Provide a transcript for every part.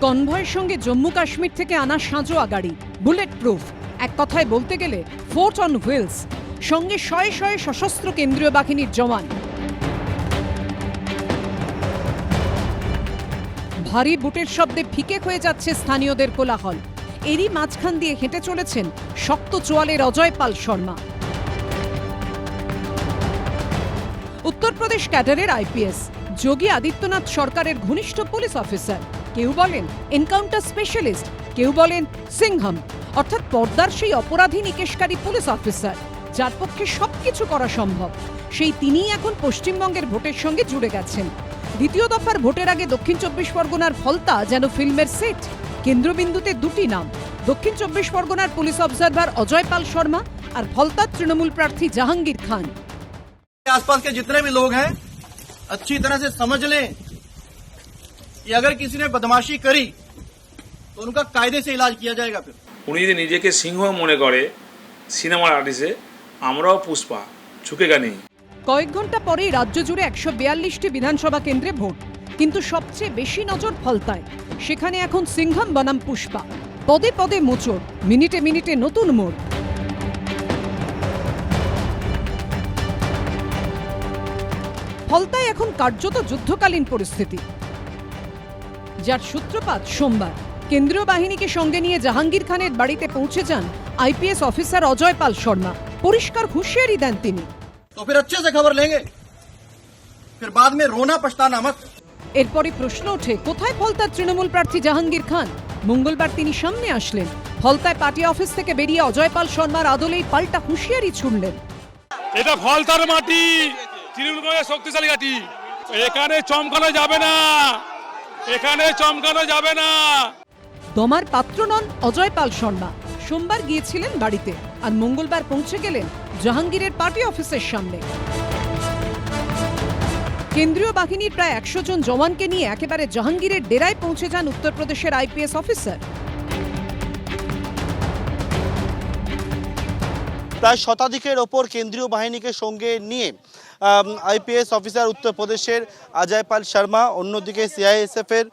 কনভয়ের সঙ্গে জম্মু কাশ্মীর থেকে আনা সাঁজোয়া গাড়ি, বুলেট প্রুফ, এক কথায় বলতে গেলে ফোর্ট অন হুইলস, সঙ্গে শয়ে শয়ে সশস্ত্র কেন্দ্রীয় বাহিনীর জওয়ান। ভারী বুটের শব্দে ফিকে হয়ে যাচ্ছে স্থানীয়দের কোলাহল। এরই মাঝখান দিয়ে হেঁটে চলেছেন শক্ত চোয়ালের অজয় পাল শর্মা। উত্তরপ্রদেশ ক্যাডারের আইপিএস, যোগী আদিত্যনাথ সরকারের ঘনিষ্ঠ পুলিশ অফিসার। কেউ বলেন এনকাউন্টার স্পেশালিস্ট, কেউ বলেন সিংহাম, অর্থাৎ পর্দার সেই অপরাধী নিকেশকারী পুলিশ অফিসার যার পক্ষে সবকিছু করা সম্ভব। সেই তিনিই এখন পশ্চিমবঙ্গের ভোটের সঙ্গে জুড়ে গেছেন। দ্বিতীয় দফার ভোটের আগে দক্ষিণ চব্বিশ পরগনার ফলতা যেন ফিল্মের সেট। কেন্দ্রবিন্দুতে দুটি নাম, দক্ষিণ চব্বিশ পরগনার পুলিশ অবজারভার অজয় পাল শর্মা আর ফলতার তৃণমূল প্রার্থী জাহাঙ্গীর খান। आसपास के जितने भी लोग हैं अच्छी तरह से समझ लें कि अगर किसी ने बदमाशी करी तो उनका कायदे से इलाज किया जाएगा। फिर উনি যদি নিজেকে সিংহ মনে করে সিনেমার আর্টিস্টে, আমরাও পুষ্পা, ঝুঁকেগা নেই। কয়েক ঘন্টা পরেই রাজ্য জুড়ে 142টি বিধানসভা কেন্দ্রে ভোট, কিন্তু সবচেয়ে বেশি নজর ফলতায়। সেখানে এখন সিংহাম বনাম পুষ্পা, পদে পদে মোচড়, মিনিটে মিনিটে নতুন মোড়। ফলতায় এখন কার্যত যুদ্ধকালীন পরিস্থিতি, যার সূত্রপাত সোমবার। কেন্দ্রীয় বাহিনীকে সঙ্গে নিয়ে জাহাঙ্গীর খানের বাড়িতে পৌঁছে যান আইপিএস অফিসার অজয় পাল শর্মা। পরিষ্কার হুঁশিয়ারি দেন তিনি। तो फिर अच्छे से खबर लेंगे, फिर बाद में रोना पछताना मत। এরপরই প্রশ্ন ওঠে, কোথায় ফলতার তৃণমূল প্রার্থী জাহাঙ্গীর খান? মঙ্গলবার তিনি সামনে আসলেন। ফলতায় পার্টি অফিস থেকে বেরিয়ে অজয় পাল শর্মার আদলেই পাল্টা হুঁশিয়ারি ছুড়লেন। এটা ফলতার মাটি, তৃণমূলের শক্তিশালী ঘাঁটি, এখানে চমকানো যাবে না, এখানে চমকানো যাবে না। দমার পাত্র নন অজয় পাল শর্মা। সোমবার গিয়েছিলেন বাড়িতে, আর মঙ্গলবার পৌঁছে গেলেন জাহাঙ্গীরের পার্টি অফিসের সামনে। কেন্দ্রীয় বাহিনীর প্রায় 100 জন জওয়ানকে নিয়ে একেবারে জাহাঙ্গীরের ডেরায় পৌঁছে যান উত্তরপ্রদেশের আইপিএস অফিসার। প্রায় শতাধিকের ওপর কেন্দ্রীয় বাহিনীকে সঙ্গে নিয়ে আইপিএস অফিসার উত্তরপ্রদেশের অজয় পাল শর্মা, অন্যদিকে সিআইএসএফের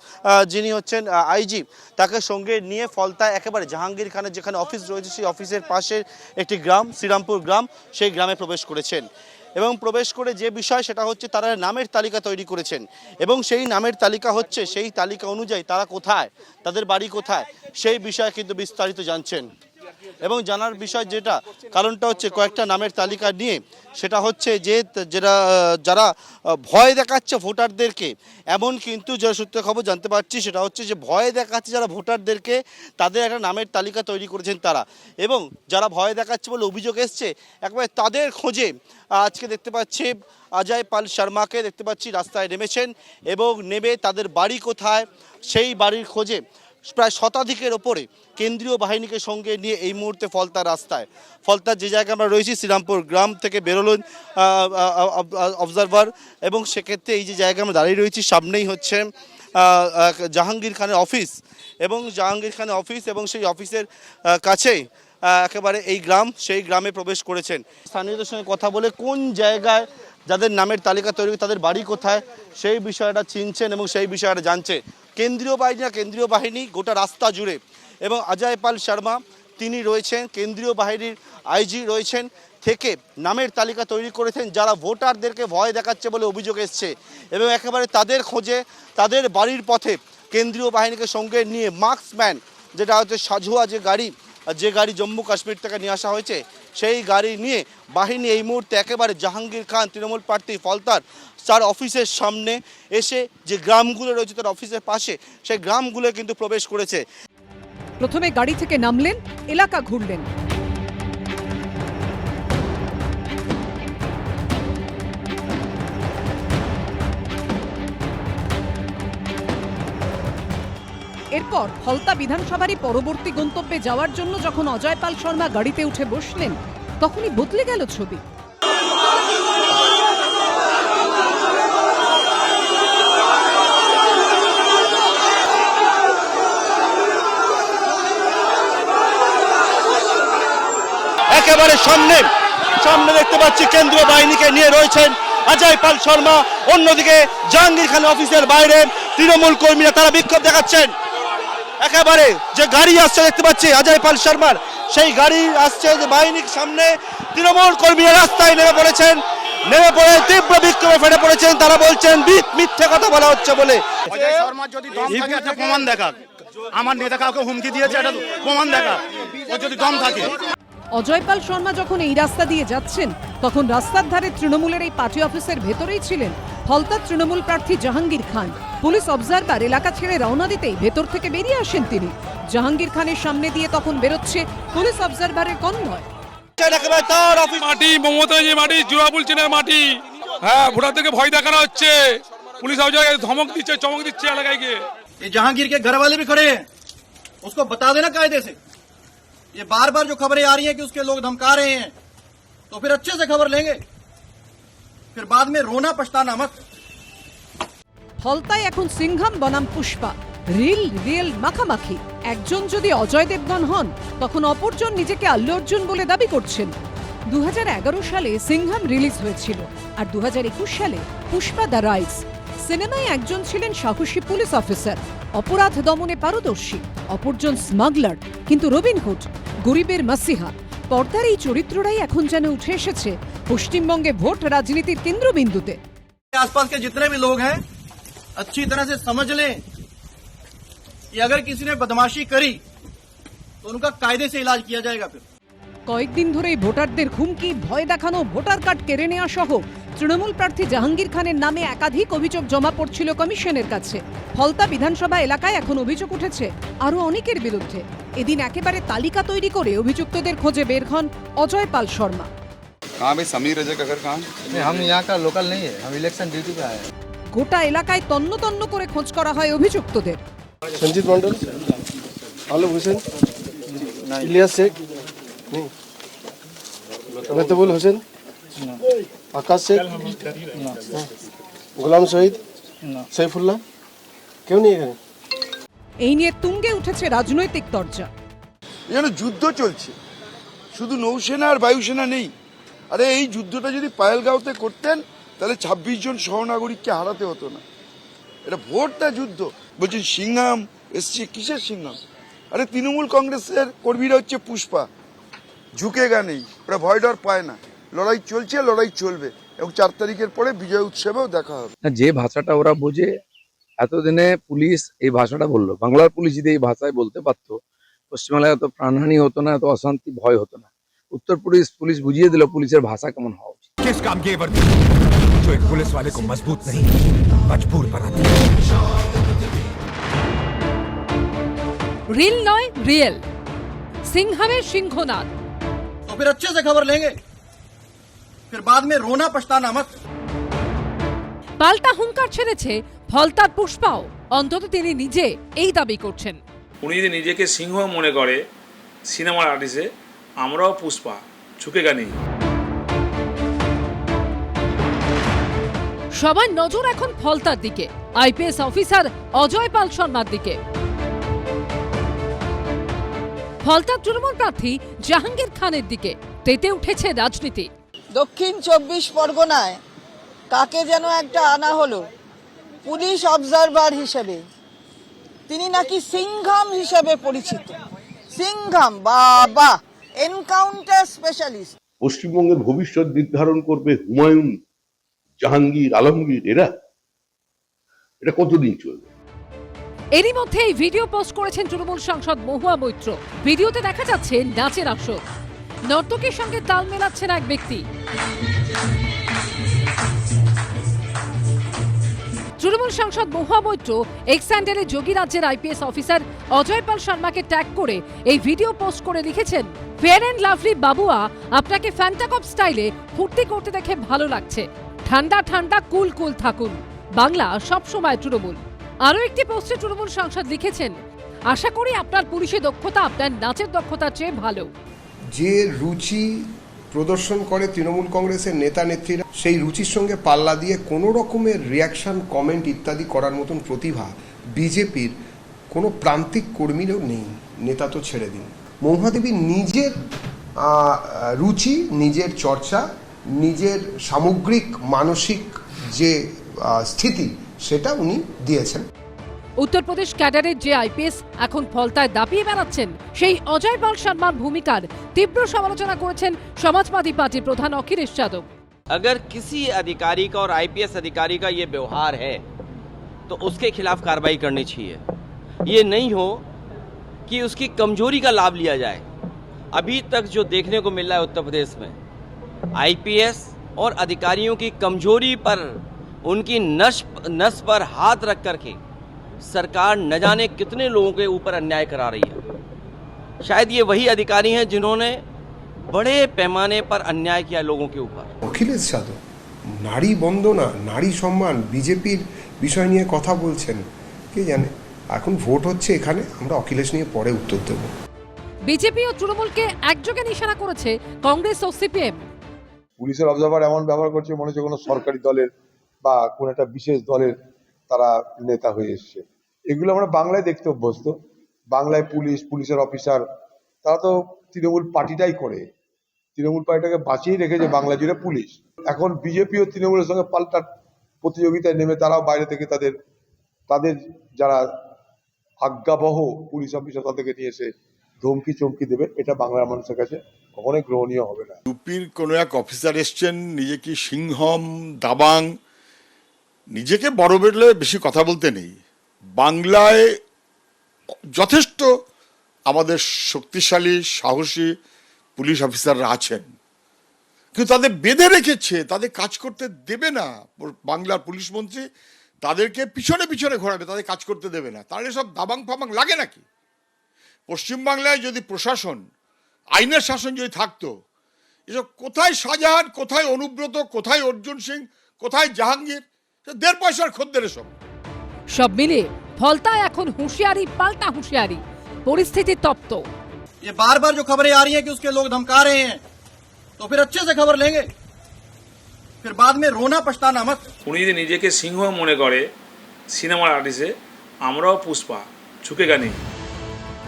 যিনি হচ্ছেন আইজি, তাকে সঙ্গে নিয়ে ফলতায় একেবারে জাহাঙ্গীর খানের যেখানে অফিস রয়েছে সেই অফিসের পাশে একটি গ্রাম, শ্রীরামপুর গ্রাম, সেই গ্রামে প্রবেশ করেছেন। এবং প্রবেশ করে যে বিষয় সেটা হচ্ছে তারা নামের তালিকা তৈরি করেছেন, এবং সেই নামের তালিকা হচ্ছে সেই তালিকা অনুযায়ী তারা কোথায়, তাদের বাড়ি কোথায়, সেই বিষয়ে কিন্তু বিস্তারিত জানছেন। এবং জানার বিষয় যেটা কারণটা হচ্ছে কয়েকটা নামের তালিকা নিয়ে, সেটা হচ্ছে যে যারা ভয় দেখাচ্ছে ভোটারদেরকে, এমন কিন্তু যারা সূত্রে খবর জানতে পারছি সেটা হচ্ছে যে ভয় দেখাচ্ছে যারা ভোটারদেরকে, তাদের একটা নামের তালিকা তৈরি করেছেন তারা। এবং যারা ভয় দেখাচ্ছে বলে অভিযোগ এসছে, একবারে তাদের খোঁজে আজকে দেখতে পাচ্ছি অজয় পাল শর্মাকে দেখতে পাচ্ছি রাস্তায় নেমেছেন, এবং নেমে তাদের বাড়ি কোথায় সেই বাড়ির খোঁজে প্রায় শতাধিকের ওপরে কেন্দ্রীয় বাহিনীকে সঙ্গে নিয়ে এই মুহূর্তে ফলতার রাস্তায়। ফলতার যে জায়গায় আমরা রয়েছি, শ্রীরামপুর গ্রাম থেকে বেরোলেন অবজারভার, এবং সেক্ষেত্রে এই যে জায়গায় আমরা দাঁড়িয়ে রয়েছি সামনেই হচ্ছে জাহাঙ্গীর খানের অফিস, এবং জাহাঙ্গীর খানের অফিস এবং সেই অফিসের কাছেই একেবারে এই গ্রাম, সেই গ্রামে প্রবেশ করেছেন। স্থানীয়দের সঙ্গে কথা বলে কোন জায়গায় যাদের নামের তালিকা তৈরি, তাদের বাড়ি কোথায়, সেই বিষয়টা চিনছেন এবং সেই বিষয়টা জানছে কেন্দ্রীয় বাহিনী গোটা রাস্তা জুড়ে। এবং অজয় পাল শর্মা তিনি রয়েছেন, কেন্দ্রীয় বাহিনীর আইজি রয়েছেন, থেকে নামের তালিকা তৈরি করেছেন যারা ভোটারদেরকে ভয় দেখাচ্ছে বলে অভিযোগ এসছে, এবং একেবারে তাদের খোঁজে তাদের বাড়ির পথে কেন্দ্রীয় বাহিনীকে সঙ্গে নিয়ে মার্কসম্যান, যেটা হচ্ছে সাঁঝোয়া যে গাড়ি জম্মু কাশ্মীর থেকে নিয়ে আসা হয়েছে, সেই গাড়ি নিয়ে বাহিনী এই মুহূর্তে একেবারে জাহাঙ্গীর খান তৃণমূল প্রার্থী ফলতার তার অফিসের সামনে এসে যে গ্রামগুলো রয়েছে তার অফিসের পাশে, সেই গ্রামগুলো কিন্তু প্রবেশ করেছে। প্রথমে গাড়ি থেকে নামলেন, এলাকা ঘুরলেন। এরপর ফলতা বিধানসভারই পরবর্তী গন্তব্যে যাওয়ার জন্য যখন অজয় পাল শর্মা গাড়িতে উঠে বসলেন, তখনই বদলে গেল ছবি। একেবারে সামনে দেখতে পাচ্ছি কেন্দ্রীয় বাহিনীকে নিয়ে রয়েছেন অজয় পাল শর্মা, অন্যদিকে জাহাঙ্গীর খান অফিসের বাইরে তৃণমূল কর্মীরা তারা বিক্ষোভ দেখাচ্ছেন। একেবারে যে গাড়ি আসছে দেখতে পাচ্ছি অজয় পাল শর্মার, সেই গাড়ি আসছে যে বাহিনীর সামনে। তৃণমূল কর্মীরা রাস্তায় নেমে পড়েছেন, নেমে পড়ে তীব্র বিক্ষোভে ফেটে পড়েছেন। তারা বলছেন মিথ্যে কথা বলা হচ্ছে বলে। অজয় শর্মা যদি দম থাকে একটা প্রমাণ দেখা, আমার নেতা কাউকে হুমকি দিয়েছে এটা প্রমাণ দেখা, ও যদি দম থাকে। অজয় পাল শর্মা যখন এই রাস্তা দিয়ে যাচ্ছেন তখন রাস্তার ধারে তৃণমূলের এই পার্টি অফিসের ভেতরেই ছিলেন ফলতার তৃণমূল প্রার্থী জাহাঙ্গীর খান। পুলিশ অবজারভার এলাকা ছেড়ে রওনা দিতেই ভেতর থেকে বেরিয়ে আসেন তিনি। জাহাঙ্গীর খানের সামনে দিয়ে তখন বেরোচ্ছে পুলিশ অবজারভারের কনভয়। মাটি মমতা যে মাটি জুরাবুল চেনের মাটি, হ্যাঁ ভোটারদেরকে ভয় দেখানো হচ্ছে, পুলিশ অফিসারকে ধমক দিচ্ছে, চমক দিচ্ছে এলাকায় গিয়ে। ये जहांगीर के घर वाले भी खड़े हैं, उसको बता देना कायदे से। ये बार बार जो खबरें आ रही हैं कि उसके लोग धमका रहे हैं, तो फिर अच्छे से खबर लेंगे, फिर बाद में रोना पछताना मत। ফলতায় এখন সিংহাম বনাম পুষ্পা, রিয়েল মাখামাখি। একজন যদি অজয় দেবগন হন তখন অপরজন নিজেকে আল্লু অর্জুন বলে দাবি করছেন। 2011 সালে সিংহাম রিলিজ হয়েছিল আর 2021 সালে পুষ্পা দ্য রাইজ। সিনেমায় একজন ছিলেন সাহসী পুলিশ অফিসার, অপরাধ দমনে পারদর্শী, অপরজন স্মাগলার, কিন্তু রবিনহুড, গরিবের মাসিহা। পর্দার এই চরিত্রটাই এখন যেন উঠে এসেছে পশ্চিমবঙ্গে ভোট রাজনীতির কেন্দ্রবিন্দুতে। आसपास के जितने भी लोग हैं अच्छी तरह से समझ लें कि अगर किसी ने बदमाशी करी तो उनका कायदे से इलाज किया जाएगा। फिर কয়েকদিন ধরেই ভোটারদের হুমকি, ভয় দেখানো, ভোটার কার্ড কেড়ে নেওয়া সহ তৃণমূল প্রার্থী জাহাঙ্গীর খানের নামে একাধিক অভিযোগ জমা পড়ছিল কমিশনের কাছে। ফলতা বিধানসভা এলাকায় এখন অভিযোগ উঠেছে আরো অনেকের বিরুদ্ধে। এদিন একেবারে তালিকা তৈরি করে অভিযুক্তদের খোঁজে বের হন অজয় পাল শর্মা। कहाँ भाई समीर रजक अगर कहाँ? नहीं, हम यहाँ का लोकल नहीं है, हम इलेक्शन ड्यूटी पे आए हैं। গোটা এলাকায় তন্ন তন্ন করে খোঁজ করা হয় অভিযুক্তদের। संजीत मंडल, आलम हुसैन, इलियास शेख, नहीं, महतबुल हुसैन, आकाश शेख, गुलाम शहीद, सैफुल्लाह, क्यों नहीं है? এই নিয়ে তুঙ্গে উঠেছে রাজনৈতিক তরজা। যেন যুদ্ধ চলছে, শুধু নৌসেনা আর বায়ুসেনা নেই। আরে এই যুদ্ধটা যদি পায়েলগাঁওতে করতেন তাহলে 26 জন সহনাগরিককে হারাতে হতো না। এটা ভোট না যুদ্ধ। বলছেন সিংহাম এসছে, কিসের সিংহাম? আরে তৃণমূল কংগ্রেসের কর্মীরা হচ্ছে পুষ্পা, ঝুঁকেগা নেই, ওরা ভয় ডর পায় না। লড়াই চলছে, লড়াই চলবে, এবং 4 তারিখের পরে বিজয় উৎসবেও দেখা হবে। যে ভাষাটা ওরা বোঝে, এতদিনে পুলিশ এই ভাষাটা বললো, বাংলার পুলিশ যদি এই ভাষায় বলতে পারতো পশ্চিমবাংলায় এত প্রাণহানি হতো না, এত অশান্তি ভয় হতো না। উত্তর পুলিশ বুঝিয়ে দিল পুলিশের ভাষা কেমন হওয়া উচিত। किस काम की वर्दी जो एक पुलिस वाले को मजबूत नहीं मजबूर बनाती है। রিল নয় রিয়েল, সিংহামের সিংহনাদ। तो फिर अच्छे से खबर लेंगे, फिर बाद में रोना पछताना मत। পাল্টা হুঙ্কার ছেড়েছে ফলতার পুষ্পাও, অন্তত তিনি নিজে এই দাবি করছেন। উনি যদি নিজেকে সিংহ মনে করে সিনেমার আর্টিস্টে, আমরাও পুষ্পা, ঝুঁকেগা নেই। সবার নজর এখন ফলতার দিকে, আইপিএস অফিসার অজয় পাল শর্মার দিকে। ফলতার তৃণমূল প্রার্থী জাহাঙ্গীর খানের দিকে তেতে উঠেছে রাজনীতি। দক্ষিণ 24 পরগনায় কাকে যেন একটা আনা হলো পুলিশ অবজারভার হিসেবে। তিনি নাকি সিংহাম হিসেবে পরিচিত। সিংহাম বাবা, এনকাউন্টার স্পেশালিস্ট। পশ্চিমবঙ্গের ভবিষ্যৎ নির্ধারণ করবে হুমায়ুন, জাহাঙ্গীর, আলমগীর, এটা কতদিন চলবে? এরই মধ্যে এই ভিডিও পোস্ট করেছেন তৃণমূল সাংসদ মহুয়া মৈত্র। ভিডিওতে দেখা যাচ্ছে নাচের আসর, নর্তকীর সঙ্গে তাল মেলাচ্ছেন এক ব্যক্তি। তৃণমূল সাংসদ মহুয়া মৈত্র এক্স হ্যান্ডেলে যোগী রাজ্যের আইপিএস অফিসার অজয় পাল শর্মাকে ট্যাগ করে এই ভিডিও পোস্ট করে লিখেছেন, ফেয়ার অ্যান্ড লাভলি বাবুয়া, আপনাকে ফ্যান্টাকপ স্টাইলে ফুর্তি করতে দেখে ভালো লাগছে। ঠান্ডা ঠান্ডা কুল কুল থাকুন, বাংলা সবসময় তৃণমূল। আরও একটি পোস্টে তৃণমূল সাংসদ লিখেছেন, আশা করি আপনার পুলিশি দক্ষতা আপনার নাচের দক্ষতার চেয়ে ভালো। যে রুচি প্রদর্শন করে তৃণমূল কংগ্রেসের নেতা নেত্রীরা, সেই রুচির সঙ্গে পাল্লা দিয়ে কোনো রকমের রিয়াকশন, কমেন্ট ইত্যাদি করার মতন প্রতিভা বিজেপির কোনো প্রান্তিক কর্মীরও নেই, নেতা তো ছেড়ে দিন। মহুয়া দেবী নিজের রুচি, নিজের চর্চা, নিজের সামগ্রিক মানসিক যে স্থিতি, সেটা উনি দিয়েছেন। উত্তরপ্রদেশ ক্যাডারের যে আইপিএস এখন ফলতায় দাপিয়ে বেড়াচ্ছেন, সেই অজয় পাল শর্মার ভূমিকার তীব্র সমালোচনা করেছেন সমাজবাদী পার্টির প্রধান অখিলেশ যাদব। अगर किसी अधिकारी का और आईपीएस अधिकारी का ये व्यवहार है तो उसके खिलाफ कार्रवाई करनी चाहिए। ये नहीं हो कि उसकी कमजोरी का लाभ लिया जाए। अभी तक जो देखने को मिल रहा है उत्तर प्रदेश में, आईपीएस और अधिकारियों की कमजोरी पर, उनकी नस पर हाथ रख करके सरकार न जाने कितने लोगों के ऊपर अन्याय करा रही है। शायद ये वही अधिकारी हैं जिन्होंने बड़े पैमाने पर अन्याय किया लोगों के ऊपर। অখিলেশ যাদব নারী বন্দনা, নারী সম্মান, বিজেপির বিষয় নিয়ে কথা বলছেন, কে জানে। এখন ভোট হচ্ছে এখানে, আমরা অখিলেশ নিয়ে পরে উত্তর দেব। বিজেপি ও তৃণমূলকে একযোগে নিশানা করেছে কংগ্রেস ও সিপিএম। পুলিশের অবজারভার এমন ব্যবহার করছে মনে হচ্ছে কোনো সরকারি দলের বা কোন একটা বিশেষ দলের তারা নেতা হয়ে এসছে। এগুলো আমরা বাংলায় দেখতে অভ্যস্ত। বাংলায় পুলিশের অফিসার তারা তো তৃণমূল পার্টিটাই করে, তৃণমূল পার্টিটাকে বাঁচিয়ে রেখেছে বাংলা জুড়ে পুলিশ। এখন বিজেপি ও তৃণমূলের সঙ্গে পাল্টা প্রতিযোগিতায় নেমে তারাও বাইরে থেকে তাদের যারা আজ্ঞাবহ পুলিশ অফিসার তাদেরকে নিয়ে এসে ধমকি চমকি দেবে, এটা বাংলার মানুষের কাছে কখনোই গ্রহণীয় হবে না। ইউপির কোনো এক অফিসার এসছেন, নিজেকে সিংহম দাবাং, নিজেকে বড় বেড়লে বেশি কথা বলতে নেই। বাংলায় যথেষ্ট আমাদের শক্তিশালী সাহসী পুলিশ অফিসাররা আছেন, কিন্তু তাদের বেঁধে রেখেছে, তাদের কাজ করতে দেবে না। বাংলার পুলিশ মন্ত্রী তাদেরকে পিছনে পিছনে ঘোরাবে, তাদের কাজ করতে দেবে না। তাহলে সব দাবাং ফাবাং লাগে নাকি? পশ্চিমবাংলায় যদি প্রশাসন, আইনের শাসন যদি থাকতো, এসব কোথায় শাহজাহান, কোথায় অনুব্রত, কোথায় অর্জুন সিং, কোথায় জাহাঙ্গীর, 1.5 পয়সার খদ্দের সব। সব মিলিয়ে ফলতায় এখন হুঁশিয়ারি পাল্টা হুঁশিয়ারি, পরিস্থিতি তপ্ত। ये बार बार जो खबरें आ रही हैं कि उसके लोग धमका रहे हैं, तो फिर अच्छे से खबर लेंगे, फिर बाद में रोना पछताना मत। উনি যদি নিজেকে সিংহ মনে করে সিনেমার আর্টিস্টে, আমরাও পুষ্পা, ঝুঁকেগা নেই।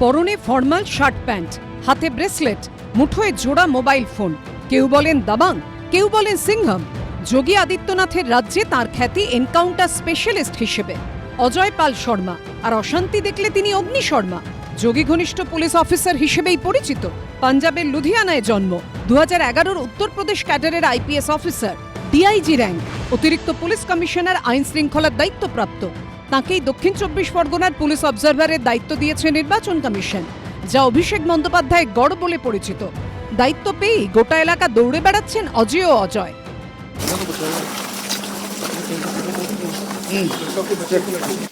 পরনে ফর্মাল শার্ট প্যান্ট, হাতে ব্রেসলেট, মুঠোয় জোড়া মোবাইল ফোন। কেউ বলেন দাবাং, কেউ বলেন সিংহম। যোগী আদিত্যনাথের রাজ্যে তার খ্যাতি এনকাউন্টার স্পেশালিস্ট হিসেবে। অজয় পাল শর্মা, আর অশান্তি দেখলে তিনি অগ্নি শর্মা। যোগী ঘনিষ্ঠ পুলিশ অফিসার হিসেবেই পরিচিত। পাঞ্জাবের লুধিয়ানায় জন্ম। 2011 উত্তরপ্রদেশ ক্যাডারের আইপিএস অফিসার, ডিআইজি র্যাঙ্ক, অতিরিক্ত পুলিশ কমিশনার, আইন শৃঙ্খলার দায়িত্বপ্রাপ্ত। তাঁকেই দক্ষিণ 24 পরগনার পুলিশ অবজারভারের দায়িত্ব দিয়েছে নির্বাচন কমিশন, যা অভিষেক বন্দ্যোপাধ্যায়ের গড় বলে পরিচিত। দায়িত্ব পেয়েই গোটা এলাকা দৌড়ে বেড়াচ্ছেন অজয় ও অজয়।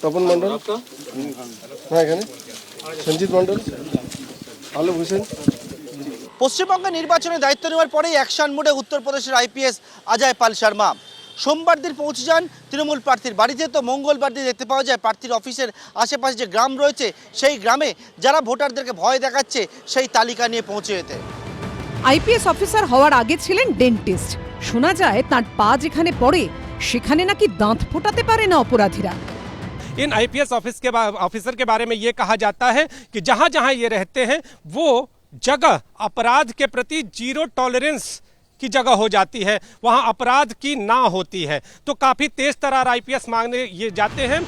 তপন মন্ডল, হ্যাঁ এখানে সঞ্জিত মন্ডল, আলু হোসেন। পশ্চিমবঙ্গে নির্বাচনে দায়িত্ব নেওয়ার পরেই অ্যাকশন মোডে উত্তরপ্রদেশের আইপিএস অজয় পাল শর্মা। সোমবার দিন পৌঁছে যান তৃণমূল প্রার্থীর বাড়িতে। তো মঙ্গলবার দিন দেখতে পাওয়া যায় প্রার্থীর অফিসের আশেপাশে যে গ্রাম রয়েছে, সেই গ্রামে যারা ভোটারদেরকে ভয় দেখাচ্ছে সেই তালিকা নিয়ে পৌঁছে যেতে। আইপিএস অফিসার হওয়ার আগে ছিলেন ডেন্টিস্ট। শোনা যায় তার পা যেখানে পড়ে সেখানে নাকি দাঁত ফোটাতে পারে না অপরাধীরা। इन आईपीएस ऑफिसर के बारे में ये कहा जाता है कि जहां जहां ये रहते हैं वो जगह अपराध के प्रति 0 टॉलरेंस की जगह हो जाती है, वहां अपराध की ना होती है। तो काफी तेज तरार आईपीएस मांगने ये जाते हैं।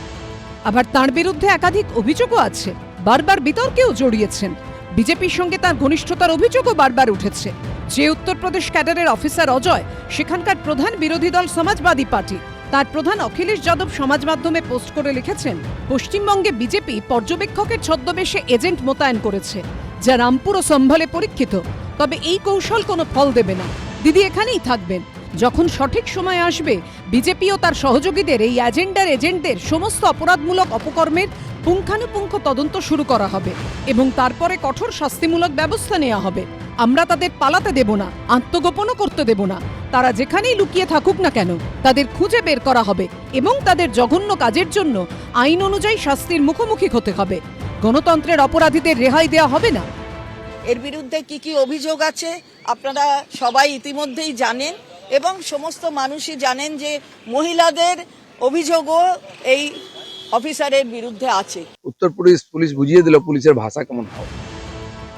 আবার তার বিরুদ্ধে একাধিক অভিযোগও আছে, বারবার বিতর্কেও জড়িয়েছেন। বিজেপির সঙ্গে তার ঘনিষ্ঠতার অভিযোগও বারবার উঠেছে। যে উত্তরপ্রদেশ ক্যাডারের অফিসার অজয়, সেখানকার প্রধান বিরোধী দল সমাজবাদী পার্টি। তার প্রধান অখিলেশ যাদব সমাজ মাধ্যমে পোস্ট করে লিখেছেন, পশ্চিমবঙ্গে বিজেপি পর্যবেক্ষকের ছদ্মবেশে এজেন্ট মোতায়েন করেছে, যা রামপুর ও সম্ভলে পরীক্ষিত। তবে এই কৌশল কোনো ফল দেবে না। দিদি এখানেই থাকবেন। যখন সঠিক সময় আসবে, বিজেপি ও তার সহযোগীদের এই এজেন্টদের সমস্ত অপরাধমূলক অপকর্মের পুঙ্খানুপুঙ্খ তদন্ত শুরু করা হবে এবং তারপরে কঠোর শাস্তিমূলক ব্যবস্থা নেওয়া হবে। আমরা তাদের পালাতে দেব না, আত্মগোপনও করতে দেব না। তারা যেখানেই লুকিয়ে থাকুক না কেন, তাদের খুঁজে বের করা হবে এবং তাদের জঘন্য কাজের জন্য আইন অনুযায়ী শাস্তির মুখোমুখি হতে হবে। গণতন্ত্রের অপরাধীদের রেহাই দেওয়া হবে না। এর বিরুদ্ধে কি কি অভিযোগ আছে আপনারা সবাই ইতিমধ্যেই জানেন এবং সমস্ত মানুষই জানেন যে মহিলাদের অভিযোগও এই অফিসারের বিরুদ্ধে আছে। উত্তরপ্রদেশ পুলিশ বুঝিয়ে দিল পুলিশের ভাষা কেমন হয়।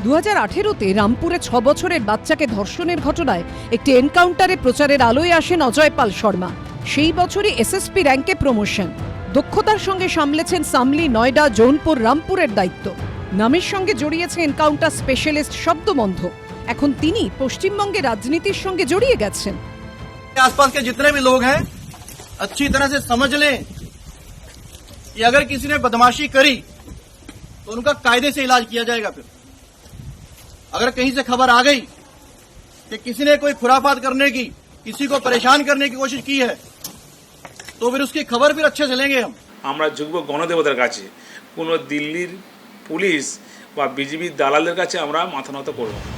2018-তে রামপুরে 6 বছরের বাচ্চাকে ধর্ষণের ঘটনায় একটি এনকাউন্টারে প্রচারের আলোয় আসেন অজয় পাল শর্মা। সেই বছরই এসএসপি র্যাঙ্কে প্রমোশন। দক্ষতার সঙ্গে সামলেছেন সামলি, নয়ডা, জৌনপুর, রামপুরের দায়িত্ব। নামের সঙ্গে জড়িয়েছে এনকাউন্টার স্পেশালিস্ট শব্দবন্ধ। এখন তিনি পশ্চিমবঙ্গে রাজনীতির সঙ্গে জড়িয়ে গেছেন। आसपास के जितने भी लोग हैं अच्छी तरह से समझ लें कि अगर किसी ने बदमाशी करी तो उनका कायदे से इलाज किया जाएगा। फिर अगर कहीं से खबर आ गई कि किसी ने कोई खुराफात करने की, किसी को परेशान करने की कोशिश की है, तो फिर उसकी खबर फिर अच्छे से लेंगे हम। আমরা যুগ্ম গণদেবতার কাছে, কোনো দিল্লির পুলিশ বা বিজেপির দালালের কাছে আমরা মাথা নত করব না।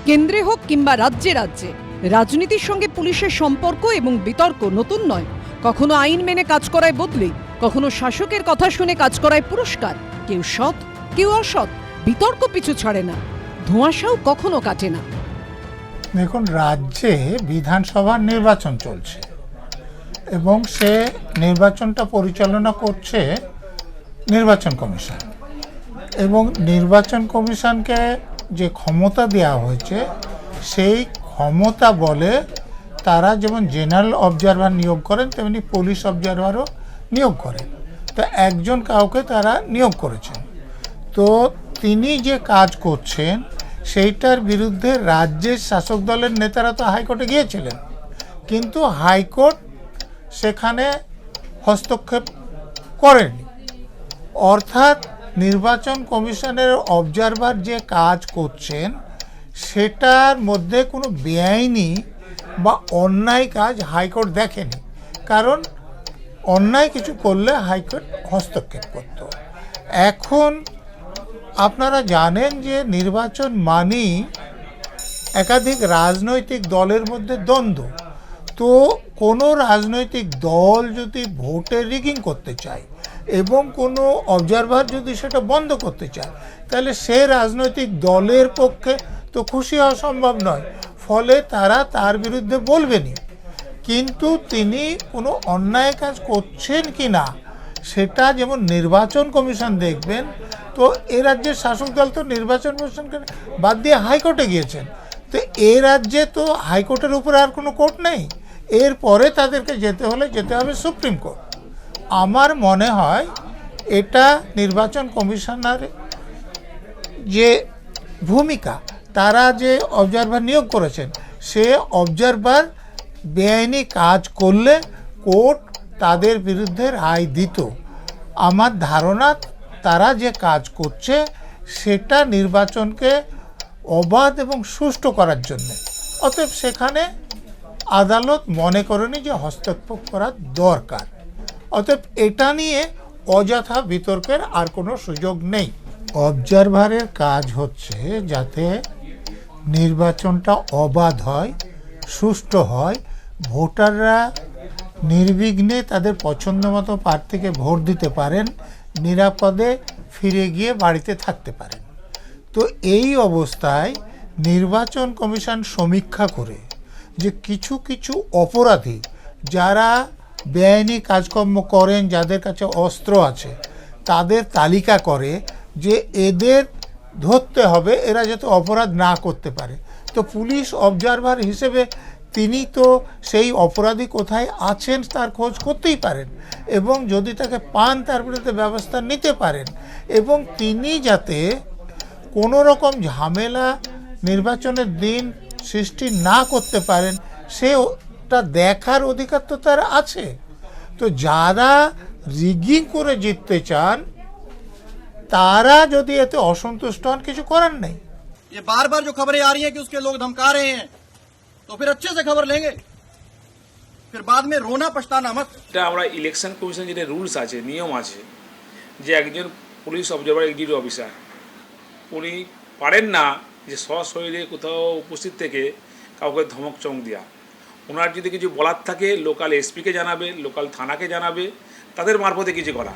কেন্দ্রে হোক কিংবা রাজ্যে রাজ্যে রাজনীতির সঙ্গে পুলিশের সম্পর্ক এবং বিতর্ক নতুন নয়। কখনো আইন মেনে কাজ করায় বদলি, কখনো শাসকের কথা শুনে কাজ করায় পুরস্কার। কেউ সৎ, কেউ অসৎ, বিতর্ক পিছু ছাড়ে না, ধোঁয়াশাও কখনো কাটে না। দেখুন, রাজ্যে বিধানসভার নির্বাচন চলছে এবং সে নির্বাচনটা পরিচালনা করছে নির্বাচন কমিশন, এবং নির্বাচন কমিশনকে যে ক্ষমতা দেওয়া হয়েছে সেই ক্ষমতা বলে তারা যেমন জেনারেল অবজারভার নিয়োগ করেন তেমনি পুলিশ অবজারভারও নিয়োগ করেন। তো একজন কাউকে তারা নিয়োগ করেছেন, তো তিনি যে কাজ করছেন সেইটার বিরুদ্ধে রাজ্যের শাসক দলের নেতারা তো হাইকোর্টে গিয়েছিলেন, কিন্তু হাইকোর্ট সেখানে হস্তক্ষেপ করেনি। অর্থাৎ নির্বাচন কমিশনের অবজারভার যে কাজ করছেন সেটার মধ্যে কোনো বেআইনি বা অন্যায় কাজ হাইকোর্ট দেখেনি, কারণ অন্যায় কিছু করলে হাইকোর্ট হস্তক্ষেপ করত। এখন আপনারা জানেন যে নির্বাচন মানেই একাধিক রাজনৈতিক দলের মধ্যে দ্বন্দ্ব। তো কোনো রাজনৈতিক দল যদি ভোটে রিগিং করতে চায় এবং কোনো অবজারভার যদি সেটা বন্ধ করতে চায়, তাহলে সে রাজনৈতিক দলের পক্ষে তো খুশি হওয়া সম্ভব নয়, ফলে তারা তার বিরুদ্ধে বলবেনই। কিন্তু তিনি কোনো অন্যায় কাজ করছেন কি না সেটা যেমন নির্বাচন কমিশন দেখবেন, তো এ রাজ্যের শাসক দল তো নির্বাচন কমিশনকে বাদ দিয়ে হাইকোর্টে গিয়েছেন। তো এ রাজ্যে তো হাইকোর্টের উপরে আর কোনো কোর্ট নেই, এরপরে তাদেরকে যেতে হবে সুপ্রিম কোর্ট। আমার মনে হয় এটা নির্বাচন কমিশনার যে ভূমিকা, তারা যে অবজারভার নিয়োগ করেছেন সে অবজারভার বেআইনি কাজ করলে কোর্ট তাদের বিরুদ্ধে রায় দিত। আমার ধারণা তারা যে কাজ করছে সেটা নির্বাচনকে অবাধ এবং সুষ্ঠু করার জন্য, অতএব সেখানে আদালত মনে করেনি যে হস্তক্ষেপ করা দরকার। অতএব এটা নিয়ে অযথা বিতর্কের আর কোনো সুযোগ নেই। অবজারভারের কাজ হচ্ছে যাতে নির্বাচনটা অবাধ হয়, সুষ্ঠু হয়, ভোটাররা নির্বিঘ্নে তাদের পছন্দ মতো প্রার্থীকে ভোট দিতে পারেন, নিরাপদে ফিরে গিয়ে বাড়িতে থাকতে পারেন। তো এই অবস্থায় নির্বাচন কমিশন সমীক্ষা করে যে কিছু কিছু অপরাধী যারা বেআইনি কাজকর্ম করেন, যাদের কাছে অস্ত্র আছে, তাদের তালিকা করে যে এদের ধরতে হবে, এরা যাতে অপরাধ না করতে পারে। তো পুলিশ অবজারভার হিসেবে তিনি তো সেই অপরাধী কোথায় আছেন তার খোঁজ করতেই পারেন, এবং যদি তাকে পান তার বিরুদ্ধে ব্যবস্থা নিতে পারেন, এবং তিনি যাতে কোনো রকম ঝামেলা নির্বাচনের দিন সৃষ্টি না করতে পারেন সেটা দেখার অধিকার তো তার আছে। তো যারা রিগিং করে জিততে চান তারা যদি এতে অসন্তুষ্ট হন, কিছু করার নেই। ये बार बार जो खबरें आ रही हैं कि उसके लोग धमका रहे हैं, तो फिर अच्छे से खबर लेंगे, फिर बाद में रोना पछताना मत। এটা আমরা ইলেকশন কমিশন যেটা রুলস আছে, নিয়ম আছে, যে একজন পুলিশ অবজারভার এক্সিকিউটিভ অফিসার উনি পারেন না যে সশরীরে কোথাও উপস্থিত থেকে কাউকে ধমক চমক দেওয়া। ওনার যদি কিছু বলার থাকে লোকাল এসপিকে জানাবে, লোকাল থানাকে জানাবে, তাদের মারফতে কিছু করা।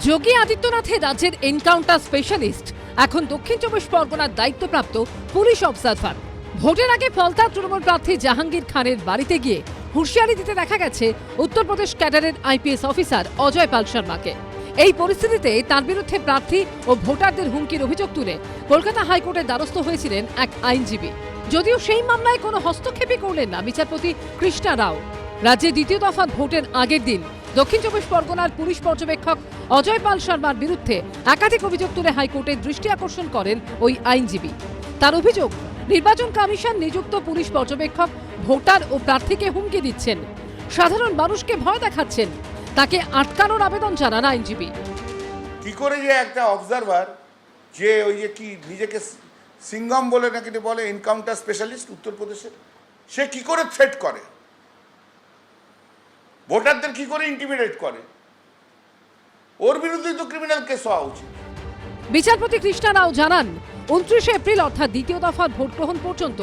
যোগী আদিত্যনাথের রাজ্যের এনকাউন্টার স্পেশালিস্ট এখন দক্ষিণ চব্বিশ পরগনার দায়িত্বপ্রাপ্ত পুলিশ অবজারভার। ভোটের আগে ফলতা তৃণমূল প্রার্থী জাহাঙ্গীর খানের বাড়িতে গিয়ে হুঁশিয়ারি দিতে দেখা গেছে উত্তরপ্রদেশ ক্যাডারের আইপিএস অফিসার অজয় পাল শর্মাকে। এই পরিস্থিতিতে তার বিরুদ্ধে প্রার্থী ও ভোটারদের হুমকির অভিযোগ তুলে কলকাতা হাইকোর্টের দ্বারস্থ হয়েছিলেন এক আইনজীবী। যদিও সেই মামলায় কোনো হস্তক্ষেপই করলেন না বিচারপতি কৃষ্ণা রাও। রাজ্যে দ্বিতীয় দফা ভোটের আগের দিন দক্ষিণ চব্বিশ পরগনার পুলিশ পর্যবেক্ষক অজয় পাল শর্মার বিরুদ্ধে একাধিক অভিযোগ তুলে হাইকোর্টের দৃষ্টি আকর্ষণ করেন ওই আইনজীবী। তার অভিযোগ, নির্বাচন কমিশন নিযুক্ত পুলিশ পর্যবেক্ষক ভোটার ও প্রার্থীকে হুমকি দিচ্ছেন, সাধারণ মানুষকে ভয় দেখাচ্ছেন। তাকে আটকানোর আবেদন জানান আইনজীবী। কি করে যে একটা অবজারভার যে ওই যে কি নিজেকে সিঙ্গম বলে নাকি বলে এনকাউন্টার স্পেশালিস্ট উত্তরপ্রদেশের, সে কি করে থ্রেট করে, ভোটারদের কি করে ইন্টিমিডেট করে, ওর বিরুদ্ধে তো ক্রিমিনাল কেস হওয়া উচিত। বিচারপতি কৃষ্ণা রাও জানান, 29 এপ্রিল অর্থাৎ দ্বিতীয় দফার ভোট গ্রহণ পর্যন্ত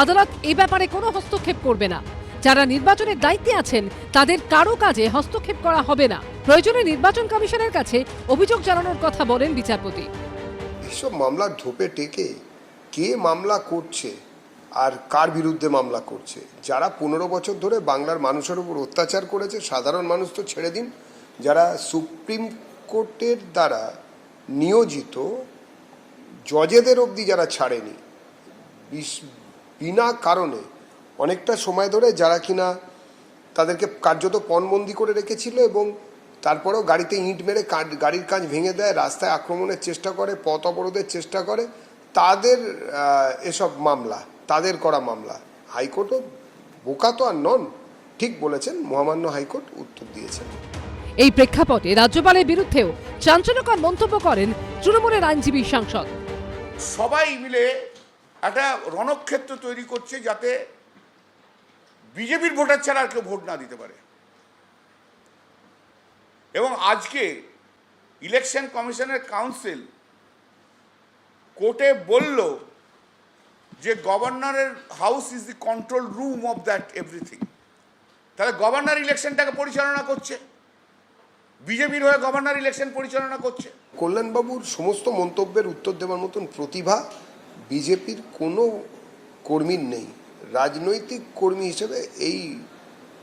আদালত এ ব্যাপারে কোনো হস্তক্ষেপ করবে না। যারা নির্বাচনের দায়িত্বে আছেন তাদের কারো কাজে হস্তক্ষেপ করা হবে না। প্রয়োজনে নির্বাচন কমিশনের কাছে অভিযোগ জানানোর কথা বলেন বিচারপতি। এইসব মামলা ঢোপে টেকে কে মামলা করছে আর কার বিরুদ্ধে মামলা করছে? যারা 15 বছর ধরে বাংলার মানুষের উপর অত্যাচার করেছে, সাধারণ মানুষ তো ছেড়ে দিন, যারা সুপ্রিম কোর্টের দ্বারা নিয়োজিত জজেদের অবধি যারা ছাড়েনি বিনা কারণে অনেকটা সময় ধরে, যারা কিনা তাদেরকে কার্যত পণবন্দি করে রেখেছিল এবং তারপরেও গাড়িতে ইঁট মেরে গাড়ির কাঁচ ভেঙে দেয়, রাস্তায় আক্রমণের চেষ্টা করে, পথ অবরোধের চেষ্টা করে, তাদের এসব মামলা, তাদের করা মামলা। হাইকোর্টও বোকা তো আর নন, ঠিক বলেছেন, মহামান্য হাইকোর্ট উত্তর দিয়েছেন। এই প্রেক্ষাপটে রাজ্যপালের বিরুদ্ধেও চাঞ্চল্যকর মন্তব্য করেন তৃণমূলের আইনজীবী সাংসদ। সবাই মিলে একটা রণক্ষেত্র তৈরি করছে যাতে বিজেপির ভোটার ছাড়া আর কেউ ভোট না দিতে পারে। এবং আজকে ইলেকশন কমিশনের কাউন্সিল কোর্টে বলল যে গভর্নরের house is the control room of that everything. তাহলে গভর্নর ইলেকশনটাকে পরিচালনা করছে, বিজেপির হয়ে গভর্নর ইলেকশন পরিচালনা করছে। কল্যাণবাবুর সমস্ত মন্তব্যের উত্তর দেওয়ার মতন প্রতিভা বিজেপির কোনো কর্মীর নেই। রাজনৈতিক কর্মী হিসেবে এই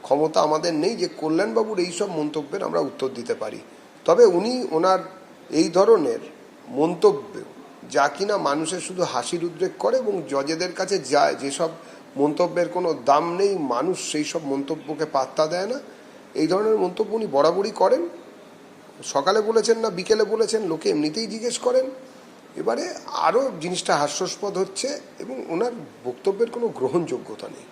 ক্ষমতা আমাদের নেই যে কল্যাণবাবুর এই সব মন্তব্যের আমরা উত্তর দিতে পারি। তবে উনি ওনার এই ধরনের মন্তব্য, যা কিনা মানুষের শুধু হাসির উদ্রেক করে এবং জজেদের কাছে যায়, যেসব মন্তব্যের কোনো দাম নেই, মানুষ সেই সব মন্তব্যকে পাত্তা দেয় না, এই ধরনের মন্তব্য উনি বরাবরই করেন। সকালে বলেছেন না বিকেলে বলেছেন, লোকে এমনিতেই জিজ্ঞেস করেন। এবারে আরও জিনিসটা হাস্যাস্পদ হচ্ছে এবং ওনার বক্তব্যের কোনো গ্রহণযোগ্যতা নেই।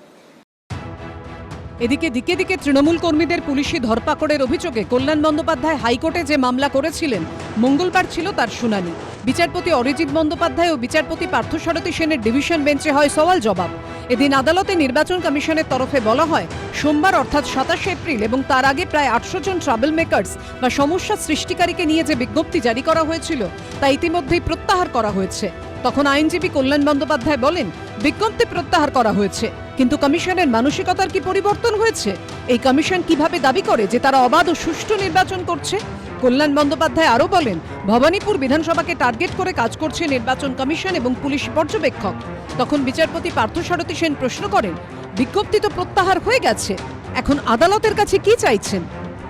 এদিকে দিকে দিকে তৃণমূল কর্মীদের পুলিশি ধরপাকড়ের অভিযোগে কল্যাণ বন্দ্যোপাধ্যায় হাইকোর্টে যে মামলা করেছিলেন, মঙ্গলবার ছিল তার শুনানি। বিচারপতি অরিজিৎ বন্দ্যোপাধ্যায় ও বিচারপতি পার্থসারথী সেনের ডিভিশন বেঞ্চে হয় সওয়াল জবাব। এদিন আদালতে নির্বাচন কমিশনের তরফে বলা হয়, সোমবার অর্থাৎ 27 এপ্রিল এবং তার আগে প্রায় 800 জন ট্রাভেল মেকার্স বা সমস্যা সৃষ্টিকারীকে নিয়ে যে বিজ্ঞপ্তি জারি করা হয়েছিল তা ইতিমধ্যেই প্রত্যাহার করা হয়েছে। তখন আইনজীবী কল্যাণ বন্দ্যোপাধ্যায় বলেন, বিজ্ঞপ্তি প্রত্যাহার করা হয়েছে, কিন্তু কমিশনের মানসিকতার কি পরিবর্তন হয়েছে? এই কমিশন কিভাবে দাবি করে যে তারা অবাধ ও সুষ্ঠু নির্বাচন করছে? কল্যাণ বন্দ্যোপাধ্যায় আরও বলেন, ভবানীপুর বিধানসভাকে টার্গেট করে কাজ করছে নির্বাচন কমিশন এবং পুলিশ পর্যবেক্ষক। তখন বিচারপতি পার্থসারথী সেন প্রশ্ন করেন, বিজ্ঞপ্তি তো প্রত্যাহার হয়ে গেছে, এখন আদালতের কাছে কি চাইছেন?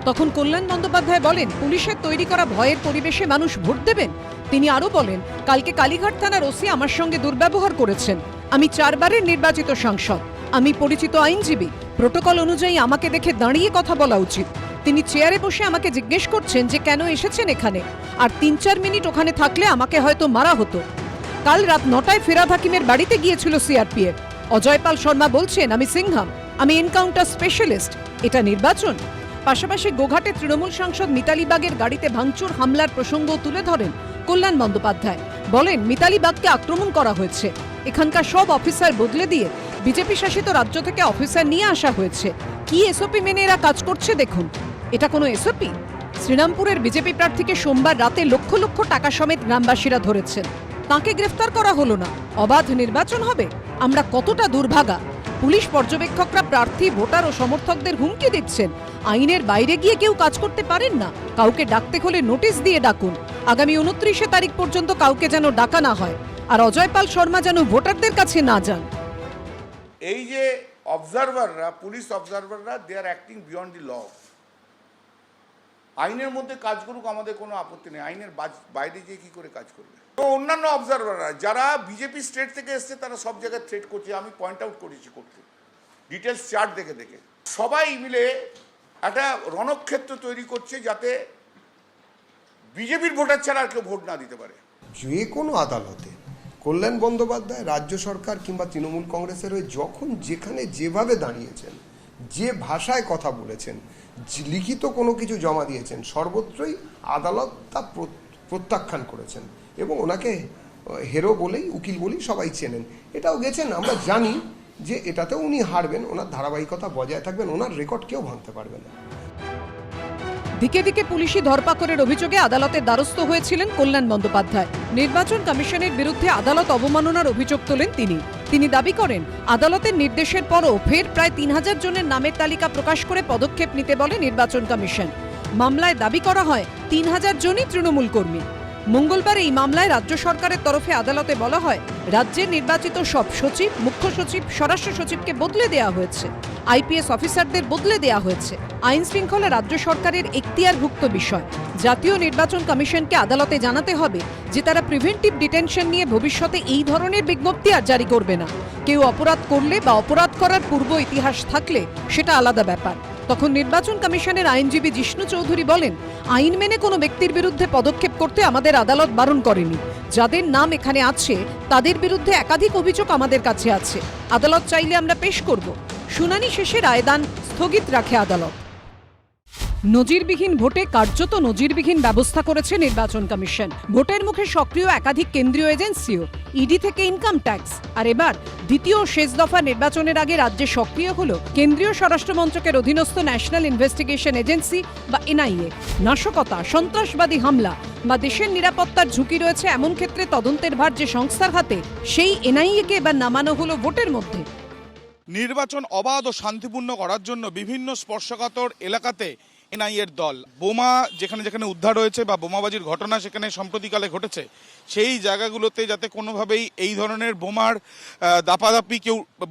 তখন কল্যাণ বন্দ্যোপাধ্যায় বলেন, পুলিশের তৈরি করা ভয়ের পরিবেশে মানুষ ভোট দেবেন? তিনি আরও বলেন, কালকে কালীঘাট থানার ওসি আমার সঙ্গে দুর্ব্যবহার করেছেন। আমি 4 বারের নির্বাচিত সাংসদ, আমি পরিচিত আইনজীবী, প্রোটোকল অনুযায়ী আমাকে দেখে দাঁড়িয়ে কথা বলা উচিত। তিনি চেয়ারে বসে আমাকে জিজ্ঞেস করছেন যে কেন এসেছেন এখানে, আর 3-4 মিনিট ওখানে থাকলে আমাকে হয়তো মারা হতো। কাল রাত 9টায় ফিরহাদ হাকিমের বাড়িতে গিয়েছিল সিআরপিএফ। অজয় পাল শর্মা বলছেন, আমি সিংহাম, আমি এনকাউন্টার স্পেশালিস্ট। এটা নির্বাচন? পাশাপাশি গোঘাটে তৃণমূল সাংসদ মিতালি বাগের গাড়িতে ভাঙচুর হামলার প্রসঙ্গ তুলে ধরেন কল্যাণ বন্দ্যোপাধ্যায়। বলেন, মিতালি বাগকে আক্রমণ করা হয়েছে, এখানকার সব অফিসার বদলে দিয়ে বিজেপি শাসিত রাজ্য থেকে অফিসার নিয়ে আসা হয়েছে। কি এসওপি মেনে এরা কাজ করছে দেখুন, এটা কোনো এসওপি? শ্রীরামপুরের বিজেপি প্রার্থীকে সোমবার রাতে লক্ষ লক্ষ টাকা সমেত গ্রামবাসীরা ধরেছেন, তাকে গ্রেফতার করা হলো না। অবাধ নির্বাচন হবে? আমরা কতটা দুর্ভাগা! পুলিশ পর্যবেক্ষকরা প্রার্থী, ভোটার ও সমর্থকদের হুমকি দিচ্ছেন। আইনের বাইরে গিয়ে কেউ কাজ করতে পারেন না, কাউকে ডাকতে হলে নোটিশ দিয়ে ডাকুন। আগামী 29 তারিখ পর্যন্ত কাউকে যেন ডাকা না হয়, আর অজয় পাল শর্মা যেন ভোটারদের কাছে না যান। এই যে অবজারভাররা, পুলিশ অবজারভাররা, they are acting beyond the law. আইনের মধ্যে কাজ করুক, আমাদের কোনো আপত্তি নেই, আইনের বাইরে গিয়ে কি করে কাজ করবে? তো অন্যান্য অবজারভাররা যারা বিজেপি স্টেট থেকে এসছে, তারা সব জায়গায় থ্রেট করছে, আমি পয়েন্ট আউট করেছি করতে, ডিটেলস চার্ট দেখে দেখে। সবাই মিলে একটা রণক্ষেত্র তৈরি করছে যাতে বিজেপির ভোটার ছাড়া আর কেউ ভোট না দিতে পারে। যে কোনো আদালতে কল্যাণ বন্দ্যোপাধ্যায় রাজ্য সরকার কিংবা তৃণমূল কংগ্রেসের হয়ে যখন যেখানে যেভাবে দাঁড়িয়েছেন, যে ভাষায় কথা বলেছেন, লিখিত কোনো কিছু জমা দিয়েছেন, সর্বত্রই আদালত তা প্রত্যাখ্যান করেছেন এবং ওনাকে হেরো বলেই, উকিল বলেই সবাই চেনেন। এটাও গেছেন, আমরা জানি যে এটাতেও উনি হারবেন, ওনার ধারাবাহিকতা বজায় থাকবেন, ওনার রেকর্ড কেউ ভাঙতে পারবে না। দিকে দিকে পুলিশি ধরপাকড়ের অভিযোগে আদালতের দ্বারস্থ হয়েছিলেন কল্যাণ বন্দ্যোপাধ্যায়। নির্বাচন কমিশনের বিরুদ্ধে আদালত অবমাননার অভিযোগ তোলেন তিনি দাবি করেন আদালতের নির্দেশের পরও ফের প্রায় 3000 জনের নামের তালিকা প্রকাশ করে পদক্ষেপ নিতে বলে নির্বাচন কমিশন। মামলায় দাবি করা হয় 3000 জনই তৃণমূল কর্মী। মঙ্গলবার এই মামলায় রাজ্য সরকারের তরফে আদালতে বলা হয় রাজ্যের নির্বাচিত সব সচিব, মুখ্য সচিব, স্বরাষ্ট্র সচিবকে বদলে দেওয়া হয়েছে, আইপিএস অফিসারদের বদলে দেওয়া হয়েছে। আইন শৃঙ্খলা রাজ্য সরকারের এখতিয়ারভুক্ত বিষয়। জাতীয় নির্বাচন কমিশনকে আদালতে জানাতে হবে যে তারা প্রিভেন্টিভ ডিটেনশন নিয়ে ভবিষ্যতে এই ধরনের বিজ্ঞপ্তি আর জারি করবে না। কেউ অপরাধ করলে বা অপরাধ করার পূর্ব ইতিহাস থাকলে সেটা আলাদা ব্যাপার। তখন নির্বাচন কমিশনের আইনজীবী জিষ্ণু চৌধুরী বলেন, আইন মেনে কোনো ব্যক্তির বিরুদ্ধে পদক্ষেপ করতে আমাদের আদালত বারণ করেনি। যাদের নাম এখানে আছে তাদের বিরুদ্ধে একাধিক অভিযোগ আমাদের কাছে আছে। আদালত চাইলে আমরা পেশ করব। শুনানি শেষে রায়দান স্থগিত রাখে আদালত। নজিরবিহীন ভোটে কার্যত নজিরবিহীন ব্যবস্থা করেছে নির্বাচন কমিশন। ভোটের মুখে সক্রিয় একাধিক কেন্দ্রীয় এজেন্সিও, ইডি থেকে ইনকাম ট্যাক্স। আর এবার দ্বিতীয় শেষ দফা নির্বাচনের আগে রাজ্যে সক্রিয় হলো কেন্দ্রীয় স্বরাষ্ট্র মন্ত্রকের অধীনস্থ ন্যাশনাল ইনভেস্টিগেশন এজেন্সি বা এনআইএ। নাশকতা, সন্ত্রাসবাদী হামলা বা দেশের নিরাপত্তার ঝুঁকি রয়েছে এমন ক্ষেত্রে তদন্তের ভার যে সংস্থার হাতে, সেই এনআইএকে এবার নামানো হলো ভোটের মধ্যে। নির্বাচন অবাধ ও শান্তিপূর্ণ করার জন্য বিভিন্ন স্পর্শকাতর এলাকাতে এনআইএর দল বোমা যেখানে যেখানে উদ্ধার হয়েছে বা বোমাবাজির ঘটনা সেখানে সম্প্রতিকালে ঘটেছে, সেই জায়গাগুলোতে যাতে কোনোভাবেই এই ধরনের বোমার দাপাদাপি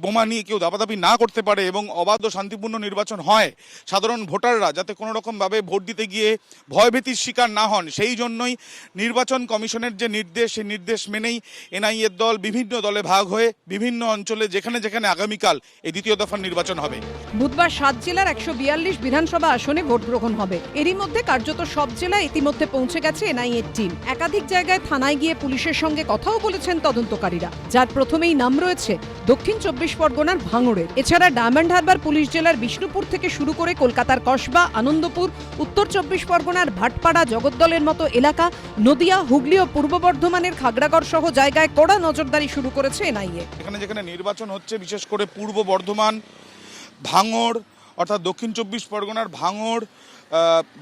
বোমা নিয়ে কেউ দাপাদাপি না করতে পারে এবং অবাধ ও শান্তিপূর্ণ নির্বাচন হয়, সাধারণ ভোটাররা যাতে কোনো রকমভাবে ভোট দিতে গিয়ে ভয়ভীতির শিকার না হন, সেই জন্যই নির্বাচন কমিশনের যে নির্দেশ, সেই নির্দেশ মেনেই এনআইএর দল বিভিন্ন দলে ভাগ হয়ে বিভিন্ন অঞ্চলে যেখানে যেখানে আগামীকাল এই দ্বিতীয় দফার নির্বাচন হবে। বুধবার 7 জেলার 142 বিধানসভা আসনে ভোট গ্রহণ হবে। এরই মধ্যে কার্যত সব জেলায় ইতিমধ্যে পৌঁছে গেছে এনআইএর টিম। একাধিক জায়গায় থানায় গিয়ে পুলিশের সঙ্গে কথাও বলেছেন তদন্তকারীরা, যার প্রথমেই নাম রয়েছে দক্ষিণ 24 পরগনার ভাঙড়ের। এছাড়া ডায়মন্ড হারবার পুলিশ জেলার বিষ্ণুপুর থেকে শুরু করে কলকাতার কসবা, আনন্দপুর, উত্তর 24 পরগনার ভাটপাড়া, জগদ্দলের মতো এলাকা, নদিয়া, হুগলি ও পূর্ব বর্ধমানের খাগড়াগড় সহ জায়গায় কড়া নজরদারি শুরু করেছে এনআইএ। এখানে যেখানে নির্বাচন হচ্ছে, বিশেষ করে পূর্ব বর্ধমান, ভাঙড় অর্থাৎ দক্ষিণ 24 পরগনার ভাঙড়,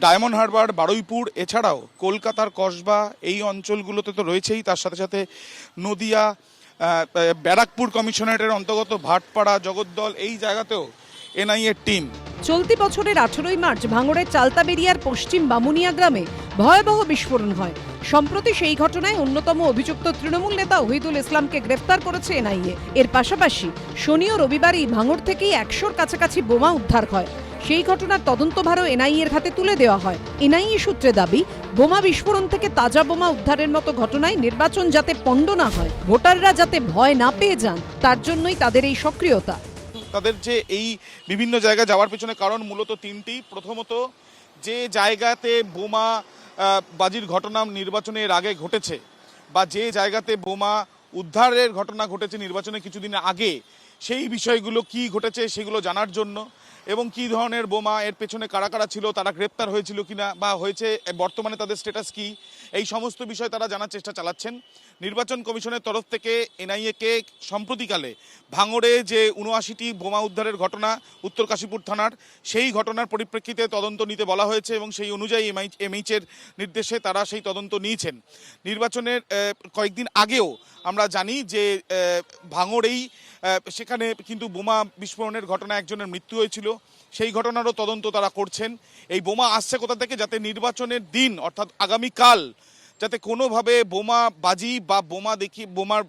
ডায়মন্ড হারবার, বারুইপুর, এছাড়াও কলকাতার কসবা, এই অঞ্চলগুলোতে তো রয়েছেই, তার সাথে সাথে নদিয়া, ব্যারাকপুর কমিশনারেটের অন্তর্গত ভাটপাড়া, জগদ্দল, এই জায়গাতেও এনআইএর টিম। চলতি বছরের 18ই মার্চ ভাঙড়ের চালতাবেরিয়ার পশ্চিম বামুনিয়া গ্রামে ভয়াবহ বিস্ফোরণ হয়। সম্প্রতি সেই ঘটনায় অন্যতম অভিযুক্ত তৃণমূল নেতা ওহিদুল ইসলামকে গ্রেফতার করেছে এনআইএ। এর পাশাপাশি শনি ও রবিবারই ভাঙড় থেকেই 100-র কাছাকাছি বোমা উদ্ধার হয়। সেই ঘটনার তদন্তভারও এনআইএর হাতে তুলে দেওয়া হয়। এনআইএ সূত্রে দাবি, বোমা বিস্ফোরণ থেকে তাজা বোমা উদ্ধারের মতো ঘটনায় নির্বাচন যাতে পণ্ড না হয়, ভোটাররা যাতে ভয় না পেয়ে যান, তার জন্যই তাদের এই সক্রিয়তা। তাদের যে এই বিভিন্ন জায়গায় যাওয়ার পেছনে কারণ মূলত তিনটি। প্রথমত, যে জায়গাতে বোমা বাজির ঘটনা নির্বাচনের আগে ঘটেছে বা যে জায়গাতে বোমা উদ্ধারের ঘটনা ঘটেছে নির্বাচনের কিছুদিন আগে, সেই বিষয়গুলো কি ঘটেছে সেগুলো জানার জন্য এবং কি ধরনের বোমা, এর পেছনে কারা কারা ছিল, তারা গ্রেপ্তার হয়েছিল কিনা বা হয়েছে, বর্তমানে তাদের স্ট্যাটাস কি, এই সমস্ত বিষয় তারা জানার চেষ্টা চালাচ্ছেন। নির্বাচন কমিশনের তরফ থেকে এনআইএকে সম্প্রতিকালে ভাঙড়ে যে 79টি বোমা উদ্ধারের ঘটনা উত্তর কাশীপুর থানার, সেই ঘটনার পরিপ্রেক্ষিতে তদন্ত নিতে বলা হয়েছে এবং সেই অনুযায়ী এমএইচের নির্দেশে তারা সেই তদন্ত নিয়েছেন। নির্বাচনের কয়েকদিন আগেও আমরা জানি যে ভাঙড়েই সেখানে কিন্তু বোমা বিস্ফোরণের ঘটনা একজনের মৃত্যু হয়েছিল, সেই ঘটনারও তদন্ত তারা করছেন। এই বোমা আসছে কোথা থেকে, যাতে নির্বাচনের দিন অর্থাৎ আগামীকাল যাতে কোনোভাবে বোমা বাজি বা বোমার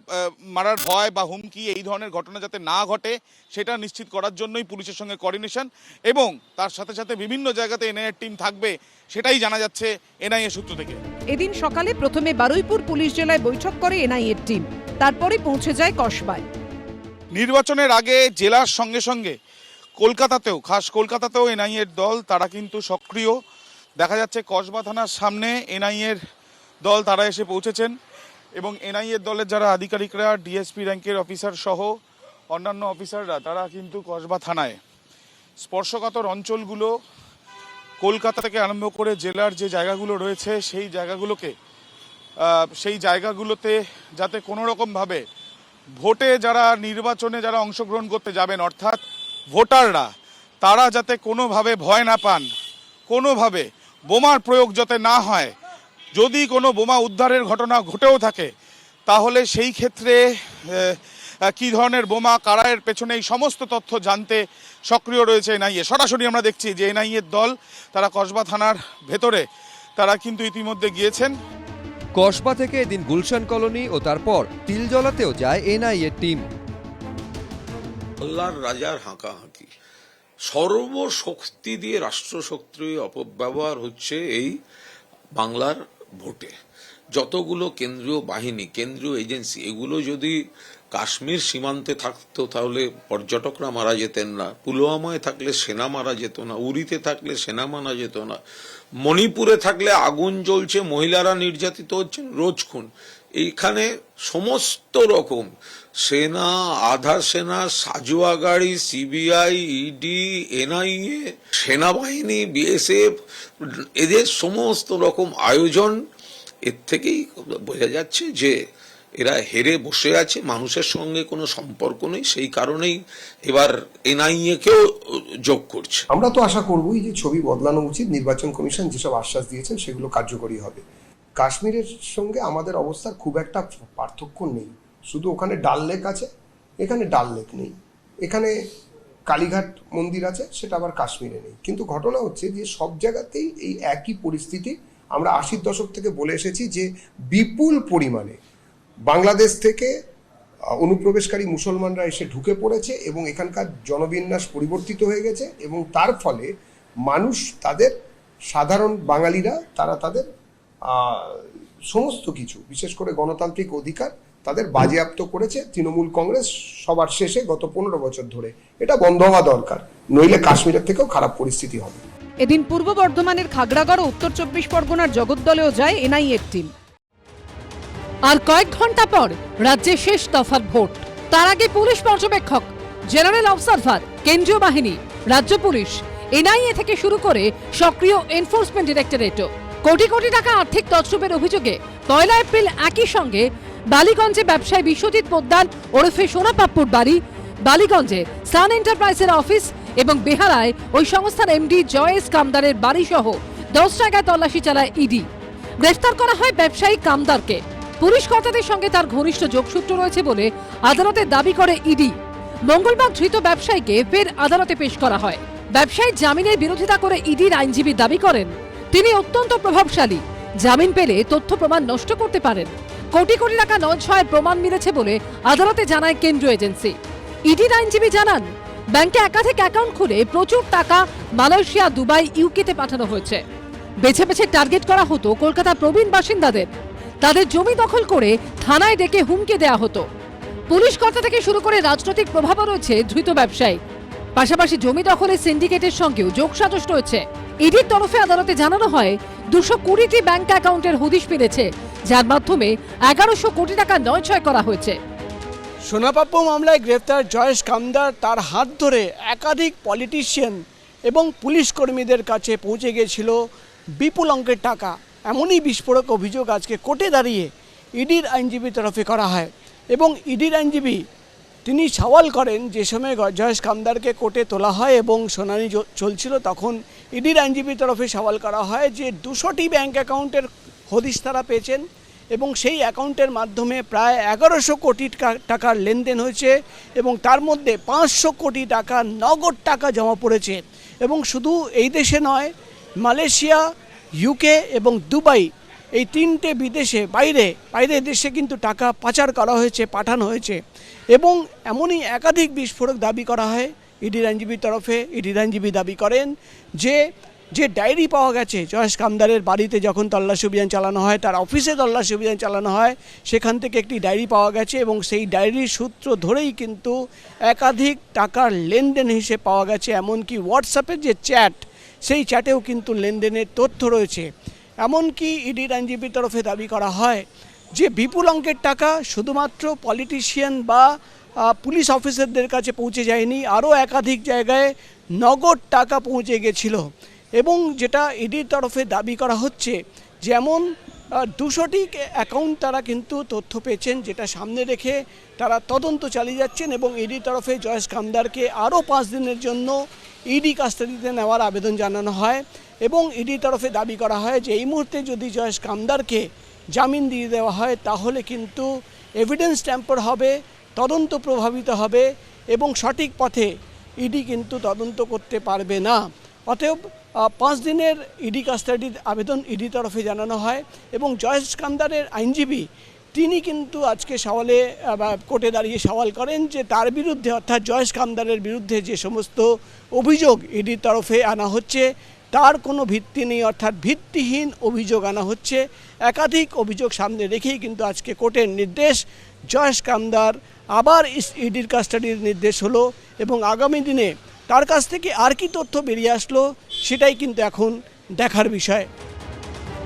মারার ভয় বা হুমকি, এই ধরনের ঘটনা যাতে না ঘটে, সেটা নিশ্চিত করার জন্যই পুলিশের সঙ্গে কোঅর্ডিনেশন এবং তার সাথে সাথে বিভিন্ন জায়গাতে এনআইএর টিম থাকবে, সেটাই জানা যাচ্ছে এনআইএ সূত্র থেকে। এদিন সকালে প্রথমে বারুইপুর পুলিশ জেলায় বৈঠক করে এনআইএর টিম, তারপরে পৌঁছে যায় কসবায়। নির্বাচনের আগে জেলার সঙ্গে সঙ্গে কলকাতাতেও, খাস কলকাতাতেও এনআইএর দল তারা কিন্তু সক্রিয়। দেখা যাচ্ছে কসবা থানার সামনে এনআইএর দল তারা এসে পৌঁছেছেন এবং এনআইএর দলের যারা আধিকারিকরা, ডিএসপি র্যাঙ্কের অফিসার সহ অন্যান্য অফিসাররা তারা কিন্তু কসবা থানায় স্পর্শকাতর অঞ্চলগুলো, কলকাতা থেকে আরম্ভ করে জেলার যে জায়গাগুলো রয়েছে সেই জায়গাগুলোতে যাতে কোনো রকমভাবে ভোটে যারা নির্বাচনে যারা অংশগ্রহণ করতে যাবেন, অর্থাৎ ভোটাররা, তারা যাতে কোনোভাবে ভয় না পান, কোনোভাবে বোমার প্রয়োগ যাতে না হয়। যদি কোনো বোমা উদ্ধারের ঘটনা ঘটেও থাকে তাহলে সেই ক্ষেত্রে কী ধরনের বোমা, কারা এর পেছনে, এই সমস্ত তথ্য জানতে সক্রিয় রয়েছে এনআইএ। সরাসরি আমরা দেখছি যে এনআইএর দল তারা কসবা থানার ভেতরে তারা কিন্তু ইতিমধ্যে গিয়েছেন। কসবা থেকে এদিন গুলশান কলোনি ও তারপর তিলজলাতেও যায় এনআইএ টিম। আল্লাহর রাজার হাঁকাহাঁকি, সর্বশক্তি দিয়ে রাষ্ট্রশক্তির অপব্যবহার হচ্ছে এই বাংলার ভোটে। যতগুলো কেন্দ্রীয় বাহিনী, কেন্দ্রীয় এজেন্সি, এগুলো যদি কাশ্মীর সীমান্তে থাকতো তাহলে পর্যটকরা মারা যেতেন না, পুলওয়ামায় থাকলে সেনা মারা যেত না, উরিতে থাকলে সেনা মারা যেত না, মণিপুরে থাকলে আগুন জ্বলছে, মহিলারা নির্যাতিত হচ্ছেন, রোজ খুন। এইখানে সমস্ত রকম সেনা, আধা সেনা, সাজোয়া গাড়ি, সিবিআই, ইডি, এনআইএ, সেনাবাহিনী, বিএসএফ, এদের সমস্ত রকম আয়োজন, এর থেকেই বোঝা যাচ্ছে যে এরা হেরে বসে আছে, মানুষের সঙ্গে কোনো সম্পর্ক নেই। সেই কারণেই এবার এনআইএ কেও যোগ করছে। আমরা তো আশা করবই যে ছবি বদলানো উচিত, নির্বাচন কমিশন যেসব আশ্বাস দিয়েছেন সেগুলো কার্যকরী হবে। কাশ্মীরের সঙ্গে আমাদের অবস্থার খুব একটা পার্থক্য নেই, শুধু ওখানে ডাল লেক আছে, এখানে ডাল লেক নেই। এখানে কালীঘাট মন্দির আছে, সেটা আবার কাশ্মীরে নেই। কিন্তু ঘটনা হচ্ছে যে সব জায়গাতেই এই একই পরিস্থিতি। আমরা 80-র দশক থেকে বলে এসেছি যে বিপুল পরিমাণে বাংলাদেশ থেকে অনুপ্রবেশকারী মুসলমানরা এসে ঢুকে পড়েছে এবং এখানকার জনবিন্যাস পরিবর্তিত হয়ে গেছে এবং তার ফলে মানুষ, তাদের সাধারণ বাঙালিরা, তারা তাদের সমস্ত কিছু, বিশেষ করে গণতান্ত্রিক অধিকার তাদের বাজেয়াপ্ত করেছে তৃণমূল কংগ্রেস সবার শেষে গত 15 বছর ধরে। এটা বন্ধ হওয়া দরকার, নইলে কাশ্মীরের থেকেও খারাপ পরিস্থিতি হবে। এদিন পূর্ব বর্ধমানের খাগড়াগড় ও উত্তর 24 পরগনার জগদ্দলেও যায় এনআইএর টিম। আর কয়েক ঘন্টা পর রাজ্যে শেষ দফার ভোট। তার আগে পুলিশ পর্যবেক্ষক, জেনারেল অবজারভার, কেন্দ্রীয় বাহিনী, রাজ্য পুলিশ, এনআইএ থেকে শুরু করে সক্রিয় এনফোর্সমেন্ট ডিরেক্টরেটও কোটি কোটি টাকা আর্থিক তছরুপের অভিযোগে 1 এপ্রিল একই সঙ্গে বালিগঞ্জে ব্যবসায়ী বিশ্বজিৎ পোদ্দার ওরফে সোনাপাপ্পুর বাড়ি, বালিগঞ্জে সান এন্টারপ্রাইজের অফিস এবং বেহারায় ওই সংস্থার এমডি জয়েস কামদারের বাড়ি সহ 10 জায়গায় তল্লাশি চালায় ইডি। গ্রেফতার করা হয় ব্যবসায়ী কামদারকে। পুলিশ কর্তাদের সঙ্গে তার ঘনিষ্ঠ যোগসূত্র রয়েছে বলে আদালতে দাবি করে ইডি। মঙ্গলবার ধৃত ব্যবসায়ীকে ফের আদালতে পেশ করা হয়। ব্যবসায়ী জামিনের বিরোধিতা করে ইডির আইনজীবী দাবি করেন তিনি অত্যন্ত প্রভাবশালী, জামিন পেলে তথ্য প্রমাণ নষ্ট করতে পারেন। কোটি কোটি টাকা নয়-ছয়ের প্রমাণ মিলেছে বলে আদালতে জানায় কেন্দ্রীয় এজেন্সি। ইডির আইনজীবী জানান ব্যাংকে একাধিক অ্যাকাউন্ট খুলে প্রচুর টাকা মালয়েশিয়া, দুবাই, ইউকেতে পাঠানো হয়েছে। বেছে বেছে টার্গেট করা হতো কলকাতার প্রবীণ বাসিন্দাদের। তাদের জমি দখল করে থানায় ডেকে হুমকি দেয়া হতো। পুলিশ কর্তা থেকে শুরু করে রাজনৈতিক প্রভাবও রয়েছে ধৃত ব্যবসায়ী। পাশাপাশি জমি দখলের সিন্ডিকেটের সঙ্গেও যোগসাজশ রয়েছে। ইডির তরফে আদালতে জানানো হয় 220টি ব্যাংক অ্যাকাউন্টের হদিশ মিলেছে, যার মাধ্যমে 1100 কোটি টাকা নয়-ছয় করা হয়েছে। সোনাপাপ্পু মামলায় গ্রেফতার জয়েশ কামদার, তার হাত ধরে একাধিক পলিটিশিয়ান এবং পুলিশ কর্মীদের কাছে পৌঁছে গিয়েছিল বিপুল অঙ্কের টাকা। এমনই বিস্ফোরক অভিযোগ আজকে কোর্টে দাঁড়িয়ে ইডির আইনজীবীর তরফে করা হয় এবং ইডির আইনজীবী তিনি সওয়াল করেন যে সময় জয়েশ কামদারকে কোর্টে তোলা হয় এবং শুনানি চলছিল, তখন ইডির আইনজীবীর তরফে সওয়াল করা হয় যে 200টি ব্যাংক অ্যাকাউন্টের হদিশ তারা পেয়েছেন এবং সেই অ্যাকাউন্টের মাধ্যমে প্রায় 1100 কোটি টাকার লেনদেন হয়েছে এবং তার মধ্যে 500 কোটি টাকা নগদ টাকা জমা পড়েছে। এবং শুধু এই দেশে নয়, মালয়েশিয়া, ইউকে এবং দুবাই, এই 3টে বিদেশে বাইরে দেশে কিন্তু টাকা পাচার করা হয়েছে, পাঠানো হয়েছে। এবং এমনই একাধিক বিস্ফোরক দাবি করা হয় ইডির আইনজীবীর তরফে। ইডির আইনজীবী দাবি করেন যে যে ডায়েরি পাওয়া গেছে জয়েশ কামদারের বাড়িতে যখন তল্লাশি অভিযান চালানো হয়, তার অফিসে তল্লাশি অভিযান চালানো হয়, সেখান থেকে একটি ডায়েরি পাওয়া গেছে এবং সেই ডায়েরির সূত্র ধরেই কিন্তু একাধিক টাকার লেনদেন হিসেবে পাওয়া গেছে। এমনকি হোয়াটসঅ্যাপের যে চ্যাট, সেই চ্যাটেও কিন্তু লেনদেনের তথ্য রয়েছে। এমনকি ইডির আইনজীবীর তরফে দাবি করা হয় যে বিপুল অঙ্কের টাকা শুধুমাত্র পলিটিশিয়ান বা পুলিশ অফিসারদের কাছে পৌঁছে যায়নি, আরও একাধিক জায়গায় নগদ টাকা পৌঁছে গেছিল। এবং যেটা ইডির তরফে দাবি করা হচ্ছে, যেমন 200টি অ্যাকাউন্ট তারা কিন্তু তথ্য পেয়েছেন, যেটা সামনে রেখে তারা তদন্ত চালিয়ে যাচ্ছেন এবং ইডির তরফে জয়েশ কামদারকে আরও 5 দিনের জন্য ইডি কাস্টাডিতে নেওয়ার আবেদন জানানো হয়। এবং ইডির তরফে দাবি করা হয় যে এই মুহূর্তে যদি জয়েশ কামদারকে জামিন দিয়ে দেওয়া হয় তাহলে কিন্তু এভিডেন্স ট্যাম্পার হবে, তদন্ত প্রভাবিত হবে এবং সঠিক পথে ইডি কিন্তু তদন্ত করতে পারবে না। অতএব 5 দিনের ইডি কাস্টাডির আবেদন ইডি তরফে জানানো হয় এবং জয়েশ কামদারের আইনজীবী তিনি কিন্তু আজকে সওয়ালে কোর্টে দাঁড়িয়ে সওয়াল করেন যে তার বিরুদ্ধে, অর্থাৎ জয়েশ কামদারের বিরুদ্ধে যে সমস্ত অভিযোগ ইডির তরফে আনা হচ্ছে তার কোনো ভিত্তি নেই, অর্থাৎ ভিত্তিহীন অভিযোগ আনা হচ্ছে। একাধিক অভিযোগ সামনে রেখেই কিন্তু আজকে কোর্টের নির্দেশ, জয়েশ কামদার আবার ইডির কাস্টাডির নির্দেশ হলো এবং আগামী দিনে তার কাছ থেকে আর কি তথ্য বেরিয়ে আসলো সেটাই কিন্তু এখন দেখার বিষয়।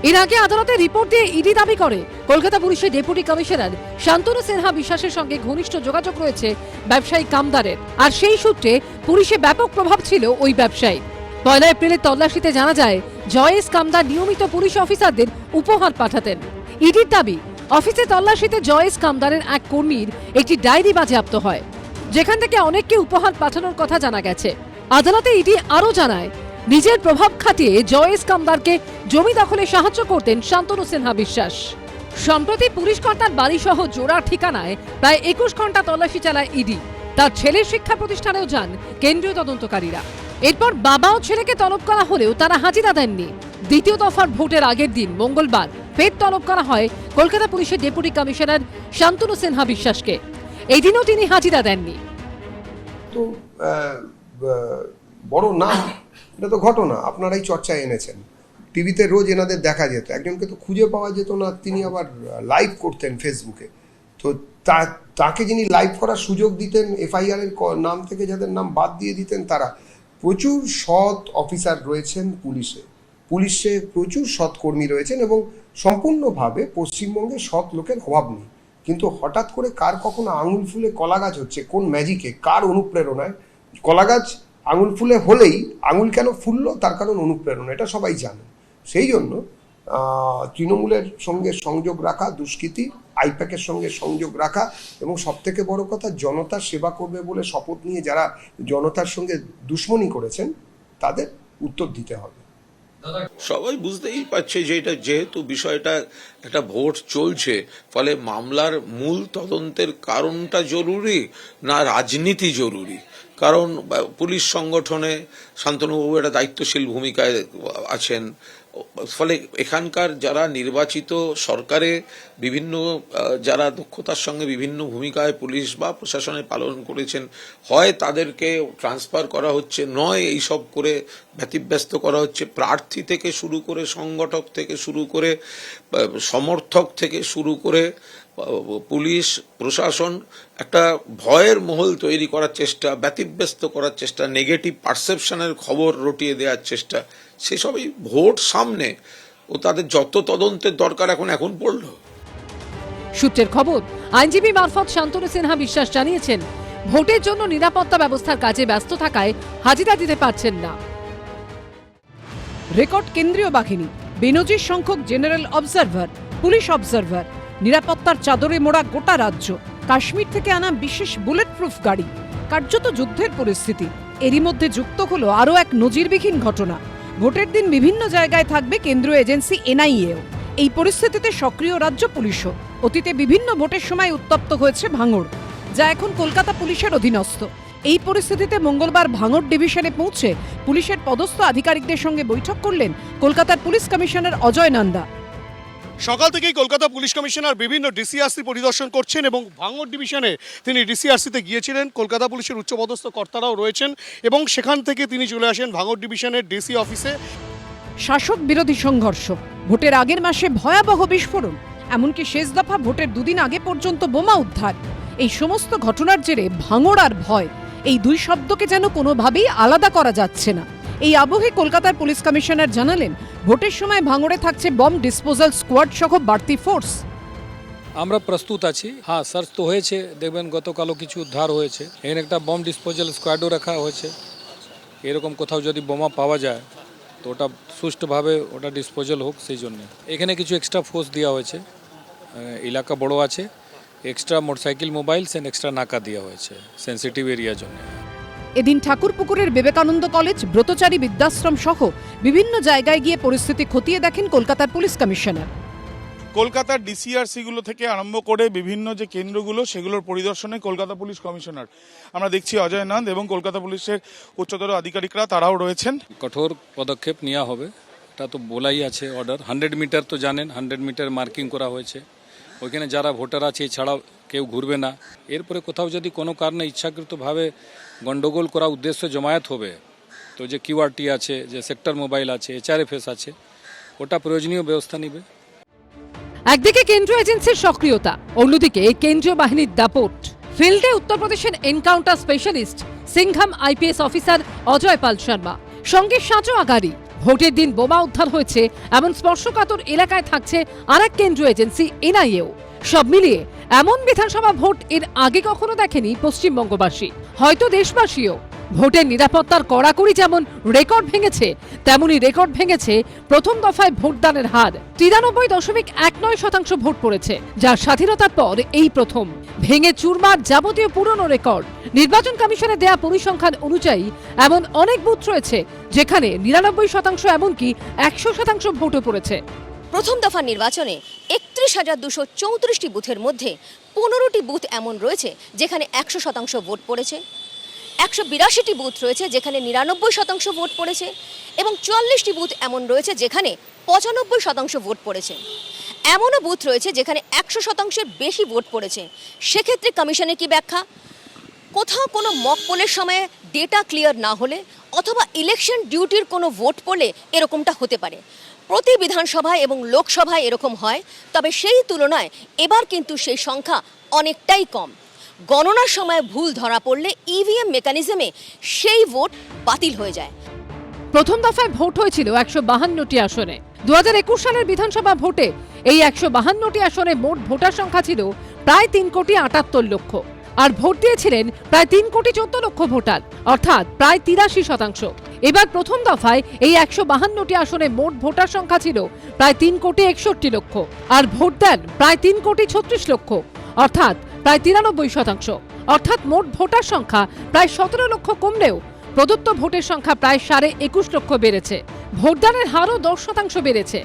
এর আগে আদালতে রিপোর্ট দিয়ে ইডি দাবি করে কলকাতা পুলিশের ডেপুটি কমিশনার শান্তনু সিনহা বিশ্বাসের সঙ্গে ঘনিষ্ঠ যোগাযোগ রয়েছে ব্যবসায়ী কামদারের, আর সেই সূত্রে পুলিশে ব্যাপক প্রভাব ছিল ওই ব্যবসায়ী। 1 এপ্রিলের তল্লাশিতে জানা যায় জয়েশ কামদার নিয়মিত পুলিশ অফিসারদের উপহার পাঠাতেন। ইডির দাবি, অফিসে তল্লাশিতে জয়েশ কামদারের এক কর্মীর একটি ডায়েরি বাজেয়াপ্ত হয়, যেখান থেকে অনেককে উপহার পাঠানোর কথা জানা গেছে। আদালতে ইডি আরও জানায় নিজের প্রভাব খাটিয়ে জয়েশ কামদারকে জমি দখলে সাহায্য করতেন শান্তনু সিনহা বিশ্বাস। সম্প্রতি পুলিশ কর্তার বাড়িসহ জোড়ার ঠিকানায় প্রায় 21 ঘন্টা তল্লাশি চালায় ইডি। তার ছেলের শিক্ষা প্রতিষ্ঠানেও যান কেন্দ্রীয় তদন্তকারীরা। এরপর বাবা ও ছেলেকে তলব করা হলেও তারা হাজিরা দেননি। দ্বিতীয় দফার ভোটের আগের দিন মঙ্গলবার ফের তলব করা হয় কলকাতা পুলিশের ডেপুটি কমিশনার শান্তনু সিনহা বিশ্বাসকে। এই দিনও তিনি হাজিরা দেননি। তো বড় নাম, এটা তো ঘটনা আপনারাই চর্চায় এনেছেন, টিভিতে রোজ এনাদের দেখা যেত, একজনকে তো খুঁজে পাওয়া যেত না, তিনি আবার লাইভ করতেন ফেসবুকে। তো তাকে যিনি লাইভ করার সুযোগ দিতেন, এফআইআর এর নাম থেকে যাদের নাম বাদ দিয়ে দিতেন, তারা প্রচুর সৎ অফিসার রয়েছেন পুলিশে প্রচুর সৎ কর্মী রয়েছেন এবং সম্পূর্ণভাবে পশ্চিমবঙ্গে সৎ লোকের অভাব নেই। কিন্তু হঠাৎ করে কার কখনো আঙুল ফুলে কলা গাছ হচ্ছে, কোন ম্যাজিকে, কার অনুপ্রেরণায় কলা গাছ আঙুল ফুলে হলেই আঙুল কেন ফুললো, তার কারণ অনুপ্রেরণা, এটা সবাই জানে। সেই জন্য তৃণমূলের সঙ্গে সংযোগ রাখা, দুষ্কৃতী আইপ্যাকের সঙ্গে সংযোগ রাখা এবং সবথেকে বড় কথা জনতার সেবা করবে বলে শপথ নিয়ে যারা জনতার সঙ্গে দুশ্মনী করেছেন তাদের উত্তর দিতে হবে। সবাই বুঝতেই পারছে যে এটা যেহেতু বিষয়টা একটা ভোট চলছে, ফলে মামলার মূল তদন্তের কারণটা জরুরি না রাজনীতি জরুরি। কারণ পুলিশ সংগঠনে শান্তনুবাবু একটা দায়িত্বশীল ভূমিকায় আছেন, ফলে এখানকার যারা নির্বাচিত সরকারে বিভিন্ন যারা দক্ষতার সঙ্গে বিভিন্ন ভূমিকায় পুলিশ বা প্রশাসনে পালন করেছেন, হয় তাদেরকে ট্রান্সফার করা হচ্ছে, নয় এইসব করে ব্যতিব্যস্ত করা হচ্ছে। প্রার্থী থেকে শুরু করে, সংগঠক থেকে শুরু করে, সমর্থক থেকে শুরু করে পুলিশ প্রশাসন একটা ভয়ের মহল তৈরি করার চেষ্টা, ব্যতিব্যস্ত করার চেষ্টা, নেগেটিভ পারসেপশনের খবর রটিয়ে দেওয়ার চেষ্টা, সেসবই ভোট সামনে ও তাদের যত তদন্তের দরকার এখন পড়ল। সূত্রের খবর, আইনজীবী মারফত শান্তনু সিনহা বিশ্বাস জানিয়েছেন ভোটের জন্য নিরাপত্তা ব্যবস্থার কাজে ব্যস্ত থাকায় হাজিরা দিতে পারছেন না। রেকর্ড কেন্দ্রীয় বাহিনী, বেনজির সংখ্যক জেনারেল অবজারভার, পুলিশ অবজারভার, নিরাপত্তার চাদরে মোড়া গোটা রাজ্য, কাশ্মীর থেকে আনা বিশেষ বুলেট প্রুফ গাড়ি, কার্যত যুদ্ধের পরিস্থিতি। এরই মধ্যে যুক্ত হলো আরও এক নজিরবিহীন ঘটনা। ভোটের দিন বিভিন্ন জায়গায় থাকবে কেন্দ্রীয় এজেন্সি এনআইএও। এই পরিস্থিতিতে সক্রিয় রাজ্য পুলিশও। অতীতে বিভিন্ন ভোটের সময় উত্তপ্ত হয়েছে ভাঙড়, যা এখন কলকাতা পুলিশের অধীনস্থ। এই পরিস্থিতিতে মঙ্গলবার ভাঙড় ডিভিশনে পৌঁছে পুলিশের পদস্থ আধিকারিকদের সঙ্গে বৈঠক করলেন কলকাতার পুলিশ কমিশনার অজয় নন্দা। সকাল থেকেই কলকাতা পুলিশ কমিশনার বিভিন্ন ডিসিআরসি পরিদর্শন করছেন এবং ভাঙড় ডিভিশনে তিনি ডিসিআরসিতে গিয়েছিলেন। কলকাতা পুলিশের উচ্চপদস্থ কর্তারাও রয়েছেন এবং সেখান থেকে তিনি চলে আসেন ভাঙড় ডিভিশনের ডিসি অফিসে। শাসক বিরোধী সংঘর্ষ, ভোটের আগের মাসে ভয়াবহ বিস্ফোরণ, এমনকি শেষ দফা ভোটের দুদিন আগে পর্যন্ত বোমা উদ্ধার। এই সমস্ত ঘটনার জেরে ভাঙড় আর ভয়, এই দুই শব্দকে যেন কোনোভাবেই আলাদা করা যাচ্ছে না। এই আবহে কলকাতার পুলিশ কমিশনার জানালেন, ভোটের সময় ভাঙড়ে থাকছে বম ডিসপোজাল স্কোয়াড সহ বাড়তি ফোর্স। আমরা প্রস্তুত আছি। হ্যাঁ, সার্চ তো হয়েছে, দেখবেন গতকালও কিছু উদ্ধার হয়েছে। এখানে একটা বম ডিসপোজাল স্কোয়াডও রাখা হয়েছে। এরকম কোথাও যদি বোমা পাওয়া যায় তো ওটা সুষ্ঠুভাবে ওটা ডিসপোজাল হোক, সেই জন্য এখানে কিছু এক্সট্রা ফোর্স দেওয়া হয়েছে। এলাকা বড় আছে, extra motorcycle mobiles and extra নাকা দেওয়া হয়েছে সেন্সিটিভ এরিয়ার জন্য। এদিন ঠাকুরপুকুরের বিবেকানন্দ কলেজ, ব্রতচারী বৃদ্ধাশ্রম সহ বিভিন্ন জায়গায় গিয়ে পরিস্থিতি খতিয়ে দেখেন কলকাতার পুলিশ কমিশনার। কলকাতার ডিসিআরসি গুলো থেকে আরম্ভ করে বিভিন্ন যে কেন্দ্রগুলো সেগুলোর পরিদর্শনে কলকাতা পুলিশ কমিশনার আমরা দেখছি অজয় নন্দ এবং কলকাতা পুলিশের উচ্চতর আধিকারিকরা তারাও রয়েছেন। কঠোর পদক্ষেপ নেওয়া হবে, এটা তো বলাই আছে অর্ডার। 100 মিটার তো জানেন, 100 মিটার মার্কিং করা হয়েছে। ওইখানে যারা ভোটার আছে এছাড়াও কেউ ঘুরবে না। এরপরে কোথাও যদি কোনো কারণে ইচ্ছাকৃতভাবে গন্ডগোল করা উদ্দেশ্য জমায়েত হবে, তো যে কিউআরটি আছে, যে সেক্টর মোবাইল আছে, HRFS আছে, ওটা প্রয়োজনীয় ব্যবস্থা নেবে। একদিকে কেন্দ্রীয় এজেন্সির সক্রিয়তা, অন্যদিকে কেন্দ্রীয় বাহিনীর দাপট। ফিল্ডে উত্তরপ্রদেশের encounter specialist Singham IPS officer Ajay Pal Sharma, সঙ্গে সাঁচো আগারি। ভোটের দিন বোমা উদ্ধার হয়েছে এমন স্পর্শকাতর এলাকায় থাকছে আরেক কেন্দ্রীয় এজেন্সি NIA। সব মিলিয়ে এমন বিধানসভা ভোট এর আগে কখনো দেখেনি পশ্চিমবঙ্গবাসী, হয়তো দেশবাসীও। ভোটের নিরাপত্তার কড়াকড়ি যেমন রেকর্ড ভেঙেছে, তেমনি রেকর্ড ভেঙেছে প্রথম দফায় ভোটদানের হার। 93.19% ভোট পড়েছে, যা স্বাধীনতার পর এই প্রথম। ভেঙে চুরমার যাবতীয় পুরনো রেকর্ড। নির্বাচন কমিশনের দেয়া পরিসংখ্যান অনুযায়ী এমন অনেক বুথ রয়েছে যেখানে 99%, এমনকি 100% ভোটও পড়েছে। প্রথম দফা নির্বাচনে 31,234টি বুথের মধ্যে 15টি বুথ এমন রয়েছে যেখানে 100% ভোট পড়েছে, 182টি বুথ রয়েছে যেখানে 99% ভোট পড়েছে এবং 44টি বুথ এমন রয়েছে যেখানে 95% ভোট পড়েছে। এমনও বুথ রয়েছে যেখানে 100%-এর বেশি ভোট পড়েছে। সেক্ষেত্রে কমিশনের কি ব্যাখ্যা? কোথাও কোনো মক পোলের সময় ডেটা ক্লিয়ার না হলে অথবা ইলেকশন ডিউটির কোনো ভোট পড়লে এরকমটা হতে পারে। প্রতি বিধানসভায় এবং লোকসভায় এরকম হয়, তবে সেই তুলনায় এবার কিন্তু সেই সংখ্যা অনেকটাই কম। গণনার সময় ভুল ধরা পড়লে EVM মেকানিজমে সেই ভোট বাতিল হয়ে যায়। প্রথম দফায় ভোট হয়েছিল 152টি আসনে। 2021 সালের বিধানসভা ভোটে এই 152টি আসনে মোট ভোটার সংখ্যা ছিল প্রায় 3,78,00,000, আর ভোট দিয়েছিলেন প্রায় 3,14,00,000 ভোটার, অর্থাৎ প্রায় 83%। এবার প্রথম দফায় এই 152টি আসনে মোট ভোটার সংখ্যা ছিল প্রায় 3,61,00,000, আর ভোট দেন প্রায় 3,36,00,000, অর্থাৎ প্রায় 93%। অর্থাৎ মোট ভোটার সংখ্যা প্রায় 17 লক্ষ কমলেও প্রদত্ত ভোটের সংখ্যা প্রায় 21.5 বেড়েছে। ভোটদানের হারও 10% বেড়েছে।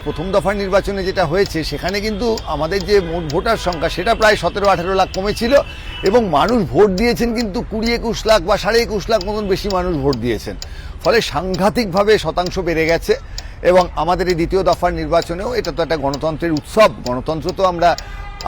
প্রথম দফার নির্বাচনে যেটা হয়েছে সেখানে কিন্তু আমাদের যে মোট ভোটার সংখ্যা সেটা প্রায় 17-18 লাখ কমেছিল এবং মানুষ ভোট দিয়েছেন কিন্তু 20-21 লাখ বা 21.5 লাখ মতন বেশি মানুষ ভোট দিয়েছেন। ফলে সাংঘাতিকভাবে শতাংশ বেড়ে গেছে এবং আমাদের এই দ্বিতীয় দফার নির্বাচনেও এটা তো একটা গণতন্ত্রের উৎসব। গণতন্ত্র তো আমরা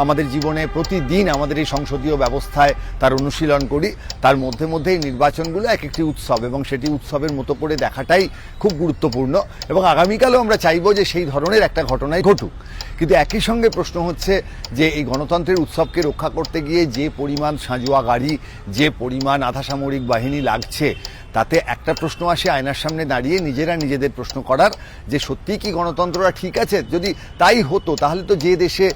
আমাদের জীবনে প্রতিদিন আমাদের এই সংসদীয় ব্যবস্থায় তার অনুশীলন করি। তার মধ্যে মধ্যে এই নির্বাচনগুলো এক একটি উৎসব এবং সেটি উৎসবের মতো করে দেখাটাই খুব গুরুত্বপূর্ণ এবং আগামীকালও আমরা চাইবো যে সেই ধরনের একটা ঘটনাই ঘটুক। কিন্তু একই সঙ্গে প্রশ্ন হচ্ছে যে এই গণতন্ত্রের উৎসবকে রক্ষা করতে গিয়ে যে পরিমাণ সাঁজোয়া গাড়ি, যে পরিমাণ আধাসামরিক বাহিনী লাগছে, তাতে একটা প্রশ্ন আসে আয়নার সামনে দাঁড়িয়ে নিজেরা নিজেদের প্রশ্ন করার, যে সত্যিই কি গণতন্ত্রটা ঠিক আছে? যদি তাই হতো তাহলে তো যে দেশে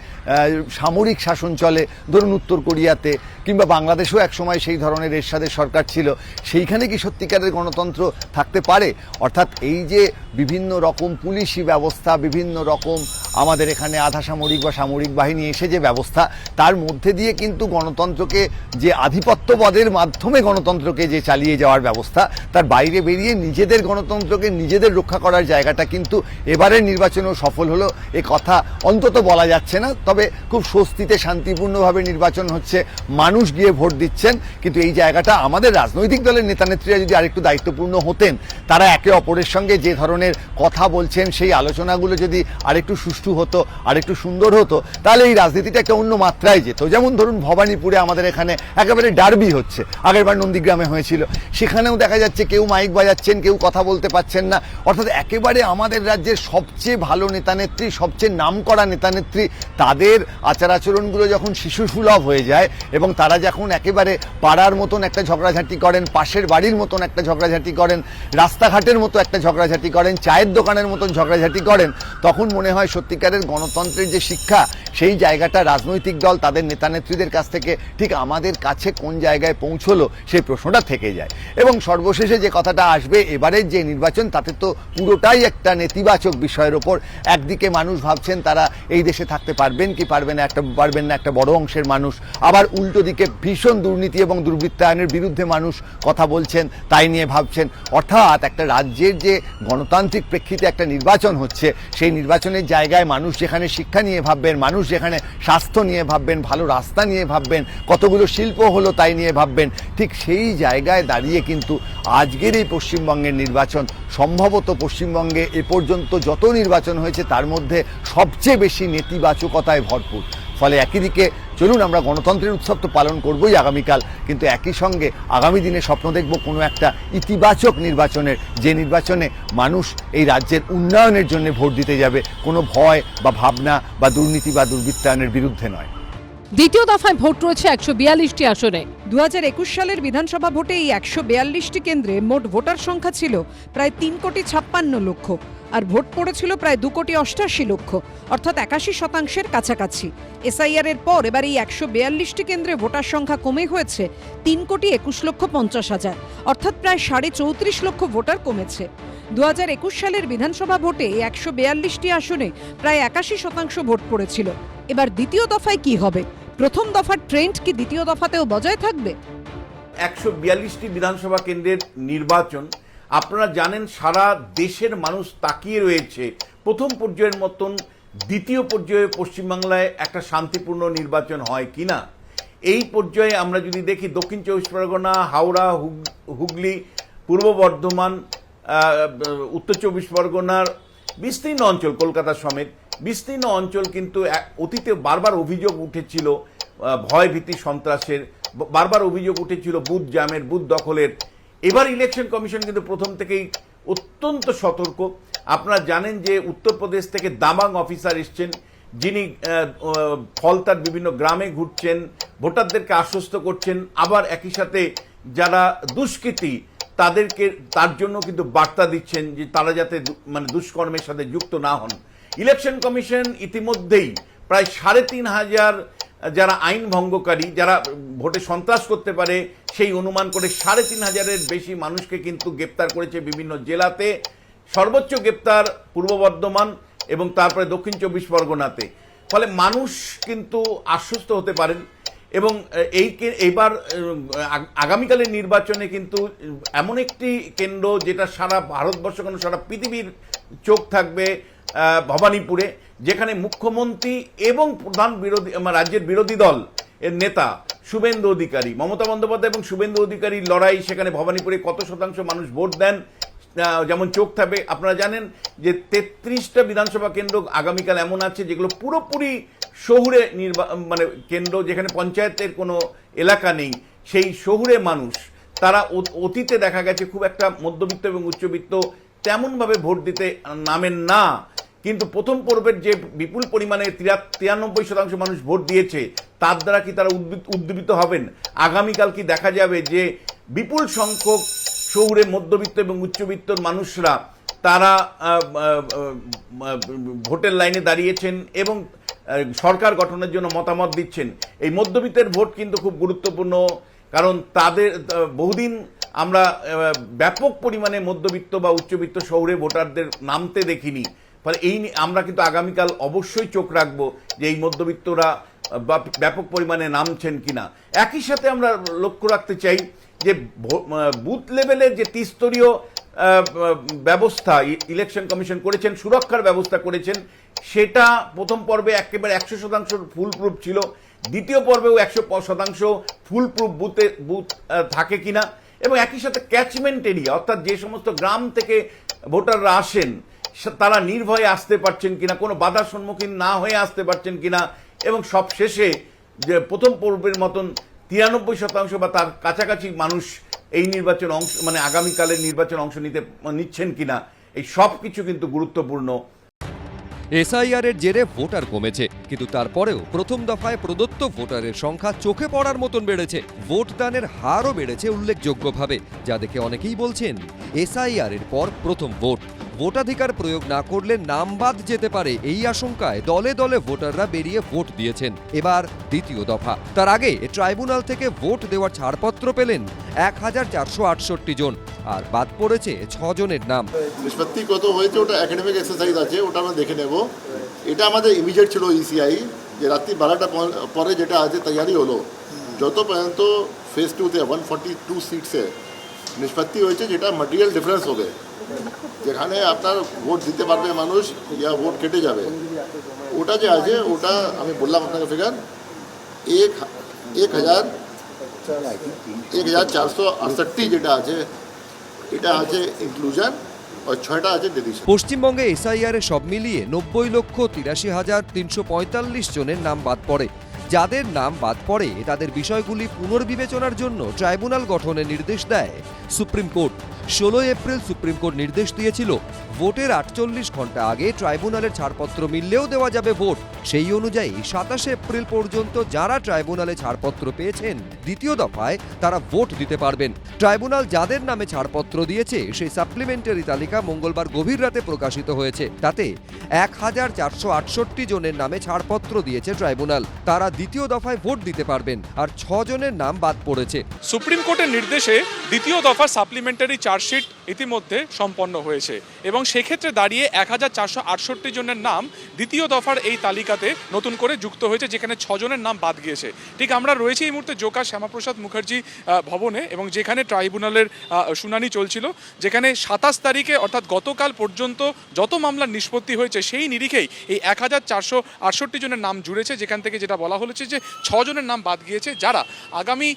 সামরিক শাসন চলে, ধরুন উত্তর কোরিয়াতে কিংবা বাংলাদেশেও একসময় সেই ধরনের এরশাদের সরকার ছিল, সেইখানে কি সত্যিকারের গণতন্ত্র থাকতে পারে? অর্থাৎ এই যে বিভিন্ন রকম পুলিশি ব্যবস্থা, বিভিন্ন রকম আমাদের এখানে আধাসামরিক বা সামরিক বাহিনী এসে যে ব্যবস্থা, তার মধ্যে দিয়ে কিন্তু গণতন্ত্রকে যে আধিপত্যবাদের মাধ্যমে গণতন্ত্রকে যে চালিয়ে যাওয়ার ব্যবস্থা, তার বাইরে বেরিয়ে নিজেদের গণতন্ত্রকে নিজেদের রক্ষা করার জায়গাটা কিন্তু এবারের নির্বাচনেও সফল হলো এ কথা অন্তত বলা যাচ্ছে না। তবে খুব স্বস্তিতে শান্তিপূর্ণভাবে নির্বাচন হচ্ছে, মানুষ গিয়ে ভোট দিচ্ছেন। কিন্তু এই জায়গাটা আমাদের রাজনৈতিক দলের নেতানেত্রীরা যদি আরেকটু দায়িত্বপূর্ণ হতেন, তারা একে অপরের সঙ্গে যে ধরনের কথা বলছেন সেই আলোচনাগুলো যদি আরেকটু সুষ্ঠু সুষ্ঠু হতো আর একটু সুন্দর হতো, তাহলে এই রাজনীতিটা একটা অন্য মাত্রায় যেত। যেমন ধরুন ভবানীপুরে আমাদের এখানে একেবারে ডার্বি হচ্ছে, আগেরবার নন্দীগ্রামে হয়েছিল, সেখানেও দেখা যাচ্ছে কেউ মাইক বাজাচ্ছেন, কেউ কথা বলতে পারছেন না। অর্থাৎ একেবারে আমাদের রাজ্যের সবচেয়ে ভালো নেতানেত্রী, সবচেয়ে নামকরা নেতানেত্রী, তাদের আচার আচরণগুলো যখন শিশুসুলভ হয়ে যায় এবং তারা যখন একেবারে পাড়ার মতন একটা ঝগড়াঝাটি করেন, পাশের বাড়ির মতন একটা ঝগড়াঝাটি করেন, রাস্তাঘাটের মতো একটা ঝগড়াঝাটি করেন, চায়ের দোকানের মতন ঝগড়াঝাটি করেন, তখন মনে হয় সত্যিকারের গণতন্ত্রের যে শিক্ষা, সেই জায়গাটা রাজনৈতিক দল তাদের নেতানেত্রীদের কাছ থেকে ঠিক আমাদের কাছে কোন জায়গায় পৌঁছলো সেই প্রশ্নটা থেকে যায়। এবং সর্বশেষে যে কথাটা আসবে, এবারের যে নির্বাচন তাতে তো পুরোটাই একটা নেতিবাচক বিষয়ের ওপর। একদিকে মানুষ ভাবছেন তারা এই দেশে থাকতে পারবেন কি পারবেন না একটা বড় অংশের মানুষ, আবার উল্টো দিকে ভীষণ দুর্নীতি এবং দুর্বৃত্তায়নের বিরুদ্ধে মানুষ কথা বলছেন, তাই নিয়ে ভাবছেন। অর্থাৎ একটা রাজ্যের যে গণতান্ত্রিক প্রেক্ষিতে একটা নির্বাচন হচ্ছে, সেই নির্বাচনের জায়গায় মানুষ যেখানে শিক্ষা নিয়ে ভাববেন, মানুষ যেখানে স্বাস্থ্য নিয়ে ভাববেন, ভালো রাস্তা নিয়ে ভাববেন, কতগুলো শিল্প হলো তাই নিয়ে ভাববেন, ঠিক সেই জায়গায় দাঁড়িয়ে কিন্তু আজকের এই পশ্চিমবঙ্গের নির্বাচন সম্ভবত পশ্চিমবঙ্গে এ পর্যন্ত যত নির্বাচন হয়েছে তার মধ্যে সবচেয়ে বেশি নেতিবাচকতায় ভরপুর। ফলে একই দিকে চলুন আমরা গণতন্ত্রের উৎসব তো পালন করবই আগামীকাল, কিন্তু একই সঙ্গে আগামী দিনে স্বপ্ন দেখব কোনো একটা ইতিবাচক নির্বাচনের, যে নির্বাচনে মানুষ এই রাজ্যের উন্নয়নের জন্য ভোট দিতে যাবে, কোনো ভয় বা ভাবনা বা দুর্নীতি বা দুর্বৃত্তায়নের বিরুদ্ধে নয়। দ্বিতীয় দফায় ভোট রয়েছে 142টি আসনে। 2021 সালের বিধানসভা ভোটে এই 142টি কেন্দ্রে মোট ভোটার সংখ্যা ছিল প্রায় 3,56,00,000 আর ভোট পড়েছিল প্রায় 2,88,00,000, অর্থাৎ 81% কাছাকাছি। এসআইআর এর পর এবার এই 142টি কেন্দ্রে ভোটার সংখ্যা কমে হয়েছে 3,21,50,000, অর্থাৎ প্রায় 34.5 লক্ষ ভোটার কমেছে। 2021 সালের বিধানসভা ভোটে 142টি আসনে প্রায় 81% ভোট পড়েছিল। এবার দ্বিতীয় দফায় কি হবে? প্রথম দফার ট্রেন্ড কি দ্বিতীয় দফাতেও বজায় থাকবে? 142টি বিধানসভা কেন্দ্রের নির্বাচন, আপনারা জানেন সারা দেশের মানুষ তাকিয়ে রয়েছে প্রথম পর্যায়ের মতন দ্বিতীয় পর্যায়ে পশ্চিমবাংলায় একটা শান্তিপূর্ণ নির্বাচন হয় কিনা। এই পর্যায়ে আমরা যদি দেখি দক্ষিণ 24 পরগনা, হাওড়া, হুগলি, পূর্ব বর্ধমান, উত্তর 24 পরগনার বিস্তীর্ণ অঞ্চল, কলকাতা সমেত বিস্তীর্ণ অঞ্চল কিন্তু অতীতে বারবার অভিযোগ উঠেছিল ভয় ভীতি সন্ত্রাসের, বারবার অভিযোগ উঠেছিল বুথ জ্যামের, বুথ দখলের। এবার ইলেকশন কমিশন কিন্তু প্রথম থেকেই অত্যন্ত সতর্ক। আপনারা জানেন যে উত্তরপ্রদেশ থেকে দামাং অফিসার এসছেন, যিনি ফলতার বিভিন্ন গ্রামে ঘুরছেন, ভোটারদেরকে আশ্বস্ত করছেন, আবার একই সাথে যারা দুষ্কৃতী তাদেরকে তার জন্য কিন্তু বার্তা দিচ্ছেন যে তারা যাতে দুষ্কর্মের সাথে যুক্ত না হন। ইলেকশন কমিশন ইতিমধ্যেই প্রায় 3,500 যারা আইন ভঙ্গকারী, যারা ভোটে সন্ত্রাস করতে পারে সেই অনুমান করে 3,500-এর বেশি মানুষকে কিন্তু গ্রেপ্তার করেছে বিভিন্ন জেলাতে। সর্বোচ্চ গ্রেপ্তার পূর্ব বর্ধমান এবং তারপরে দক্ষিণ 24 পরগনাতে। ফলে মানুষ কিন্তু আশ্বস্ত হতে পারেন এবং এইবার আগামীকালের নির্বাচনে কিন্তু এমন একটি কেন্দ্র যেটা সারা ভারতবর্ষ কেন সারা পৃথিবীর চোখ থাকবে ভবানীপুরে, যেখানে মুখ্যমন্ত্রী এবং প্রধান বিরোধী রাজ্যের বিরোধী দল এর নেতা শুভেন্দু অধিকারী, মমতা বন্দ্যোপাধ্যায় এবং শুভেন্দু অধিকারীর লড়াই। সেখানে ভবানীপুরে কত শতাংশ মানুষ ভোট দেন যেমন চোখ থাকবে। আপনারা জানেন যে 33টা বিধানসভা কেন্দ্র আগামীকাল এমন আছে যেগুলো পুরোপুরি শহুরে কেন্দ্র, যেখানে পঞ্চায়েতের কোনো এলাকা নেই। সেই শহুরে মানুষ তারা অতীতে দেখা গেছে খুব একটা মধ্যবিত্ত এবং উচ্চবিত্ত তেমনভাবে ভোট দিতে নামেন না, কিন্তু প্রথম পর্বের যে বিপুল পরিমাণে 93% মানুষ ভোট দিয়েছে তার দ্বারা কি তারা উদ্দীপিত হবেন? আগামীকাল কি দেখা যাবে যে বিপুল সংখ্যক শহুরে মধ্যবিত্ত এবং উচ্চবিত্তর মানুষরা তারা ভোটের লাইনে দাঁড়িয়েছেন এবং সরকার গঠনের জন্য মতামত দিচ্ছেন? এই মধ্যবিত্তের ভোট কিন্তু খুব গুরুত্বপূর্ণ, কারণ তাদের বহুদিন আমরা ব্যাপক পরিমাণে মধ্যবিত্ত বা উচ্চবিত্ত শহুরে ভোটারদের নামতে দেখিনি। ফলে আমরা কিন্তু আগামীকাল অবশ্যই চোখ রাখবো যে এই মধ্যবিত্তরা ব্যাপক পরিমাণে নামছেন কিনা। একই সাথে আমরা লক্ষ্য রাখতে চাই যে বুথ লেভেলের যে ত্রিস্তরীয় ব্যবস্থা ইলেকশন কমিশন করেছেন, সুরক্ষার ব্যবস্থা করেছেন, সেটা প্রথম পর্বে একেবারে 100% ফুল প্রুফ ছিল। দ্বিতীয় পর্বেও 100% ফুল প্রুফ বুথ থাকে কিনা, এবং একই সাথে ক্যাচমেন্ট এরিয়া অর্থাৎ যে সমস্ত গ্রাম থেকে ভোটাররা আসেন তারা নির্ভয়ে আসতে পারছেন কিনা, কোনো বাধার সম্মুখীন না হয়ে আসতে পারছেন কিনা, এবং সব শেষে যে প্রথম পর্বের মতন 93% বা তার কাছাকাছি মানুষ এই নির্বাচন অংশ মানে আগামীকালের নির্বাচন অংশ নিচ্ছেন কিনা, এই সব কিছু কিন্তু গুরুত্বপূর্ণ। এসআইআর এর জেরে ভোটার কমেছে, কিন্তু তারপরেও প্রথম দফায় প্রদত্ত ভোটারের সংখ্যা চোখে পড়ার মতন বেড়েছে। ভোটদানের হারও বেড়েছে উল্লেখযোগ্যভাবে, যা দেখে অনেকেই বলছেন এসআইআর এর পর প্রথম ভোট। ভোটাধিকার প্রয়োগ না করলে নাম বাদ যেতে পারে, এই আশঙ্কায় দলে দলে ভোটাররা বেরিয়ে ভোট দিয়েছেন। এবার দ্বিতীয় দফা। তার আগে ট্রাইব্যুনাল থেকে ভোট দেওয়ার ছাড়পত্র পেলেন 1468 জন, আর বাদ পড়েছে 6 জনের নাম। নিষ্পত্তি কত হয়েছে ওটা একাডেমিক এক্সারসাইজ আছে, ওটা আমরা দেখে নেব। এটা আমাদের ইমিডিয়েট ছিল ইসিআই, যে রাত্রি 12টা পরে যেটা আছে তৈরি হলো, যত পর্যন্ত ফেজ 2-তে 142 সিটসে নিষ্পত্তি হয়েছে, যেটা ম্যাটেরিয়াল ডিফারেন্স হবে, যেখানে আপনার ভোট দিতে পারবে মানুষ ইয়া ভোট কেটে যাবে, ওটা যে আছে ওটা আমি বললাম আপনাকে ফিগার 1468 যেটা আছে, এটা আছে ইনক্লুশন, আর 6টা আছে ডিলিশন। পশ্চিমবঙ্গে এসআইআর এ সব মিলিয়ে 90,83,345 জনের নাম বাদ পড়ে। যাদের নাম বাদ পড়ে তাদের বিষয়গুলি পুনর্বিবেচনার জন্য ট্রাইব্যুনাল গঠনের নির্দেশ দেয় supreme court. 16 April supreme court নির্দেশ দিয়েছিল ভোটের 48 ঘন্টা আগে ট্রাইব্যুনালের ছাড়পত্র মিললেও দেওয়া যাবে ভোট। সেই অনুযায়ী 27 এপ্রিল পর্যন্ত যারা ট্রাইব্যুনালে ছাড়পত্র পেয়েছেন দ্বিতীয় দফায় তারা ভোট দিতে পারবেন। ট্রাইব্যুনাল যাদের নামে ছাড়পত্র দিয়েছে সেই সাপ্লিমেন্টারি তালিকা মঙ্গলবার গভীর রাতে প্রকাশিত হয়েছে। তাতে 1468 জনের নামে ছাড়পত্র দিয়েছে ট্রাইব্যুনাল, তারা দ্বিতীয় দফায় ভোট দিতে পারবেন, আর 6 জনের নাম বাদ পড়েছে। সুপ্রিম কোর্টের নির্দেশে দ্বিতীয় দফার সাপ্লিমেন্টারি চার্জশিট ইতিমধ্যে সম্পন্ন হয়েছে এবং সেক্ষেত্রে দাঁড়িয়ে 1468 জনের নাম দ্বিতীয় দফার এই তালিকাতে নতুন করে যুক্ত হয়েছে, যেখানে 6 জনের নাম বাদ গিয়েছে। ঠিক আমরা রয়েছি এই মুহূর্তে জোকা শ্যামাপ্রসাদ মুখার্জি ভবনে, এবং যেখানে ট্রাইব্যুনালের শুনানি চলছিল, যেখানে 27 তারিখে অর্থাৎ গতকাল পর্যন্ত যত মামলার নিষ্পত্তি হয়েছে সেই নিরিখেই এই 1468 জনের নাম জুড়েছে, যেখান থেকে যেটা বলা হয়েছে যে 6 জনের নাম বাদ গিয়েছে, যারা আগামী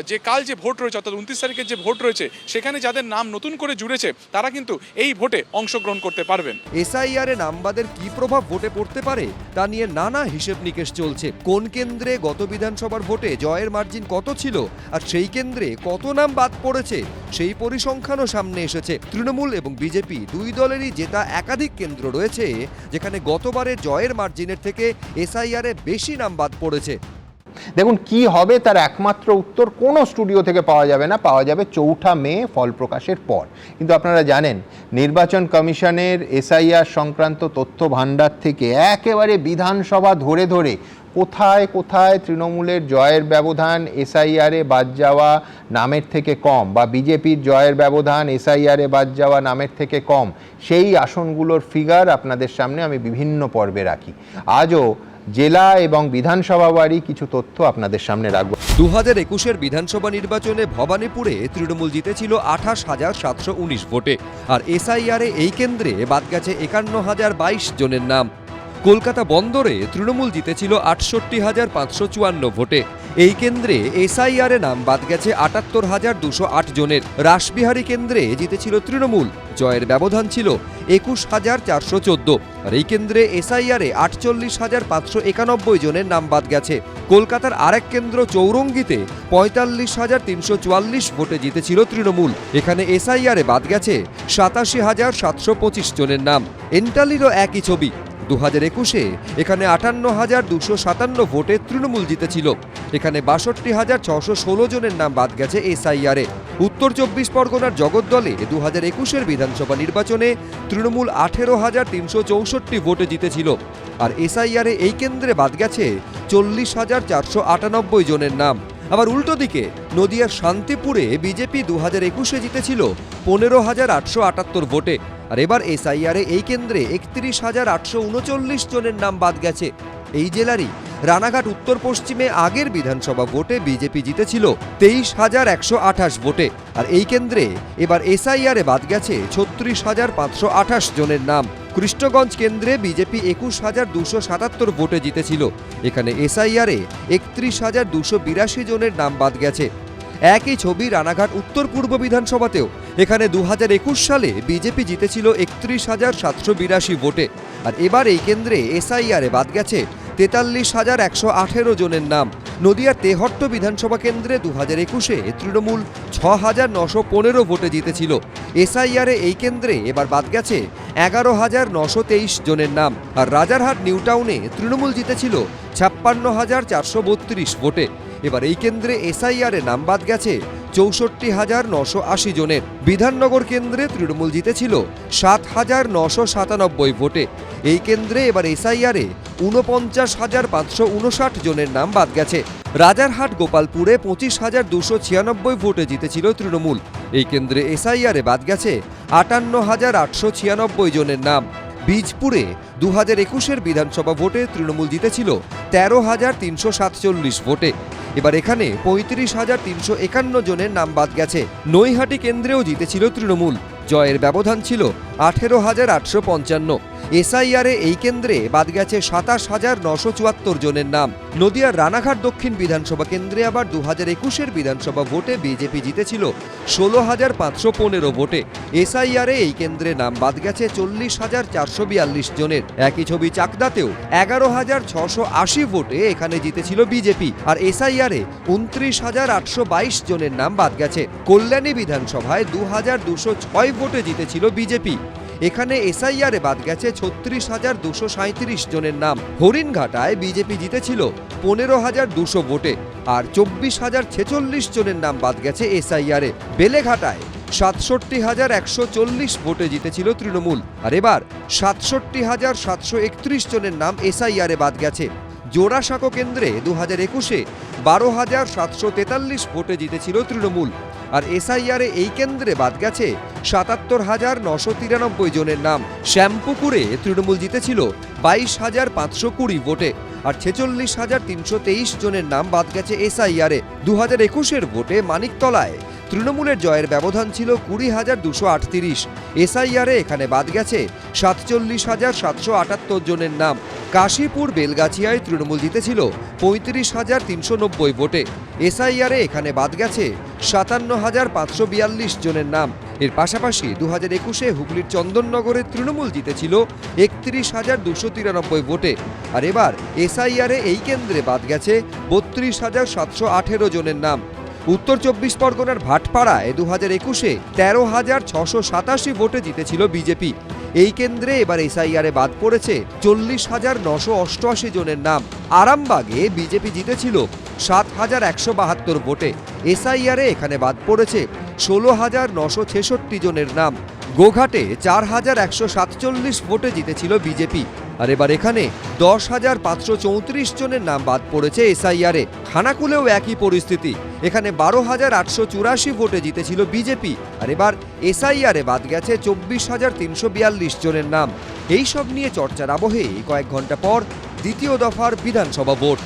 যে কাল যে ভোট রয়েছে অর্থাৎ 29 তারিখের যে ভোট রয়েছে সেখানে যাদের নাম নতুন করে জুড়েছে তারা কিন্তু এই ভোটে অংশগ্রহণ করতে পারবেন। এসআইআর এ নামবাদের কি প্রভাব ভোটে পড়তে পারে তা নিয়ে নানা হিসেব নিকেশ চলছে। কোন কেন্দ্রে গত বিধানসভার ভোটে জয়ের মার্জিন কত ছিল আর সেই কেন্দ্রে কত নাম বাদ পড়েছে সেই পরিসংখ্যানও সামনে এসেছে। তৃণমূল এবং বিজেপি দুই দলেরই জেতা একাধিক কেন্দ্র রয়েছে যেখানে গতবারের জয়ের মার্জিনের থেকে এসআইআর এ বেশি নাম বাদ পড়েছে। দেখুন কি হবে তার একমাত্র উত্তর কোনো স্টুডিও থেকে পাওয়া যাবে না, পাওয়া যাবে 4 মে ফল প্রকাশের পর। কিন্তু আপনারা জানেন নির্বাচন কমিশনের এসআইআর সংক্রান্ত তথ্য ভাণ্ডার থেকে একেবারে বিধানসভা ধরে ধরে কোথায় কোথায় তৃণমূলের জয়ের ব্যবধান এসআইআরে বাদ যাওয়া নামের থেকে কম, বা বিজেপির জয়ের ব্যবধান এসআইআরে বাদ যাওয়া নামের থেকে কম, সেই আসনগুলোর ফিগার আপনাদের সামনে আমি বিভিন্ন পর্বে রাখি। আজও জেলা এবং বিধানসভা বাড়ি কিছু তথ্য আপনাদের সামনে রাখবো। 2021-এর বিধানসভা নির্বাচনে ভবানীপুরে তৃণমূল জিতেছিল 28,719 ভোটে, আর এসআইআরে এই কেন্দ্রে বাদ গেছে 51,022 জনের নাম। কলকাতা বন্দরে তৃণমূল জিতেছিল 68,554 ভোটে, এই কেন্দ্রে এসআইআরে নাম বাদ গেছে 78,208 জনের। রাসবিহারী কেন্দ্রে জিতেছিল তৃণমূল, জয়ের ব্যবধান ছিল 21,414, আর এই কেন্দ্রে এসআইআরে 48,591 জনের নাম বাদ গেছে। কলকাতার আরেক কেন্দ্র চৌরঙ্গিতে 45,344 ভোটে জিতেছিল তৃণমূল, এখানে এসআইআরে বাদ গেছে 87,725 জনের নাম। এন্টালিরও একই ছবি। 2021-এ এখানে 58,257 ভোটে তৃণমূল জিতেছিল, এখানে 62,616 জনের নাম বাদ গেছে এসআইআরে। উত্তর 24 পরগনার জগদ্দলে 2021-এর বিধানসভা নির্বাচনে তৃণমূল 18,364 ভোটে জিতেছিল, আর এসআইআরে এই কেন্দ্রে বাদ গেছে 40,498 জনের নাম। আবার উল্টো দিকে নদিয়ার শান্তিপুরে বিজেপি 2021-এ জিতেছিল 15,878 ভোটে, আর এবার এসআইআরে এই কেন্দ্রে 31,839 জনের নাম বাদ গেছে। এই জেলারই রানাঘাট উত্তর পশ্চিমে আগের বিধানসভা ভোটে বিজেপি জিতেছিল 23,128 ভোটে, আর এই কেন্দ্রে এবার এসআইআরে বাদ গেছে 36,528 জনের নাম। কৃষ্ণগঞ্জ কেন্দ্রে বিজেপি 21,277 ভোটে জিতেছিল, এখানে এসআইআরে 31,282 জনের নাম বাদ গেছে। একই ছবি রানাঘাট উত্তর পূর্ব বিধানসভাতেও এখানে 2021 সালে বিজেপি জিতেছিল 31,782 ভোটে, আর এবার এই কেন্দ্রে এসআইআরে বাদ গেছে 43,118 জনের নাম। নদিয়ার তেহট্ট বিধানসভা কেন্দ্রে 2021-এ তৃণমূল 6,915 ভোটে জিতেছিল। এসআইআরে এই কেন্দ্রে এবার বাদ গেছে 11,923 জনের নাম। আর রাজারহাট নিউ টাউনে তৃণমূল জিতেছিল 56,432 ভোটে। এবার এই কেন্দ্রে এসআইআরে নাম বাদ গেছে 64,980 জনের। বিধাননগর কেন্দ্রে তৃণমূল জিতেছিল 7,997 ভোটে। এই কেন্দ্রে এবার এসআইআরে 49,559 জনের নাম বাদ গেছে। রাজারহাট গোপালপুরে 25,296 ভোটে জিতেছিল তৃণমূল। এই কেন্দ্রে এসআইআরে বাদ গেছে 58,896 জনের নাম। বীজপুরে 2021-এর বিধানসভা ভোটে তৃণমূল জিতেছিল 13,347 ভোটে। এবার এখানে 35,351 জনের নাম বাদ গেছে। নৈহাটি কেন্দ্রেও জিতেছিল তৃণমূল, জয়ের ব্যবধান ছিল 18,855। এসআইআরে এই কেন্দ্রে বাদ গেছে 27,974 জনের নাম। নদিয়ার রানাঘাট দক্ষিণ বিধানসভা কেন্দ্রে আবার 2021-এর বিধানসভা ভোটে বিজেপি জিতেছিল 16,515 ভোটে। এসআইআরে এই কেন্দ্রে নাম বাদ গেছে 40,442 জনের। একই ছবি চাকদাতেও 11,680 ভোটে এখানে জিতেছিল বিজেপি, আর এসআইআরে 29,822 জনের নাম বাদ গেছে। কল্যাণী বিধানসভায় 2,206 ভোটে জিতেছিল বিজেপি। এখানে এসআইআরে বাদ গেছে 36,237 জনের নাম। হরিণঘাটায় বিজেপি জিতেছিল 15,200 ভোটে, আর 24,046 জনের নাম বাদ গেছে এসআইআরে। বেলেঘাটায় 67,140 ভোটে জিতেছিল তৃণমূল, আর এবার 67,731 জনের নাম এসআইআরে বাদ গেছে। জোড়াসাঁকো কেন্দ্রে 2021-এ 12,743 ভোটে জিতেছিল তৃণমূল, আর এসআইআরে এই কেন্দ্রে বাদ গেছে 77,993 জনের নাম। শ্যামপুকুরে তৃণমূল জিতেছিল 22,520 ভোটে, আর 46,323 জনের নাম বাদ গেছে এসআইআরে। 2021-এর ভোটে মানিকতলায় তৃণমূলের জয়ের ব্যবধান ছিল 20,238। এসআইআরে এখানে বাদ গেছে 47,778 জনের নাম। কাশীপুর বেলগাছিয়ায় তৃণমূল জিতেছিল 35,390 ভোটে। এসআইআরে এখানে বাদ গেছে 57,542 জনের নাম। এর পাশাপাশি 2021-এ হুগলির চন্দননগরে তৃণমূল জিতেছিল 31,293 ভোটে, আর এবার এসআইআরে এই কেন্দ্রে বাদ গেছে 32,718 জনের নাম। উত্তর 24 পরগনার ভাটপাড়ায় 2021-এ 13,687 ভোটে জিতেছিল বিজেপি। এই কেন্দ্রে এবার এসআইআরে বাদ পড়েছে 40,988 জনের নাম। আরামবাগে বিজেপি জিতেছিল 7,172 ভোটে। এসআইআরে এখানে বাদ পড়েছে 16,966 জনের নাম। গোঘাটে 4,147 ভোটে জিতেছিল বিজেপি, আর এবার এখানে 10,534 জনের নাম বাদ পড়েছে এসআইআরে। খানাকুলেও একই পরিস্থিতি, এখানে 12,884 ভোটে জিতেছিল বিজেপি, আর এবার এসআইআরে বাদ গেছে 24,342 জনের নাম। এই সব নিয়ে চর্চার আবহে কয়েক ঘন্টা পর দ্বিতীয় দফার বিধানসভা ভোট।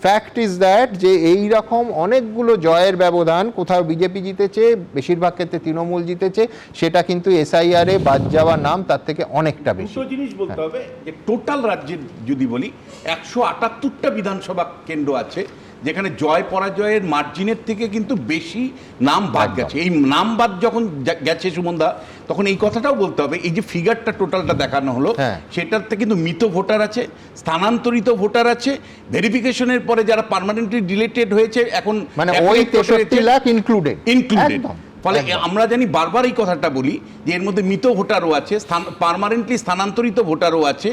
ফ্যাক্ট ইজ দ্যাট যে এই রকম অনেকগুলো জয়ের ব্যবধান, কোথাও বিজেপি জিতেছে, বেশিরভাগ ক্ষেত্রে তৃণমূল জিতেছে, সেটা কিন্তু এসআইআরে বাদ যাওয়া নাম তার থেকে অনেকটা বেশি। দুটো জিনিস বলতে হবে যে টোটাল রাজ্যের যদি বলি 178টা বিধানসভা কেন্দ্র আছে যেখানে জয় পরাজয়ের মার্জিনের থেকে কিন্তু বেশি নাম বাদ গেছে। এই নাম বাদ যখন গেছে সুমনদা, তখন এই কথাটাও বলতে হবে, এই যে ফিগারটা টোটালটা দেখানো হলো সেটাতে কিন্তু মৃত ভোটার আছে, স্থানান্তরিত ভোটার আছে, ভেরিফিকেশনের পরে যারা পার্মানেন্টলি ডিলেটেড হয়েছে এখন মানে ওই 63 লাখ ইনক্লুডেড। ফলে আমরা জানি, বারবার এই কথাটা বলি যে এর মধ্যে মৃত ভোটারও আছে, পার্মানেন্টলি স্থানান্তরিত ভোটারও আছে,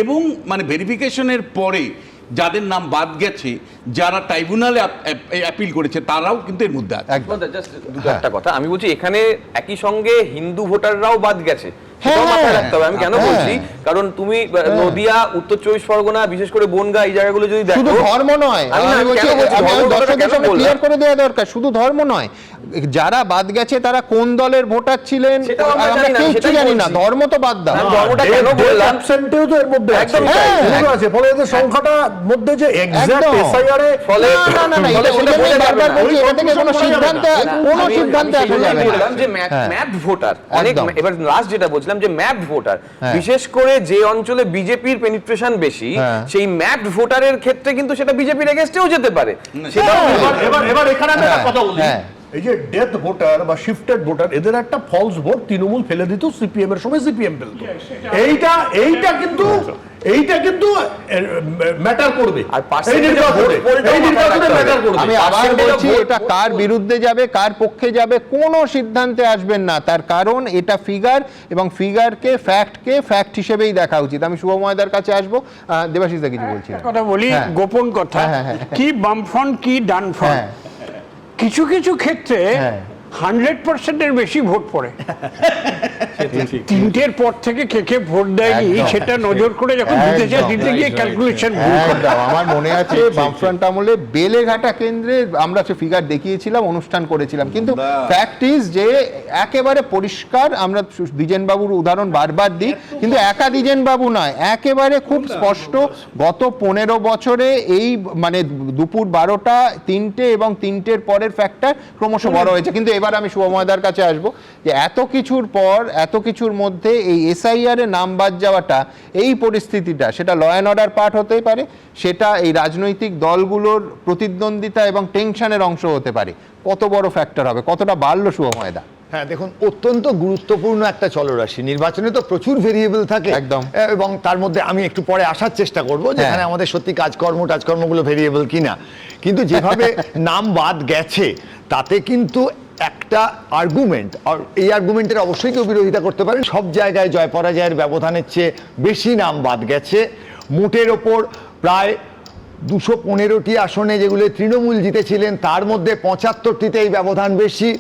এবং মানে ভেরিফিকেশনের পরে যাদের নাম বাদ গেছে, যারা ট্রাইব্যুনালে অ্যাপিল করেছে, তারাও কিন্তু এর মধ্যে আছে। একটা কথা আমি বলছি, এখানে একই সঙ্গে হিন্দু ভোটাররাও বাদ গেছে, আমি কেন বলছি, কারণ তুমি নদিয়া, উত্তর 24 পরগনা, বিশেষ করে বনগাঁ, এই জায়গাগুলো যদি দেখো, শুধু ধর্ম নয়, ক্লিয়ার করে দেওয়া দরকার, শুধু ধর্ম নয়, যারা বাদ গেছে তারা কোন দলের ভোটার ছিলেন আমরা কিচ্ছু জানি না, ধর্ম তো বাদ দাও। ধর্মটা কেন বললাম, এর মধ্যে আছে, ফলে এদের সংখ্যাটা মধ্যে যে এক্সাক্ট এসআইআরে ফলে না এটা বারবার বলছি, এটা থেকে কোনো সিদ্ধান্তে আসা যাবে না। যে ম্যাপড ভোটার অনেক, এবার লাস্ট যেটা বলছিলাম যে ম্যাপড ভোটার, বিশেষ করে যে অঞ্চলে বিজেপির পেনিট্রেশন বেশি, সেই ম্যাপড ভোটারের ক্ষেত্রে কিন্তু সেটা বিজেপির এগেইনস্টেও যেতে পারে। এবার এখানে আমি একটা কথা বলি, এই যে ডেথ ভোটার বা শিফটেড ভোটার, এদের একটা ফলস ভোট তৃণমূল ফেলে দিত, সিপিএম এর সময় সিপিএম ফেলতো। এইটা কিন্তু ম্যাটার করবে। আমি আবার বলছি, এটা কার বিরুদ্ধে যাবে, কার পক্ষে যাবে, কোনো সিদ্ধান্তে আসবেন না, তার কারণ এটা ফিগার, এবং ফিগারকে ফ্যাক্ট হিসেবেই দেখা উচিত। আমি শুভময়দার কাছে আসবো। দেবাশিস দা কিছু বলছিলেন। কথা বলি, গোপন কথা, কি বামফ্রন্ট কি ডানফ্রন্ট, কিছু কিছু ক্ষেত্রে 100%-এর বেশি ভোট পড়ে। তিনটের পর থেকে কে ভোট দেয়নি সেটা নজর করে যখন দিতে গিয়ে ক্যালকুলেশন ভুল করে। আমার মনে আছে বামফ্রন্ট আমলে বেলেঘাটা কেন্দ্রে আমরা সে ফিগার দেখিয়েছিলাম, অনুষ্ঠান করেছিলাম, কিন্তু ফ্যাক্ট ইজ যে একেবারে পরিষ্কার। আমরা দ্বিজেনবাবুর উদাহরণ বারবার দিই, কিন্তু একা দ্বিজেনবাবু নয়, একেবারে খুব স্পষ্ট গত 15 বছরে এই মানে দুপুর 12টা 3টে এবং 3টের পরের ফ্যাক্টর ক্রমশ বড় হয়েছে। কিন্তু এবার আমি শুভময়দার কাছে আসবো, যে এত কিছুর পর, এত কিছুর মধ্যে এই এসআইআর এ নাম বাদ যাওয়াটা, এই পরিস্থিতিটা, সেটা ল অ্যান্ড অর্ডার পার্ট হতেই পারে, সেটা এই রাজনৈতিক দলগুলোর প্রতিদ্বন্দ্বিতা এবং টেনশনের অংশ হতে পারে। কত বড় ফ্যাক্টর হবে, কতটা বাড়লো শুভময়দা? হ্যাঁ দেখুন, অত্যন্ত গুরুত্বপূর্ণ একটা চলরাশি। নির্বাচনে তো প্রচুর ভেরিয়েবল থাকে একদম, এবং তার মধ্যে আমি একটু পরে আসার চেষ্টা করব যেখানে আমাদের সত্যি কাজকর্মগুলো ভেরিয়েবল কিনা। কিন্তু যেভাবে নাম বাদ গেছে তাতে কিন্তু একটা আর্গুমেন্ট, আর এই আর্গুমেন্টের অবশ্যই কেউ বিরোধিতা করতে পারেন, সব জায়গায় জয় পরাজয়ের ব্যবধানের চেয়ে বেশি নাম বাদ গেছে। মোটের ওপর প্রায় 215টি আসনে যেগুলো তৃণমূল জিতেছিলেন, তার মধ্যে 75টিতে এই ব্যবধান বেশি,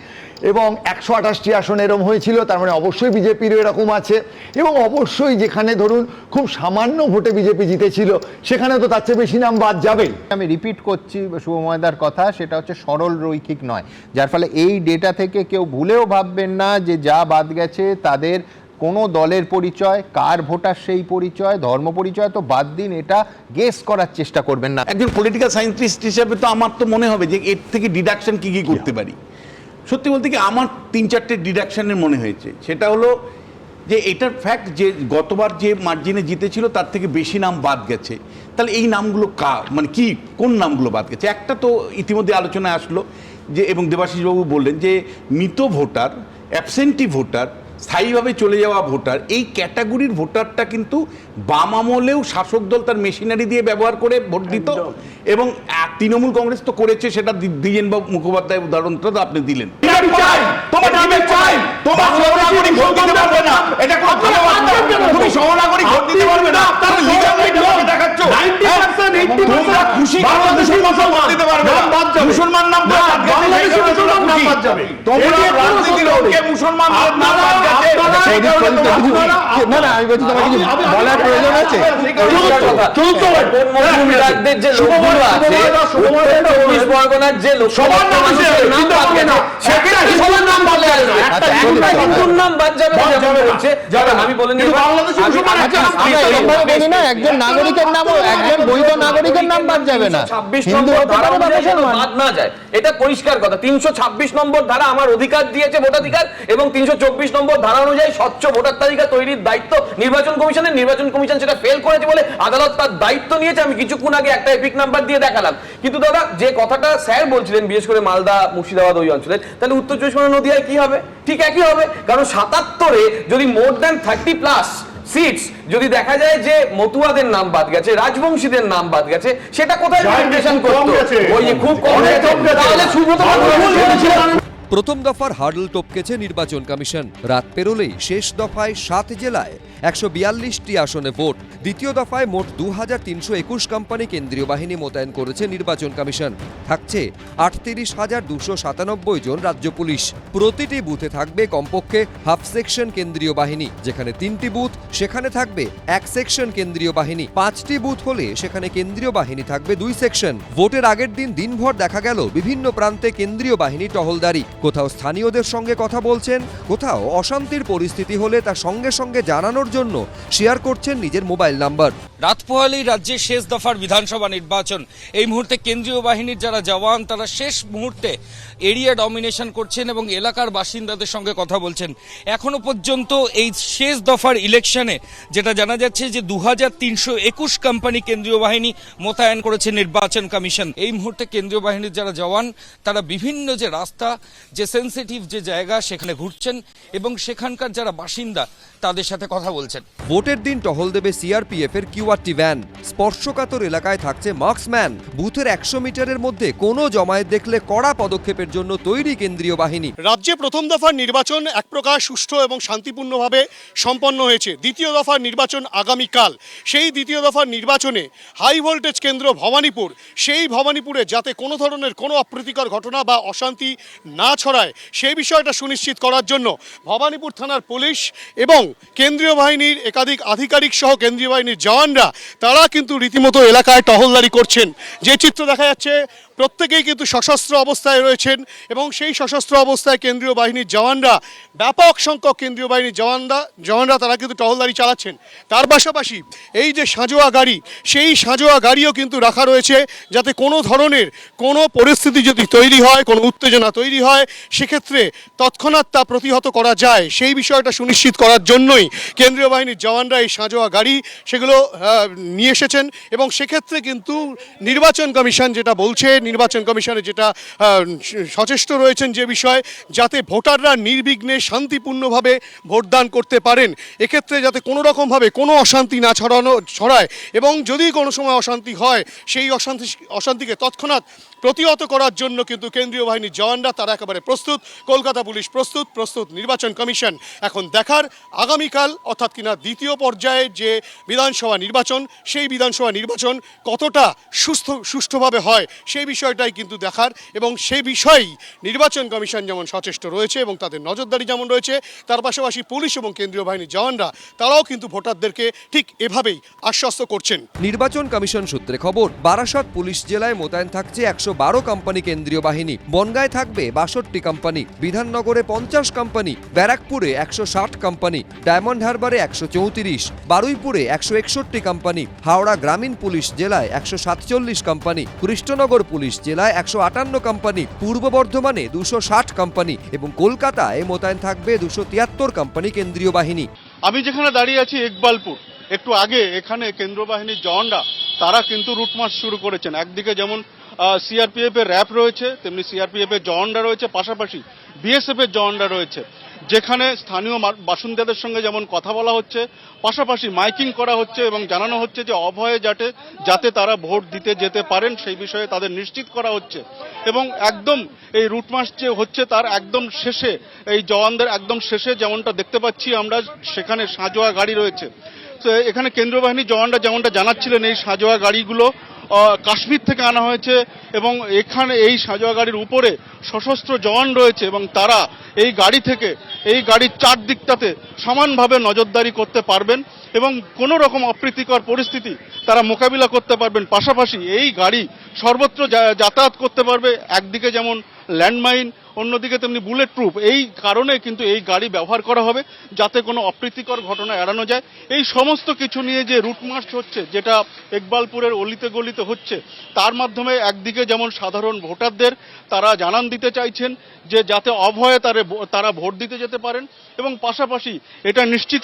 এবং 128টি আসন এরম হয়েছিল, তার মানে অবশ্যই বিজেপিরও এরকম আছে। এবং অবশ্যই যেখানে ধরুন খুব সামান্য ভোটে বিজেপি জিতেছিল, সেখানে তো তার চেয়ে বেশি নাম বাদ যাবেই। আমি রিপিট করছি শুভময়দার কথা, সেটা হচ্ছে সরল রৈখিক নয়, যার ফলে এই ডেটা থেকে কেউ ভুলেও ভাববেন না যে যা বাদ গেছে তাদের কোনো দলের পরিচয়, কার ভোটার সেই পরিচয়, ধর্ম পরিচয় তো বাদ দিন, এটা গেস করার চেষ্টা করবেন না। একজন পলিটিক্যাল সায়েন্টিস্ট হিসেবে তো আমার তো মনে হবে যে এর থেকে ডিডাকশন কি করতে পারি। সত্যি বলতে কি আমার 3-4টে ডিডাকশনের মনে হয়েছে। সেটা হলো যে এটার ফ্যাক্ট যে গতবার যে মার্জিনে জিতেছিল তার থেকে বেশি নাম বাদ গেছে, তাহলে এই নামগুলো মানে কি, কোন নামগুলো বাদ গেছে? একটা তো ইতিমধ্যে আলোচনায় আসলো যে, এবং দেবাশিসবাবু বললেন যে মৃত ভোটার, অ্যাবসেন্টি ভোটার, স্থায়ীভাবে চলে যাওয়া ভোটার, এই ক্যাটাগরির ভোটারটা কিন্তু বাম আমলেও শাসক দল তার মেশিনারি দিয়ে ব্যবহার করে ভোট দিত, এবং তৃণমূল কংগ্রেস তো করেছে, সেটা দ্বিজেনবাবু মুখোপাধ্যায় উদাহরণটা তো আপনি দিলেন। বলার প্রয়োজন আছে? একজন নাগরিকের নাম, একজন বৈধ নাগরিকের নাম বাদ যাবে না, বাদ না যায়, এটা পরিষ্কার কথা। 326 নম্বর ধারা আমার অধিকার দিয়েছে, ভোটাধিকার, এবং 324 নম্বর ধারা অনুযায়ী স্বচ্ছ ভোটার তালিকা তৈরির দায়িত্ব নির্বাচন কমিশনের। নির্বাচন কমিশন সেটা ফেল করেছে বলে আদালত তার দায়িত্ব নিয়েছে। আমি কিছুক্ষণ আগে একটা এপিক নাম্বার দিয়ে দেখালাম। কিন্তু দাদা যে কথাটা স্যার বলছিলেন, বিশেষ করে মালদা, মুর্শিদাবাদ ওই অঞ্চলে, তাহলে উত্তর 24 পরগনা, নদিয়ায় কি হবে? ঠিক একই হবে, কারণ 77-এ যদি মোর দ্যান 30+ সিটস যদি দেখা যায় যে মতুয়াদের নাম বাদ গেছে, রাজবংশীদের নাম বাদ গেছে, সেটা কোথায় রিপ্রেজেন্ট করতে? ওই যে খুব কম গেছে, তাহলে সুব্রত প্রথম দফার হার্ডল টপকেছে নির্বাচন কমিশন। রাত পেরোলেই শেষ দফায় 7 জেলায় 142টি আসনে ভোট। দ্বিতীয় দফায় মোট 2321 কোম্পানি কেন্দ্রীয় বাহিনী মোতায়েন করেছে নির্বাচন কমিশন। থাকছে 38,297 জন রাজ্য পুলিশ। প্রতিটি বুথে থাকবে কমপক্ষে হাফ সেকশন কেন্দ্রীয় বাহিনী। যেখানে 3টি বুথ সেখানে থাকবে 1 সেকশন কেন্দ্রীয় বাহিনী। 5টি বুথ হলে সেখানে কেন্দ্রীয় বাহিনী থাকবে 2 সেকশন। ভোটের আগের দিন দিনভর দেখা গেল বিভিন্ন প্রান্তে কেন্দ্রীয় বাহিনী টহলদারি। কোথাও স্থানীয়দের সঙ্গে কথা বলছেন, কোথাও অশান্তির পরিস্থিতি হলে তা সঙ্গে সঙ্গে জানানোর জন্য শেয়ার করছেন নিজের মোবাইল নাম্বার। রাত পোহালেই রাজ্যে শেষ দফার বিধানসভা নির্বাচন। এই মুহূর্তে কেন্দ্রীয় বাহিনীর যারা জওয়ান তারা শেষ মুহূর্তে এরিয়া ডমিনেশন করছেন এবং এলাকার বাসিন্দাদের সঙ্গে কথা বলছেন। এখনো পর্যন্ত এই শেষ দফার ইলেকশনে যেটা জানা যাচ্ছে যে 2321 কোম্পানি কেন্দ্রীয় বাহিনী মোতায়েন করেছে নির্বাচন কমিশন। এই মুহূর্তে কেন্দ্রীয় বাহিনীর যারা জওয়ান তারা বিভিন্ন যে রাস্তা, যে সেন্সিটিভ যে জায়গা সেখানে ঘুরছেন এবং সেখানকার যারা বাসিন্দা তাদের সাথে কথা বলছেন। ভোটের দিন টহল দেবে সিআরপিএফ এর কিউআরটি ভ্যান। স্পর্শকাতর এলাকায় থাকছে মার্কসম্যান। বুথের 100 মিটারের মধ্যে কোনো জমায়েত দেখলে কড়া পদক্ষেপের জন্য তৈরি কেন্দ্রীয় বাহিনী। রাজ্যে প্রথম দফার নির্বাচন এক প্রকার সুষ্ঠু এবং শান্তিপূর্ণভাবে সম্পন্ন হয়েছে। দ্বিতীয় দফার নির্বাচন আগামীকাল। সেই দ্বিতীয় দফার নির্বাচনে হাই ভোল্টেজ কেন্দ্র ভবানীপুর, সেই ভবানীপুরে যাতে কোনো ধরনের কোনো অপ্রীতিকর ঘটনা বা অশান্তি না ছড়ায় সেই বিষয়টা সুনিশ্চিত করার জন্য ভবানীপুর থানার পুলিশ এবং কেন্দ্রীয় বাহিনীর একাধিক আধিকারিক সহ কেন্দ্রীয় বাহিনীর জওয়ানরা তারা কিন্তু রীতিমতো এলাকায় টহলদারি করছেন। যে চিত্র দেখা যাচ্ছে প্রত্যেকেই কিন্তু সশস্ত্র অবস্থায় রয়েছেন এবং সেই সশস্ত্র অবস্থায় কেন্দ্রীয় বাহিনীর জওয়ানরা, ব্যাপক সংখ্যক কেন্দ্রীয় বাহিনীর জওয়ানরা তারা কিন্তু টহলদারি চালাচ্ছেন। তার পাশাপাশি এই যে সাঁজোয়া গাড়ি, সেই সাঁজোয়া গাড়িও কিন্তু রাখা রয়েছে যাতে কোনো ধরনের কোনো পরিস্থিতি যদি তৈরি হয়, কোনো উত্তেজনা তৈরি হয়, সেক্ষেত্রে তৎক্ষণাৎ তা প্রতিহত করা যায় সেই বিষয়টা সুনিশ্চিত করার জন্যই কেন্দ্রীয় বাহিনীর জওয়ানরা এই সাঁজোয়া গাড়ি সেগুলো নিয়ে এসেছেন। এবং সেক্ষেত্রে কিন্তু নির্বাচন কমিশন যেটা বলছে, নির্বাচন কমিশনে যেটা সচেষ্ট রয়েছেন যে বিষয়, যাতে ভোটাররা নির্বিঘ্নে শান্তিপূর্ণভাবে ভোটদান করতে পারেন, এক্ষেত্রে যাতে কোনো রকমভাবে কোনো অশান্তি না ছড়ায় এবং যদি কোনো সময় অশান্তি হয় সেই অশান্তিকে তৎক্ষণাৎ প্রতিহত করার জন্য কিন্তু কেন্দ্রীয় বাহিনীর জওয়ানরা তারা একেবারে প্রস্তুত। কলকাতা পুলিশ প্রস্তুত নির্বাচন কমিশন। এখন দেখার আগামীকাল অর্থাৎ কিনা দ্বিতীয় পর্যায়ে যে বিধানসভা নির্বাচন, সেই বিধানসভা নির্বাচন কতটা সুষ্ঠুভাবে হয় সেই বিষয়টাই কিন্তু দেখার। এবং সেই বিষয়েই নির্বাচন কমিশন যেমন সচেষ্ট রয়েছে এবং তাদের নজরদারি যেমন রয়েছে, তার পাশাপাশি পুলিশ এবং কেন্দ্রীয় বাহিনীর জওয়ানরা তারাও কিন্তু ভোটারদেরকে ঠিক এভাবেই আশ্বস্ত করছেন। নির্বাচন কমিশন সূত্রে খবর, বারাসত পুলিশ জেলায় মোতায়েন থাকছে 112 কোম্পানি কেন্দ্রীয় বাহিনী। বনগাঁয় থাকবে 62 কোম্পানি, বিধাননগরে 50 কোম্পানি, ব্যারাকপুরে 160 কোম্পানি, ডায়মন্ড হারবারে 134, বারুইপুরে 161 কোম্পানি, হাওড়া গ্রামীণ পুলিশ জেলায় 147 কোম্পানি, কৃষ্ণনগর পুলিশ জেলায় 158 কোম্পানি, পূর্ব বর্ধমানে 260 কোম্পানি এবং কলকাতায় মোতায়েন থাকবে 273 কোম্পানি কেন্দ্রীয় বাহিনী। আমি যেখানে দাঁড়িয়ে আছি ইকবালপুর, একটু আগে এখানে কেন্দ্রীয় বাহিনীর জওয়ানরা তারা কিন্তু রুট মার্চ শুরু করেছেন। একদিকে যেমন সিআরপিএফ এর র্যাব রয়েছে, তেমনি সিআরপিএফ এর জওয়ানরা রয়েছে, পাশাপাশি বিএসএফ এর জওয়ানরা রয়েছে, যেখানে স্থানীয় বাসিন্দাদের সঙ্গে যেমন কথা বলা হচ্ছে, পাশাপাশি মাইকিং করা হচ্ছে এবং জানানো হচ্ছে যে অভয়ে যাতে তারা ভোট দিতে যেতে পারেন সেই বিষয়ে তাদের নিশ্চিত করা হচ্ছে। এবং একদম এই রুট মার্চ যে হচ্ছে তার একদম শেষে, এই জওয়ানদের একদম শেষে যেমনটা দেখতে পাচ্ছি আমরা, সেখানে সাঁজোয়া গাড়ি রয়েছে। তো এখানে কেন্দ্রীয় বাহিনীর জওয়ানরা যেমনটা জানাচ্ছিলেন, এই সাঁজোয়া গাড়িগুলো কাশ্মীর থেকে আনা হয়েছে এবং এখানে এই সাঁজোয়া গাড়ির উপরে সশস্ত্র জওয়ান রয়েছে এবং তারা এই গাড়ি থেকে এই গাড়ির চারদিকটাতে সমানভাবে নজরদারি করতে পারবেন এবং কোনো রকম অপ্রীতিকর পরিস্থিতি তারা মোকাবিলা করতে পারবেন। পাশাপাশি এই গাড়ি সর্বত্র যাতায়াত করতে পারবে, একদিকে যেমন ল্যান্ডমাইন, অন্যদিকে তেমনি বুলেট প্রুফ। এই কারণে কিন্তু এই গাড়ি ব্যবহার করা হবে যাতে কোনো অপ্রীতিকর ঘটনা এড়ানো যায়। এই সমস্ত কিছু নিয়ে যে রুট মার্চ হচ্ছে, যেটা ইকবালপুরের অলিতে গলিতে হচ্ছে, তার মাধ্যমে একদিকে যেমন সাধারণ ভোটারদের তারা জানান দিতে চাইছেন যে যাতে অভয়ে তারা ভোট দিতে যেতে পারেন এবং পাশাপাশি এটা নিশ্চিত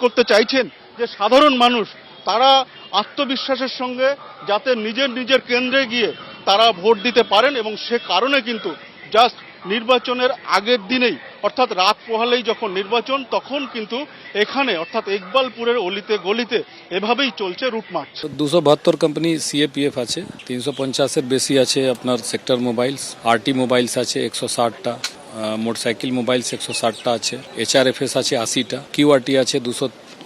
করতে চাইছেন যে সাধারণ মানুষ তারা আত্মবিশ্বাসের সঙ্গে যাতে নিজের কেন্দ্রে গিয়ে তারা ভোট দিতে পারেন। এবং সে কারণে কিন্তু জাস্ট নির্বাচনের আগের দিনেই অর্থাৎ রাত পোহালেই যখন নির্বাচন, তখন কিন্তু এখানে অর্থাৎ ইকবালপুরের অলিতে গলিতে এভাবেই চলছে রুট মার্চ। 272 কোম্পানি সিএপিএফ আছে, 350-এর বেশি আছে আপনার সেক্টর মোবাইলস, আরটি মোবাইলস আছে 160টা, মোটরসাইকেল মোবাইলস 160টা আছে, এইচআরএফএস আছে 80টা, কিউআরটি আছে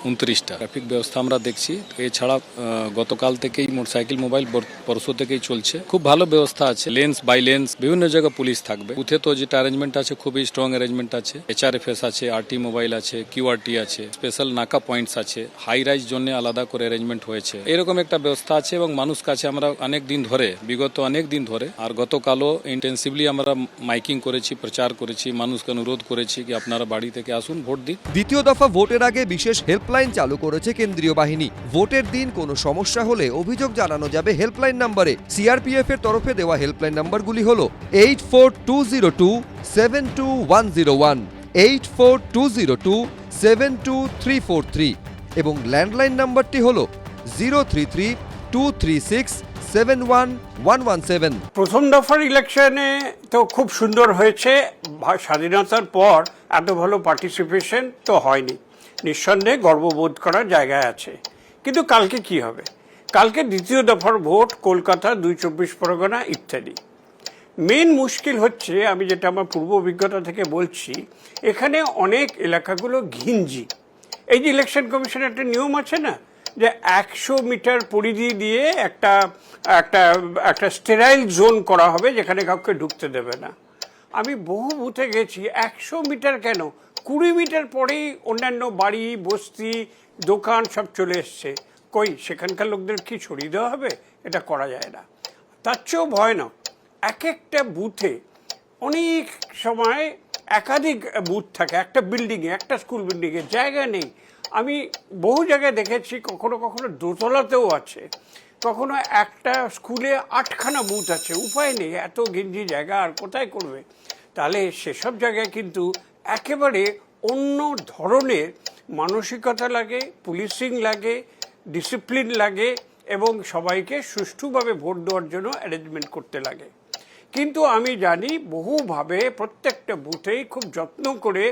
29টা ট্রাফিক ব্যবস্থা আমরা দেখছি। এছাড়া গতকাল থেকেই মোটরসাইকেল মোবাইল পরশু থেকেই চলছে। খুব ভালো ব্যবস্থা আছে, লেন্স বাই লেন্স বিভিন্ন জায়গায় পুলিশ থাকবে। বুথে তো যেটা অ্যারেঞ্জমেন্ট আছে খুবই স্ট্রং অ্যারেঞ্জমেন্ট আছে, HRFS আছে, RT মোবাইল আছে, QRT আছে, স্পেশাল নাকা পয়েন্টস আছে, হাই রাইজ জন্য আলাদা করে অ্যারেঞ্জমেন্ট হয়েছে। এরকম একটা ব্যবস্থা আছে এবং মানুষ কাছে আমরা বিগত অনেক দিন ধরে আর গতকালও ইন্টেন্সিভলি আমরা মাইকিং করেছি, প্রচার করেছি, মানুষকে অনুরোধ করেছি কি আপনারা বাড়ি থেকে আসুন, ভোট দিন। দ্বিতীয় দফা ভোটের আগে বিশেষ হেল্পলাইন চালু করেছে কেন্দ্রীয় বাহিনী। ভোটের দিন কোনো সমস্যা হলে অভিযোগ জানানো যাবে হেল্পলাইন নম্বরে। CRPF এর তরফে দেওয়া হেল্পলাইন নম্বরগুলি হলো 8420272101, 8420272343 এবং ল্যান্ডলাইন নম্বরটি হলো 0332367117। প্রথম দফার ইলেকশনে তো খুব সুন্দর হয়েছে। স্বাধীনতার পর এত ভালো পার্টিসিপেশন তো হয়নি, নিঃসন্দেহে গর্ববোধ করার জায়গায় আছে। কিন্তু কালকে কি হবে? কালকে দ্বিতীয় দফার ভোট, কলকাতা, 2 চব্বিশ পরগনা ইত্যাদি। মেন মুশকিল হচ্ছে, আমি যেটা আমার পূর্ব অভিজ্ঞতা থেকে বলছি, এখানে অনেক এলাকাগুলো ঘিঞ্জি। এই যে ইলেকশন কমিশনের একটা নিয়ম আছে না, যে 100 মিটার পরিধি দিয়ে একটা স্টেরাইল জোন করা হবে যেখানে কাউকে ঢুকতে দেবে না। আমি বহু বুথে গেছি, 100 মিটার কেন, 20 মিটার পরেই অন্যান্য বাড়ি, বস্তি, দোকান সব চলে এসছে। কই সেখানকার লোকদের কি ছড়িয়ে দেওয়া হবে? এটা করা যায় না। তার চেয়েও ভয় না, এক একটা বুথে অনেক সময় একাধিক বুথ থাকে, একটা বিল্ডিংয়ে, একটা স্কুল বিল্ডিংয়ে জায়গা নেই। আমি বহু জায়গায় দেখেছি, কখনো কখনো দোতলাতেও আছে, কখনো একটা স্কুলে 8খানা বুথ আছে, উপায় নেই, এত গেঞ্জি জায়গা আর কোথায় করবে? তাহলে সেসব জায়গায় কিন্তু একেবারে অন্য ধরনের মানসিকতা লাগে, পুলিশিং লাগে, ডিসিপ্লিন লাগে এবং সবাইকে সুষ্ঠুভাবে ভোট দেওয়ার জন্য অ্যারেঞ্জমেন্ট করতে লাগে। কিন্তু আমি জানি বহুভাবে প্রত্যেকটা বুথেই খুব যত্ন করে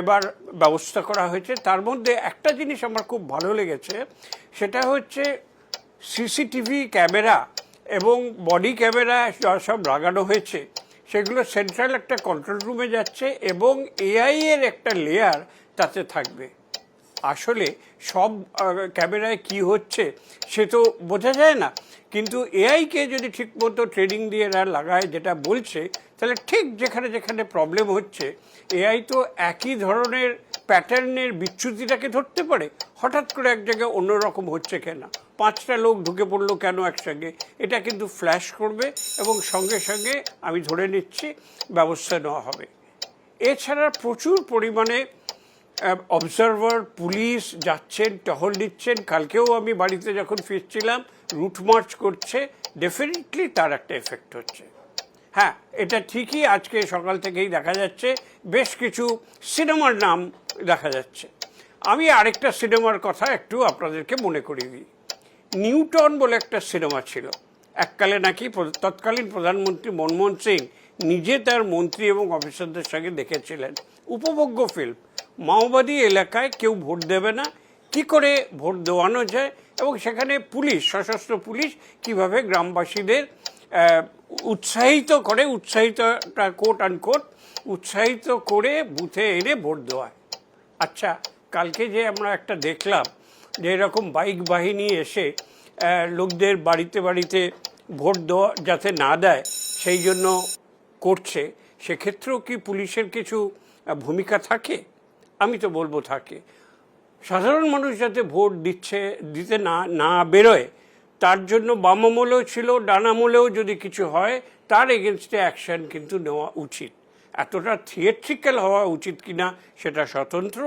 এবার ব্যবস্থা করা হয়েছে। তার মধ্যে একটা জিনিস আমার খুব ভালো লেগেছে, সেটা হচ্ছে সিসিটিভি ক্যামেরা এবং বডি ক্যামেরা সব লাগানো হয়েছে। সেগুলো সেন্ট্রাল একটা কন্ট্রোল রুমে যাচ্ছে এবং AI এর একটা লেয়ার তাতে থাকবে। আসলে সব ক্যামেরায় কি হচ্ছে সে তো বোঝা যায় না, কিন্তু এআইকে যদি ঠিকমতো ট্রেনিং দিয়ে লাগায় যেটা বলছে, তাহলে ঠিক যেখানে যেখানে প্রবলেম হচ্ছে এআই তো একই ধরনের প্যাটার্নের বিচ্যুতিটাকে ধরতে পারে। হঠাৎ করে এক জায়গায় অন্যরকম হচ্ছে কেন, 5টা লোক ঢুকে পড়লো কেন একসঙ্গে, এটা কিন্তু ফ্ল্যাশ করবে এবং সঙ্গে সঙ্গে আমি ধরে নিচ্ছি ব্যবস্থা নেওয়া হবে। এছাড়া প্রচুর পরিমাণে অবজারভার পুলিশ যাচ্ছেন, টহল দিচ্ছেন। কালকেও আমি বাড়িতে যখন ফিরছিলাম, রুট মার্চ করছে, ডেফিনেটলি তার একটা এফেক্ট হচ্ছে। হ্যাঁ, এটা ঠিকই, আজকে সকাল থেকেই দেখা যাচ্ছে বেশ কিছু সিনেমার নাম দেখা যাচ্ছে। আমি আরেকটা সিনেমার কথা একটু আপনাদেরকে মনে করিয়ে দিই। নিউটন বলে একটা সিনেমা ছিল, এককালে নাকি তৎকালীন প্রধানমন্ত্রী মনমোহন সিং নিজে তার মন্ত্রী এবং অফিসারদের সঙ্গে দেখেছিলেন। উপভোগ্য ফিল্ম। মাওবাদী এলাকায় কেউ ভোট দেবে না, কি করে ভোট দেওয়ানো যায় এবং সেখানে পুলিশ, সশস্ত্র পুলিশ কিভাবে গ্রামবাসীদের উৎসাহিতটা কোট আনকোট উৎসাহিত করে বুথে এনে ভোট দেওয়ায়। আচ্ছা, কালকে যে আমরা একটা দেখলাম যে এরকম বাইক বাহিনী এসে লোকদের বাড়িতে বাড়িতে ভোট দেওয়া যাতে না দেয় সেই জন্য করছে, সেক্ষেত্রেও কি পুলিশের কিছু ভূমিকা থাকে? আমি তো বলবো থাকে। সাধারণ মানুষ যাতে ভোট দিতে না বেরোয়, তার জন্য বাম আমলেও ছিল, ডান আমলেও যদি কিছু হয় তার এগেনস্টে অ্যাকশন কিন্তু নেওয়া উচিত। এতটা থিয়েট্রিক্যাল হওয়া উচিত কিনা সেটা স্বতন্ত্র,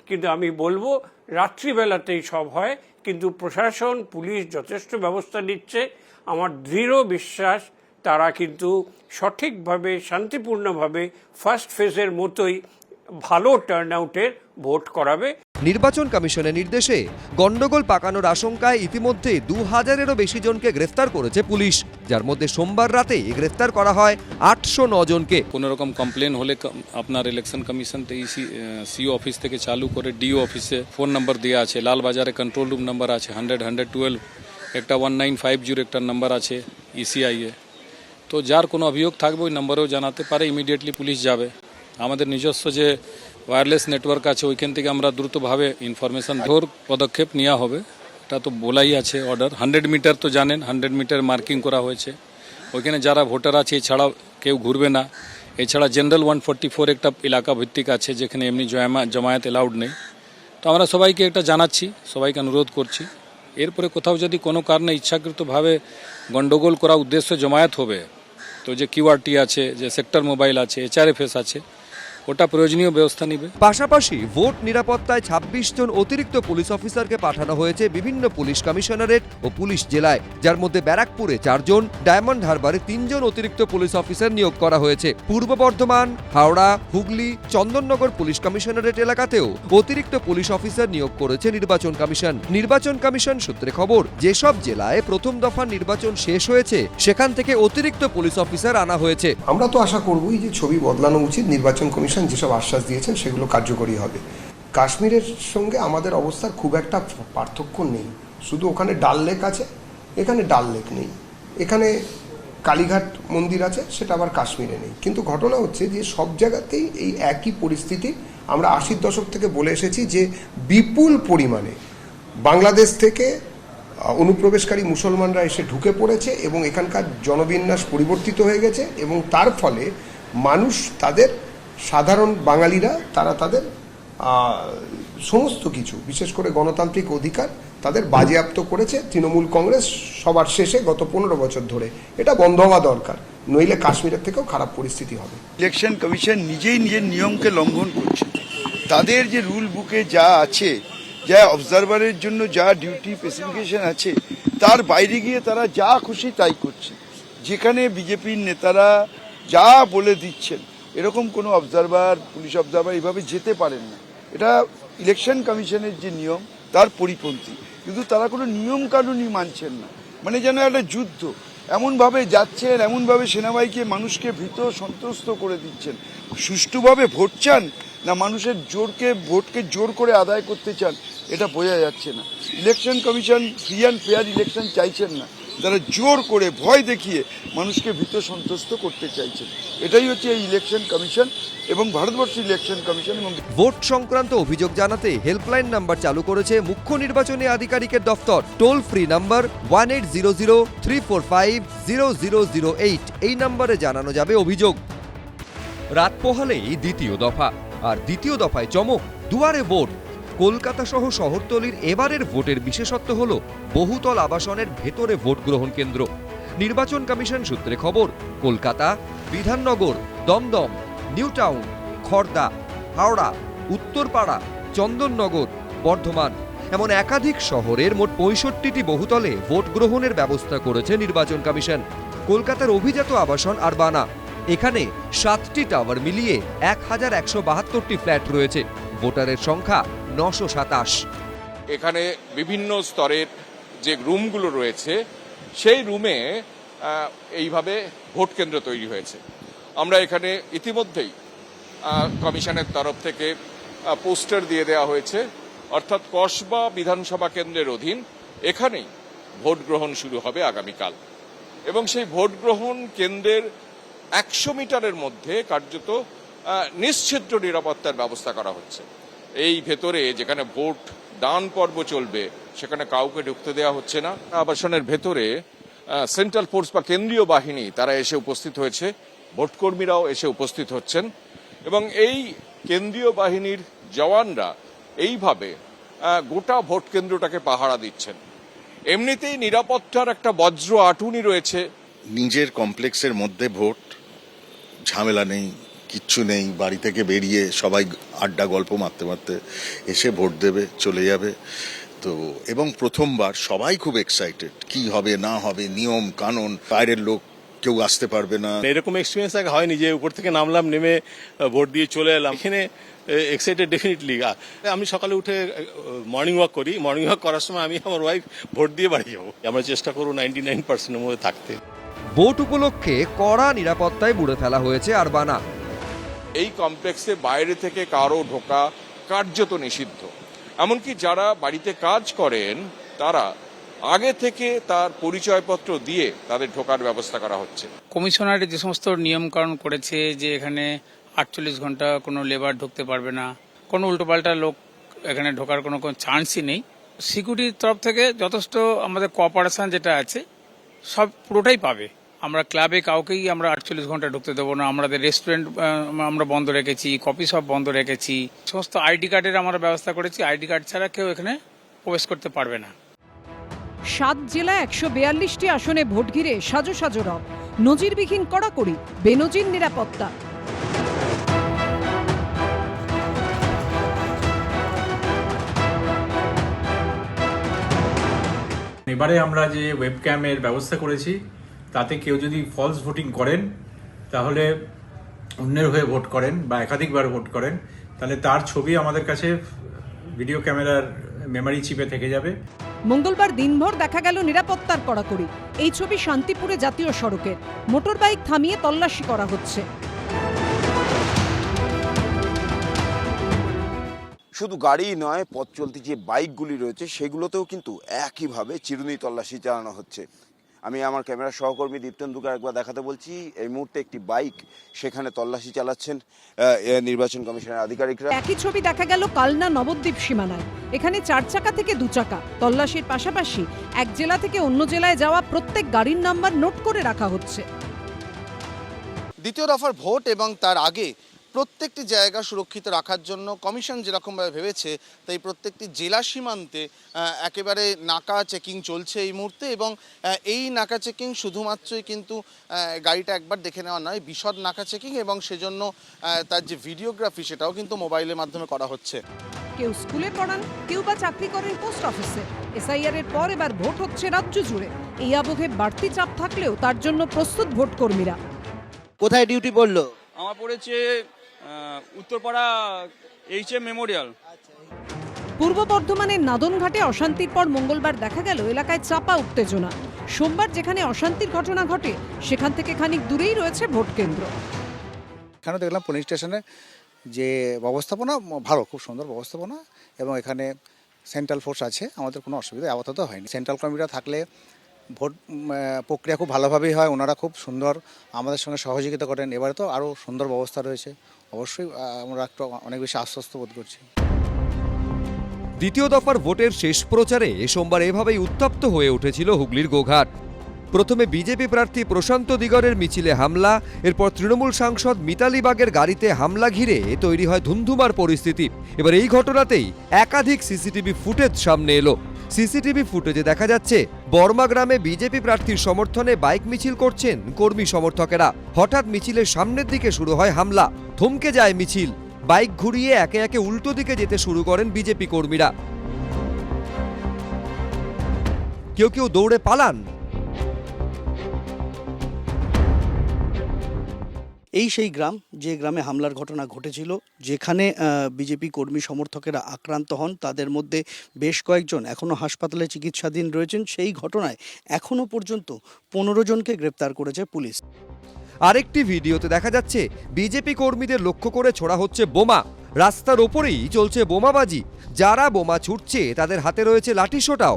কিন্তু আমি বলবো রাত্রিবেলাতেই সব হয়, কিন্তু প্রশাসন, পুলিশ যথেষ্ট ব্যবস্থা নিচ্ছে। আমার দৃঢ় বিশ্বাস তারা কিন্তু সঠিকভাবে, শান্তিপূর্ণভাবে ফার্স্ট ফেজের মতোই ভালো টার্নআউটের ভোট করাবে। নির্বাচন কমিশনের নির্দেশে গন্ডগোল পাকানোর আশঙ্কায় ইতিমধ্যে 2000-এরও বেশি জনকে গ্রেফতার করেছে পুলিশ, যার মধ্যে সোমবার রাতে গ্রেফতার করা হয় 809 জনকে। কোনো রকম কমপ্লেন হলে আপনার ইলেকশন কমিশন থেকে সিও অফিস থেকে চালু করে ডিও অফিসে ফোন নাম্বার দেওয়া আছে, লালবাজারে কন্ট্রোল রুম নাম্বার আছে 100-112, একটা 1950 একটা নাম্বার আছে ECI এ। তো যার কোনো অভিযোগ থাকবে ওই নাম্বারেও জানাতে পারে, ইমিডিয়েটলি পুলিশ যাবে। আমাদের নিজস্ব যে ওয়্যারলেস নেটওয়ার্ক আছে, ওইখান থেকে আমরা দ্রুতভাবে ইনফরমেশন ধর পদক্ষেপ নেওয়া হবে। এটা তো বলাই আছে অর্ডার। 100 মিটার তো জানেন, 100 মিটার মার্কিং করা হয়েছে। ওইখানে যারা ভোটার আছে এছাড়াও কেউ ঘুরবে না। এছাড়া জেনারেল 144 একটা এলাকা ভিত্তিক আছে, যেখানে এমনি জমায়েত অ্যালাউড নেই। তো আমরা সবাইকে এটা জানাচ্ছি, সবাইকে অনুরোধ করছি। এরপরে কোথাও যদি কোনো কারণে ইচ্ছাকৃতভাবে গন্ডগোল করা উদ্দেশ্যে জমায়েত হবে, তো যে কিউআরটি আছে, যে সেক্টর মোবাইল আছে, HRFS আছে, ওটা প্রয়োজনীয় ব্যবস্থা নেবে। পাশাপাশি ভোট নিরাপত্তায় 26 জন অতিরিক্ত পুলিশ অফিসারকে পাঠানো হয়েছে বিভিন্ন পুলিশ কমিশনারেট ও পুলিশ জেলায়, যার মধ্যে ব্যারাকপুরে 4 জন, ডায়মন্ড হারবারে 3 জন অতিরিক্ত পুলিশ অফিসার নিয়োগ করা হয়েছে। পূর্ব বর্ধমান, হাওড়া, হুগলি, চন্দননগর পুলিশ কমিশনারেট এলাকাতেও অতিরিক্ত পুলিশ অফিসার নিয়োগ করেছে নির্বাচন কমিশন। নির্বাচন কমিশন সূত্রে খবর, যেসব জেলায় প্রথম দফার নির্বাচন শেষ হয়েছে সেখান থেকে অতিরিক্ত পুলিশ অফিসার আনা হয়েছে। আমরা তো আশা করবই যে ছবি বদলানো উচিত। নির্বাচন কমিশন যেসব আশ্বাস দিয়েছেন সেগুলো কার্যকরী হবে। কাশ্মীরের সঙ্গে আমাদের অবস্থার খুব একটা পার্থক্য নেই, শুধু ওখানে ডাল লেক আছে, এখানে ডাল লেক নেই। এখানে কালীঘাট মন্দির আছে, সেটা আবার কাশ্মীরে নেই। কিন্তু ঘটনা হচ্ছে যে সব জায়গাতেই এই একই পরিস্থিতি। আমরা 80-র দশক থেকে বলে এসেছি যে বিপুল পরিমাণে বাংলাদেশ থেকে অনুপ্রবেশকারী মুসলমানরা এসে ঢুকে পড়েছে এবং এখানকার জনবিন্যাস পরিবর্তিত হয়ে গেছে, এবং তার ফলে মানুষ তাদের সাধারণ বাঙালিরা তারা তাদের সমস্ত কিছু, বিশেষ করে গণতান্ত্রিক অধিকার তাদের বাজেয়াপ্ত করেছে তৃণমূল কংগ্রেস সবার শেষে গত 15 বছর ধরে। এটা বন্ধ হওয়া দরকার, নইলে কাশ্মীরের থেকেও খারাপ পরিস্থিতি হবে। ইলেকশন কমিশন নিজেই নিজের নিয়মকে লঙ্ঘন করছে। তাদের যে রুল বুকে যা আছে, যা অবজারভারের জন্য যা ডিউটি স্পেসিফিকেশন আছে, তার বাইরে গিয়ে তারা যা খুশি তাই করছে। যেখানে বিজেপির নেতারা যা বলে দিচ্ছেন, এরকম কোনো অবজারভার, পুলিশ অবজারভার এভাবে যেতে পারেন না। এটা ইলেকশন কমিশনের যে নিয়ম তার পরিপন্থী, কিন্তু তারা কোনো নিয়ম কানুনই মানছেন না। মানে যেন একটা যুদ্ধ, এমনভাবে যাচ্ছেন, এমনভাবে সেনাবাহিনীকে মানুষকে ভীত সন্ত্রস্ত করে দিচ্ছেন। সুষ্ঠুভাবে ভোট চান না মানুষের ভোটকে জোর করে আদায় করতে চান, এটা বোঝা যাচ্ছে না। Election commission free and fair election চাইছেন না, তারা জোর করে ভয় দেখিয়ে মানুষকে ভীত সন্ত্রস্ত করতে চাইছেন। এটাই হচ্ছে এই ইলেকশন কমিশন এবং ভারতবর্ষের ইলেকশন কমিশন। এবং ভোট সংক্রান্ত অভিযোগ জানাতে হেল্পলাইন নাম্বার চালু করেছে মুখ্য নির্বাচনী আধিকারিকের দফতর। টোল ফ্রি নাম্বার 1800-345-0008, এই নম্বরে জানানো যাবে অভিযোগ। রাত পোহালেই দ্বিতীয় দফা, আর দ্বিতীয় দফায় চমক, দুয়ারে ভোট। কলকাতা সহ শহরতলির এবারের ভোটের বিশেষত্ব হল বহুতল আবাসনের ভেতরে ভোট গ্রহণ কেন্দ্র। নির্বাচন কমিশন সূত্রে খবর, কলকাতা, বিধাননগর, দমদম, নিউ টাউন, খড়দা, হাওড়া, উত্তরপাড়া, চন্দননগর, বর্ধমান এমন একাধিক শহরের মোট 65টি বহুতলে ভোট গ্রহণের ব্যবস্থা করেছে নির্বাচন কমিশন। কলকাতার অভিজাত আবাসন আরবানা, এখানে 7টি টাওয়ার মিলিয়ে 1172টি ফ্ল্যাট রয়েছে। ভোটারের সংখ্যা 927। এখানে বিভিন্ন স্তরের যে রুমগুলো রয়েছে, সেই রুমে এইভাবে ভোট কেন্দ্র তৈরি হয়েছে। আমরা এখানে ইতিমধ্যেই কমিশনের তরফ থেকে পোস্টার দিয়ে দেওয়া হয়েছে, অর্থাৎ কসবা বিধানসভা কেন্দ্রের অধীন এখানেই ভোট গ্রহণ শুরু হবে আগামীকাল, এবং সেই ভোট গ্রহণ কেন্দ্রের 100 মিটারের মধ্যে কার্যত নিশ্ছিদ্র নিরাপত্তার ব্যবস্থা করা হচ্ছে। এই ভেতরে যেখানে ভোট দান পর্ব চলবে সেখানে কাউকে ঢুকতে দেওয়া হচ্ছে না। আবাসনের ভেতরে সেন্ট্রাল ফোর্স বা কেন্দ্রীয় বাহিনী তারা এসে উপস্থিত হয়েছে, ভোটকর্মীরাও এসে উপস্থিত হচ্ছেন, এবং এই কেন্দ্রীয় বাহিনীর জওয়ানরা এইভাবে গোটা ভোট কেন্দ্রটাকে পাহারা দিচ্ছেন। এমনিতেই নিরাপত্তার একটা বজ্র আটুনি রয়েছে। নিজের কমপ্লেক্সের মধ্যে ভোট, ঝামেলা নেই, কিচ্ছু নেই, বাড়ি থেকে বেরিয়ে সবাই আড্ডা গল্প মারতে মারতে এসে ভোট দেবে, চলে যাবে। তো এবং প্রথমবার সবাই খুব এক্সাইটেড, কি হবে না হবে, নিয়ম কানুন, বাইরের লোক কেউ আসতে পারবে না। এরকম এক্সপিরিয়েন্স আগে হয়নি যে উপর থেকে নামলাম, নেমে ভোট দিয়ে চলে এলাম। এখানে এক্সাইটেড ডেফিনেটলি। আমি সকালে উঠে মর্নিং ওয়াক করি, মর্নিং ওয়াক করার সময় আমি আমার ওয়াইফ ভোট দিয়ে বাড়ি যাবো। আমরা চেষ্টা করবো 99%-এর মধ্যে থাকতে। ভোট উপলক্ষে কড়া নিরাপত্তায় মুড়ে ফেলা হয়েছে আরবানা। এই কমপ্লেক্সে বাইরে থেকে কারো ঢোকা কার্যত নিষিদ্ধ। এমনকি যারা বাড়িতে কাজ করেন তারা আগে থেকে তার পরিচয়পত্র দিয়ে তাদের ঢোকার ব্যবস্থা করা হচ্ছে। কমিশনার যে সমস্ত নিয়মকানুন করেছে, যে এখানে 48 ঘন্টা কোনো লেবার ঢুকতে পারবে না, কোনো উল্টোপাল্টা লোক এখানে ঢোকার কোনো চান্সই নেই। সিকিউরিটির তরফ থেকে যথেষ্ট আমাদের কোঅপারেশন যেটা আছে সব পুরোটাই পাবে। আমরা ক্লাবে কাউকেই আমরা 48 ঘন্টা ঢুকতে দেবো না। আমাদের রেস্টুরেন্ট আমরা বন্ধ রেখেছি, কফি শপ বন্ধ রেখেছি, সমস্ত আইডি কার্ডের আমরা ব্যবস্থা করেছি। আইডি কার্ড ছাড়া কেউ এখানে প্রবেশ করতে পারবে না। 7 জেলায় 142টি আসনে ভোট ঘিরে সাজো সাজো রব, নজিরবিহীন কড়াকড়ি, বেনজির নিরাপত্তা। এবারে আমরা যে ওয়েবক্যামের ব্যবস্থা করেছি তাতে কেউ যদি ফলস ভোটিং করেন, তাহলে অন্যের হয়ে ভোট করেন বা একাধিকবার ভোট করেন, তাহলে তার ছবি আমাদের কাছে ভিডিও ক্যামেরার মেমোরি চিপে থেকে যাবে। মঙ্গলবার দিনভর দেখা গেল নিরাপত্তার কড়াকড়ি। এই ছবি শান্তিপুরে জাতীয় সড়কের। মোটর বাইক থামিয়ে তল্লাশি করা হচ্ছে। শুধু গাড়ি নয়, পথ চলতি যে বাইকগুলি রয়েছে সেগুলোতেও কিন্তু একইভাবে চিরুনি তল্লাশি চালানো হচ্ছে। আমি আমার ক্যামেরা সহকর্মী দীপ্তেন্দুকে একবার দেখাতে বলছি, এই মুহূর্তে একটি বাইক সেখানে তল্লাশি চালাচ্ছেন নির্বাচন কমিশনের আধিকারিকরা। একই ছবি দেখা গেল কালনা নবদ্বীপ সীমানায়। এখানে 4 চাকা থেকে 2 চাকা তল্লাশির পাশাপাশি এক জেলা থেকে অন্য জেলায় যাওয়া প্রত্যেক গাড়ির নাম্বার নোট করে রাখা হচ্ছে। দ্বিতীয় দফার ভোট এবং তার আগে প্রত্যেকটি জায়গা সুরক্ষিত রাখার জন্য কমিশন যেরকমভাবে ভেবেছে, তাই প্রত্যেকটি জেলা সীমান্তে একেবারে নাকা চেকিং চলছে এই মুহূর্তে। এবং এই নাকা চেকিং শুধুমাত্রই কিন্তু গাড়িটা একবার দেখে নেওয়া নয়, বিশদ নাকা চেকিং, এবং সেজন্য তার যে ভিডিওগ্রাফি সেটাও কিন্তু মোবাইলের মাধ্যমে করা হচ্ছে। কেউ স্কুলে পড়ান, কেউ বা চাকরি করেন পোস্ট অফিসে। এসআইআর এর পর এবার ভোট হচ্ছে রাজ্য জুড়ে। এই আবহে বাড়তি চাপ থাকলেও তার জন্য প্রস্তুত ভোট কর্মীরা। কোথায় ডিউটি পড়লো? আমার পড়েছে উত্তরপাড়া HM মেমোরিয়াল। পূর্ব বর্ধমানের নাদনঘাটে অশান্তির পর মঙ্গলবার দেখা গেল এলাকায় চাপা উত্তেজনা। সোমবার যেখানে অশান্তির ঘটনা ঘটে সেখান থেকে খানিক দূরেই রয়েছে ভোট কেন্দ্র। এখানে দেখলাম পুলিশ স্টেশনে যে ব্যবস্থাপনা ভালো, খুব সুন্দর ব্যবস্থাপনা, এবং এখানে সেন্ট্রাল ফোর্স আছে, আমাদের কোনো অসুবিধা আপাতত হয়নি। সেন্ট্রাল কর্মীরা থাকলে ভোট প্রক্রিয়া খুব ভালোভাবেই হয়। ওনারা খুব সুন্দর আমাদের সঙ্গে সহযোগিতা করেন। এবারে তো আরও সুন্দর ব্যবস্থা রয়েছে, অবশ্যই আমরা একটু অনেক বেশি আশ্বস্ত বোধ করছি। দ্বিতীয় দফার ভোটের শেষ প্রচারে সোমবার এভাবেই উত্তপ্ত হয়ে উঠেছিল হুগলির গোঘাট। প্রথমে বিজেপি প্রার্থী প্রশান্ত দিগরের মিছিলে হামলা, এরপর তৃণমূল সাংসদ মিতালি বাগের গাড়িতে হামলা ঘিরে তৈরি হয় ধুন্ধুমার পরিস্থিতি। এবার এই ঘটনাতেই একাধিক সিসিটিভি ফুটেজ সামনে এলো। সিসিটিভি ফুটেজে দেখা যাচ্ছে বর্মা গ্রামে বিজেপি প্রার্থীর সমর্থনে বাইক মিছিল করছেন কর্মী সমর্থকেরা। হঠাৎ মিছিলের সামনের দিকে শুরু হয় হামলা, থমকে যায় মিছিল। বাইক ঘুরিয়ে একে একে উল্টো দিকে যেতে শুরু করেন বিজেপি কর্মীরা। কেউ কেউ দৌড়ে পালান। এই সেই গ্রাম যে গ্রামে হামলার ঘটনা ঘটেছিল, যেখানে বিজেপি কর্মী সমর্থকেরা আক্রান্ত হন। তাদের মধ্যে বেশ কয়েকজন এখনও হাসপাতালে চিকিৎসাধীন রয়েছেন। সেই ঘটনায় এখনও পর্যন্ত 15 জনকে গ্রেপ্তার করেছে পুলিশ। আরেকটি ভিডিওতে দেখা যাচ্ছে বিজেপি কর্মীদের লক্ষ্য করে ছোড়া হচ্ছে বোমা। রাস্তার ওপরেই চলছে বোমাবাজি। যারা বোমা ছুটছে তাদের হাতে রয়েছে লাঠিসোঁটাও।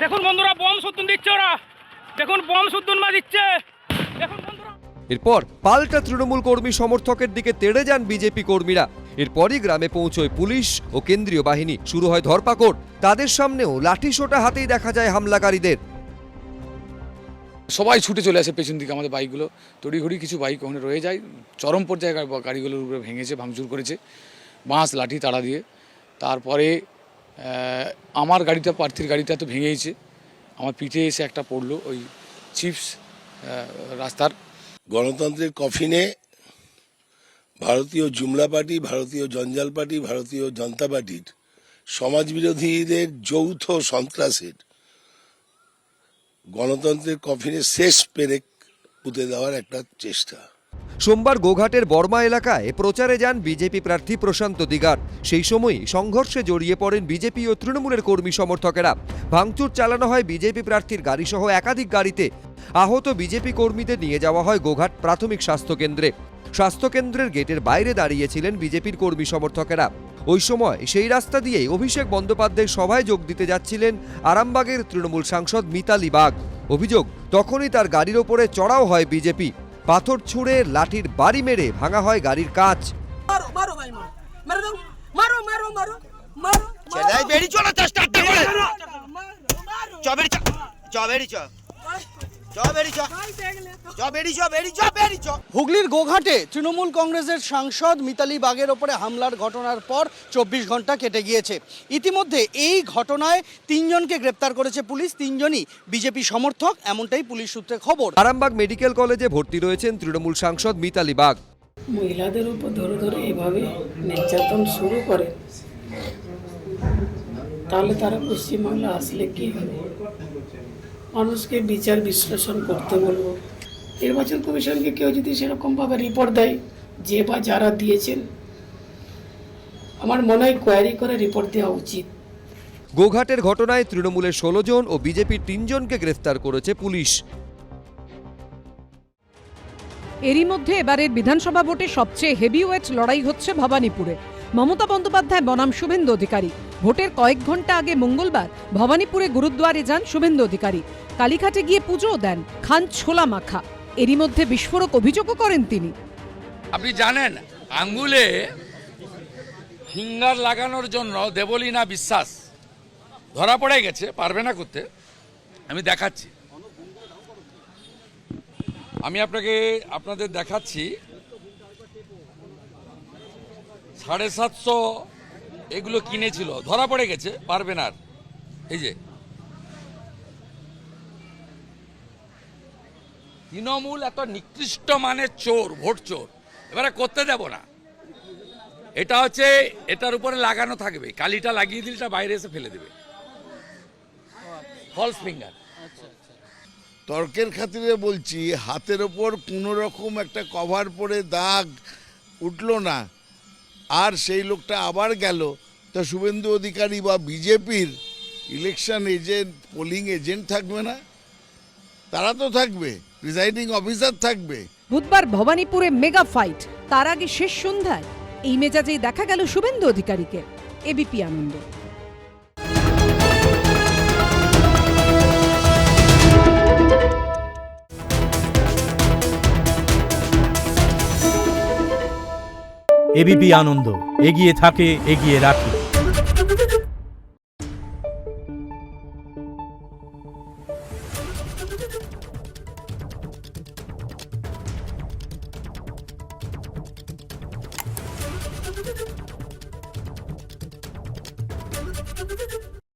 দেখুন বন্ধুরা, বম সুদ্দুন দিচ্ছে ওরা, দেখুন বম সুদ্দুন দিচ্ছে, দেখুন বন্ধুরা। এরপর পাল্টা তৃণমূল কর্মী সমর্থকের দিকে তেড়ে যান বিজেপি কর্মীরা। এরপরই গ্রামে পৌঁছয় পুলিশ ও কেন্দ্রীয় বাহিনী। শুরু হয় ধরপাকড়। তাদের সামনেও লাঠিসোঁটা হাতেই দেখা যায় হামলাকারীদের। সবাই ছুটে চলে আসে পেছন দিকে। আমাদের বাইকগুলো তড়িঘড়ি কিছু বাইক ওখানে রয়ে যায়। চরম পর্যায়ে গাড়িগুলোর উপরে ভেঙেছে, ভাঙচুর করেছে বাঁশ লাঠি তাড়া দিয়ে। তারপরে আমার গাড়িটা, প্রার্থীর গাড়িটা তো ভেঙেইছে। আমার পিঠে এসে একটা পড়লো, ওই চিপস রাস্তার। গণতন্ত্রের কফিনে ভারতীয় জুমলা পার্টি, ভারতীয় জঞ্জাল পার্টি, ভারতীয় জনতা পার্টির সমাজবিরোধীদের যৌথ সন্ত্রাসের গণতন্ত্রের কফিনে শেষ পেরেক পুঁতে দেওয়ার একটা চেষ্টা। সোমবার গোঘাটের বর্মা এলাকায় প্রচারে যান বিজেপি প্রার্থী প্রশান্ত দিগার। সেই সময়ই সংঘর্ষে জড়িয়ে পড়েন বিজেপি ও তৃণমূলের কর্মী সমর্থকেরা। ভাঙচুর চালানো হয় বিজেপি প্রার্থীর গাড়িসহ একাধিক গাড়িতে। আহত বিজেপি কর্মীদের নিয়ে যাওয়া হয় গোঘাট প্রাথমিক স্বাস্থ্যকেন্দ্রে। স্বাস্থ্যকেন্দ্রের গেটের বাইরে দাঁড়িয়েছিলেন বিজেপির কর্মী সমর্থকেরা। ওই সময় সেই রাস্তা দিয়েই অভিষেক বন্দ্যোপাধ্যায়ের সভায় যোগ দিতে যাচ্ছিলেন আরামবাগের তৃণমূল সাংসদ মিতালি বাগ। অভিযোগ, তখনই তার গাড়ির ওপরে চড়াও হয় বিজেপি। পাথর ছুঁড়ে লাঠির বাড়ি মেরে ভাঙা হয় গাড়ির কাঁচ। হুগলির গোঘাটে তৃণমূল কংগ্রেসের সাংসদ মিতালি বাগের ওপরে হামলার ঘটনার পর 24 ঘন্টা কেটে গিয়েছে। ইতিমধ্যে এই ঘটনায় 3 জনকে গ্রেপ্তার করেছে পুলিশ, 3 জনই বিজেপি সমর্থক, এমনটাই পুলিশ সূত্রে খবর। আরামবাগ মেডিকেল কলেজে ভর্তি রয়েছেন তৃণমূল সাংসদ মিতালি বাগ। মহিলাদের উপর ধরে ধরে এভাবে নির্যাতন শুরু করে, তাহলে তারা পশ্চিমবাংলা আসলে কি হবে? মানুষকে বিচার বিশ্লেষণ করতে বলবো। নির্বাচন কমিশনকে কেউ যদি সেরকমভাবে রিপোর্ট দেয়, যে বা যারা দিয়েছেন, আমার মনে হয় কোয়ারি করে রিপোর্ট দেওয়া উচিত। গোঘাটের ঘটনায় তৃণমূলের 16 জন ও বিজেপির 3 জনকে গ্রেফতার করেছে পুলিশ। এরই মধ্যে এবারের বিধানসভা ভোটে সবচেয়ে হেভিওয়েট লড়াই হচ্ছে ভবানীপুরে। মমতা বন্দ্যোপাধ্যায় বনাম শুভেন্দু অধিকারী। ভোটের কয়েক ঘন্টা আগে মঙ্গলবার ভবানীপুরে গুরুদ্বারে যান শুভেন্দু অধিকারী। কালীঘাটে গিয়ে পুজোও দেন, খান ছোলা মাখা। এরই মধ্যে বিস্ফোরক অভিযোগও করেন তিনি। আপনি জানেন, আঙ্গুলে ফিঙ্গার লাগানোর জন্য দেবলীনা বিশ্বাস ধরা পড়ে গেছে, পারবে না করতে। আমি দেখাচ্ছি, আমি আপনাদের দেখাচ্ছি। 750 এগুলো কিনেছিল, ধরা পড়ে গেছে, পারবে না। এই যে তৃণমূল এত নিকৃষ্ট মানের চোর, ভোট চোর, এবারে করতে দেব না। এটা হচ্ছে, এটার উপরে লাগানো থাকবে, কালিটা লাগিয়ে দিলে এটা বাইরে এসে ফেলে দেবে, ফলস ফিঙ্গার। তর্কের খাতিরে বলছি, হাতের ওপর কোনো রকম একটা কভার পরে দাগ উঠলো না, আর সেই লোকটা আবার গেল, তা শুভেন্দু অধিকারী বা বিজেপির ইলেকশন এজেন্ট, পোলিং এজেন্ট থাকবে না? তারা তো থাকবে, প্রিজাইডিং অফিসার থাকবে। বুধবার ভবানীপুরে মেগা ফাইট, তার আগে শেষ সন্ধ্যায় এই মেজাজেই দেখা গেল শুভেন্দু অধিকারীকে। এবিপি আনন্দ। এবিপি আনন্দ, এগিয়ে থাকে, এগিয়ে রাখে।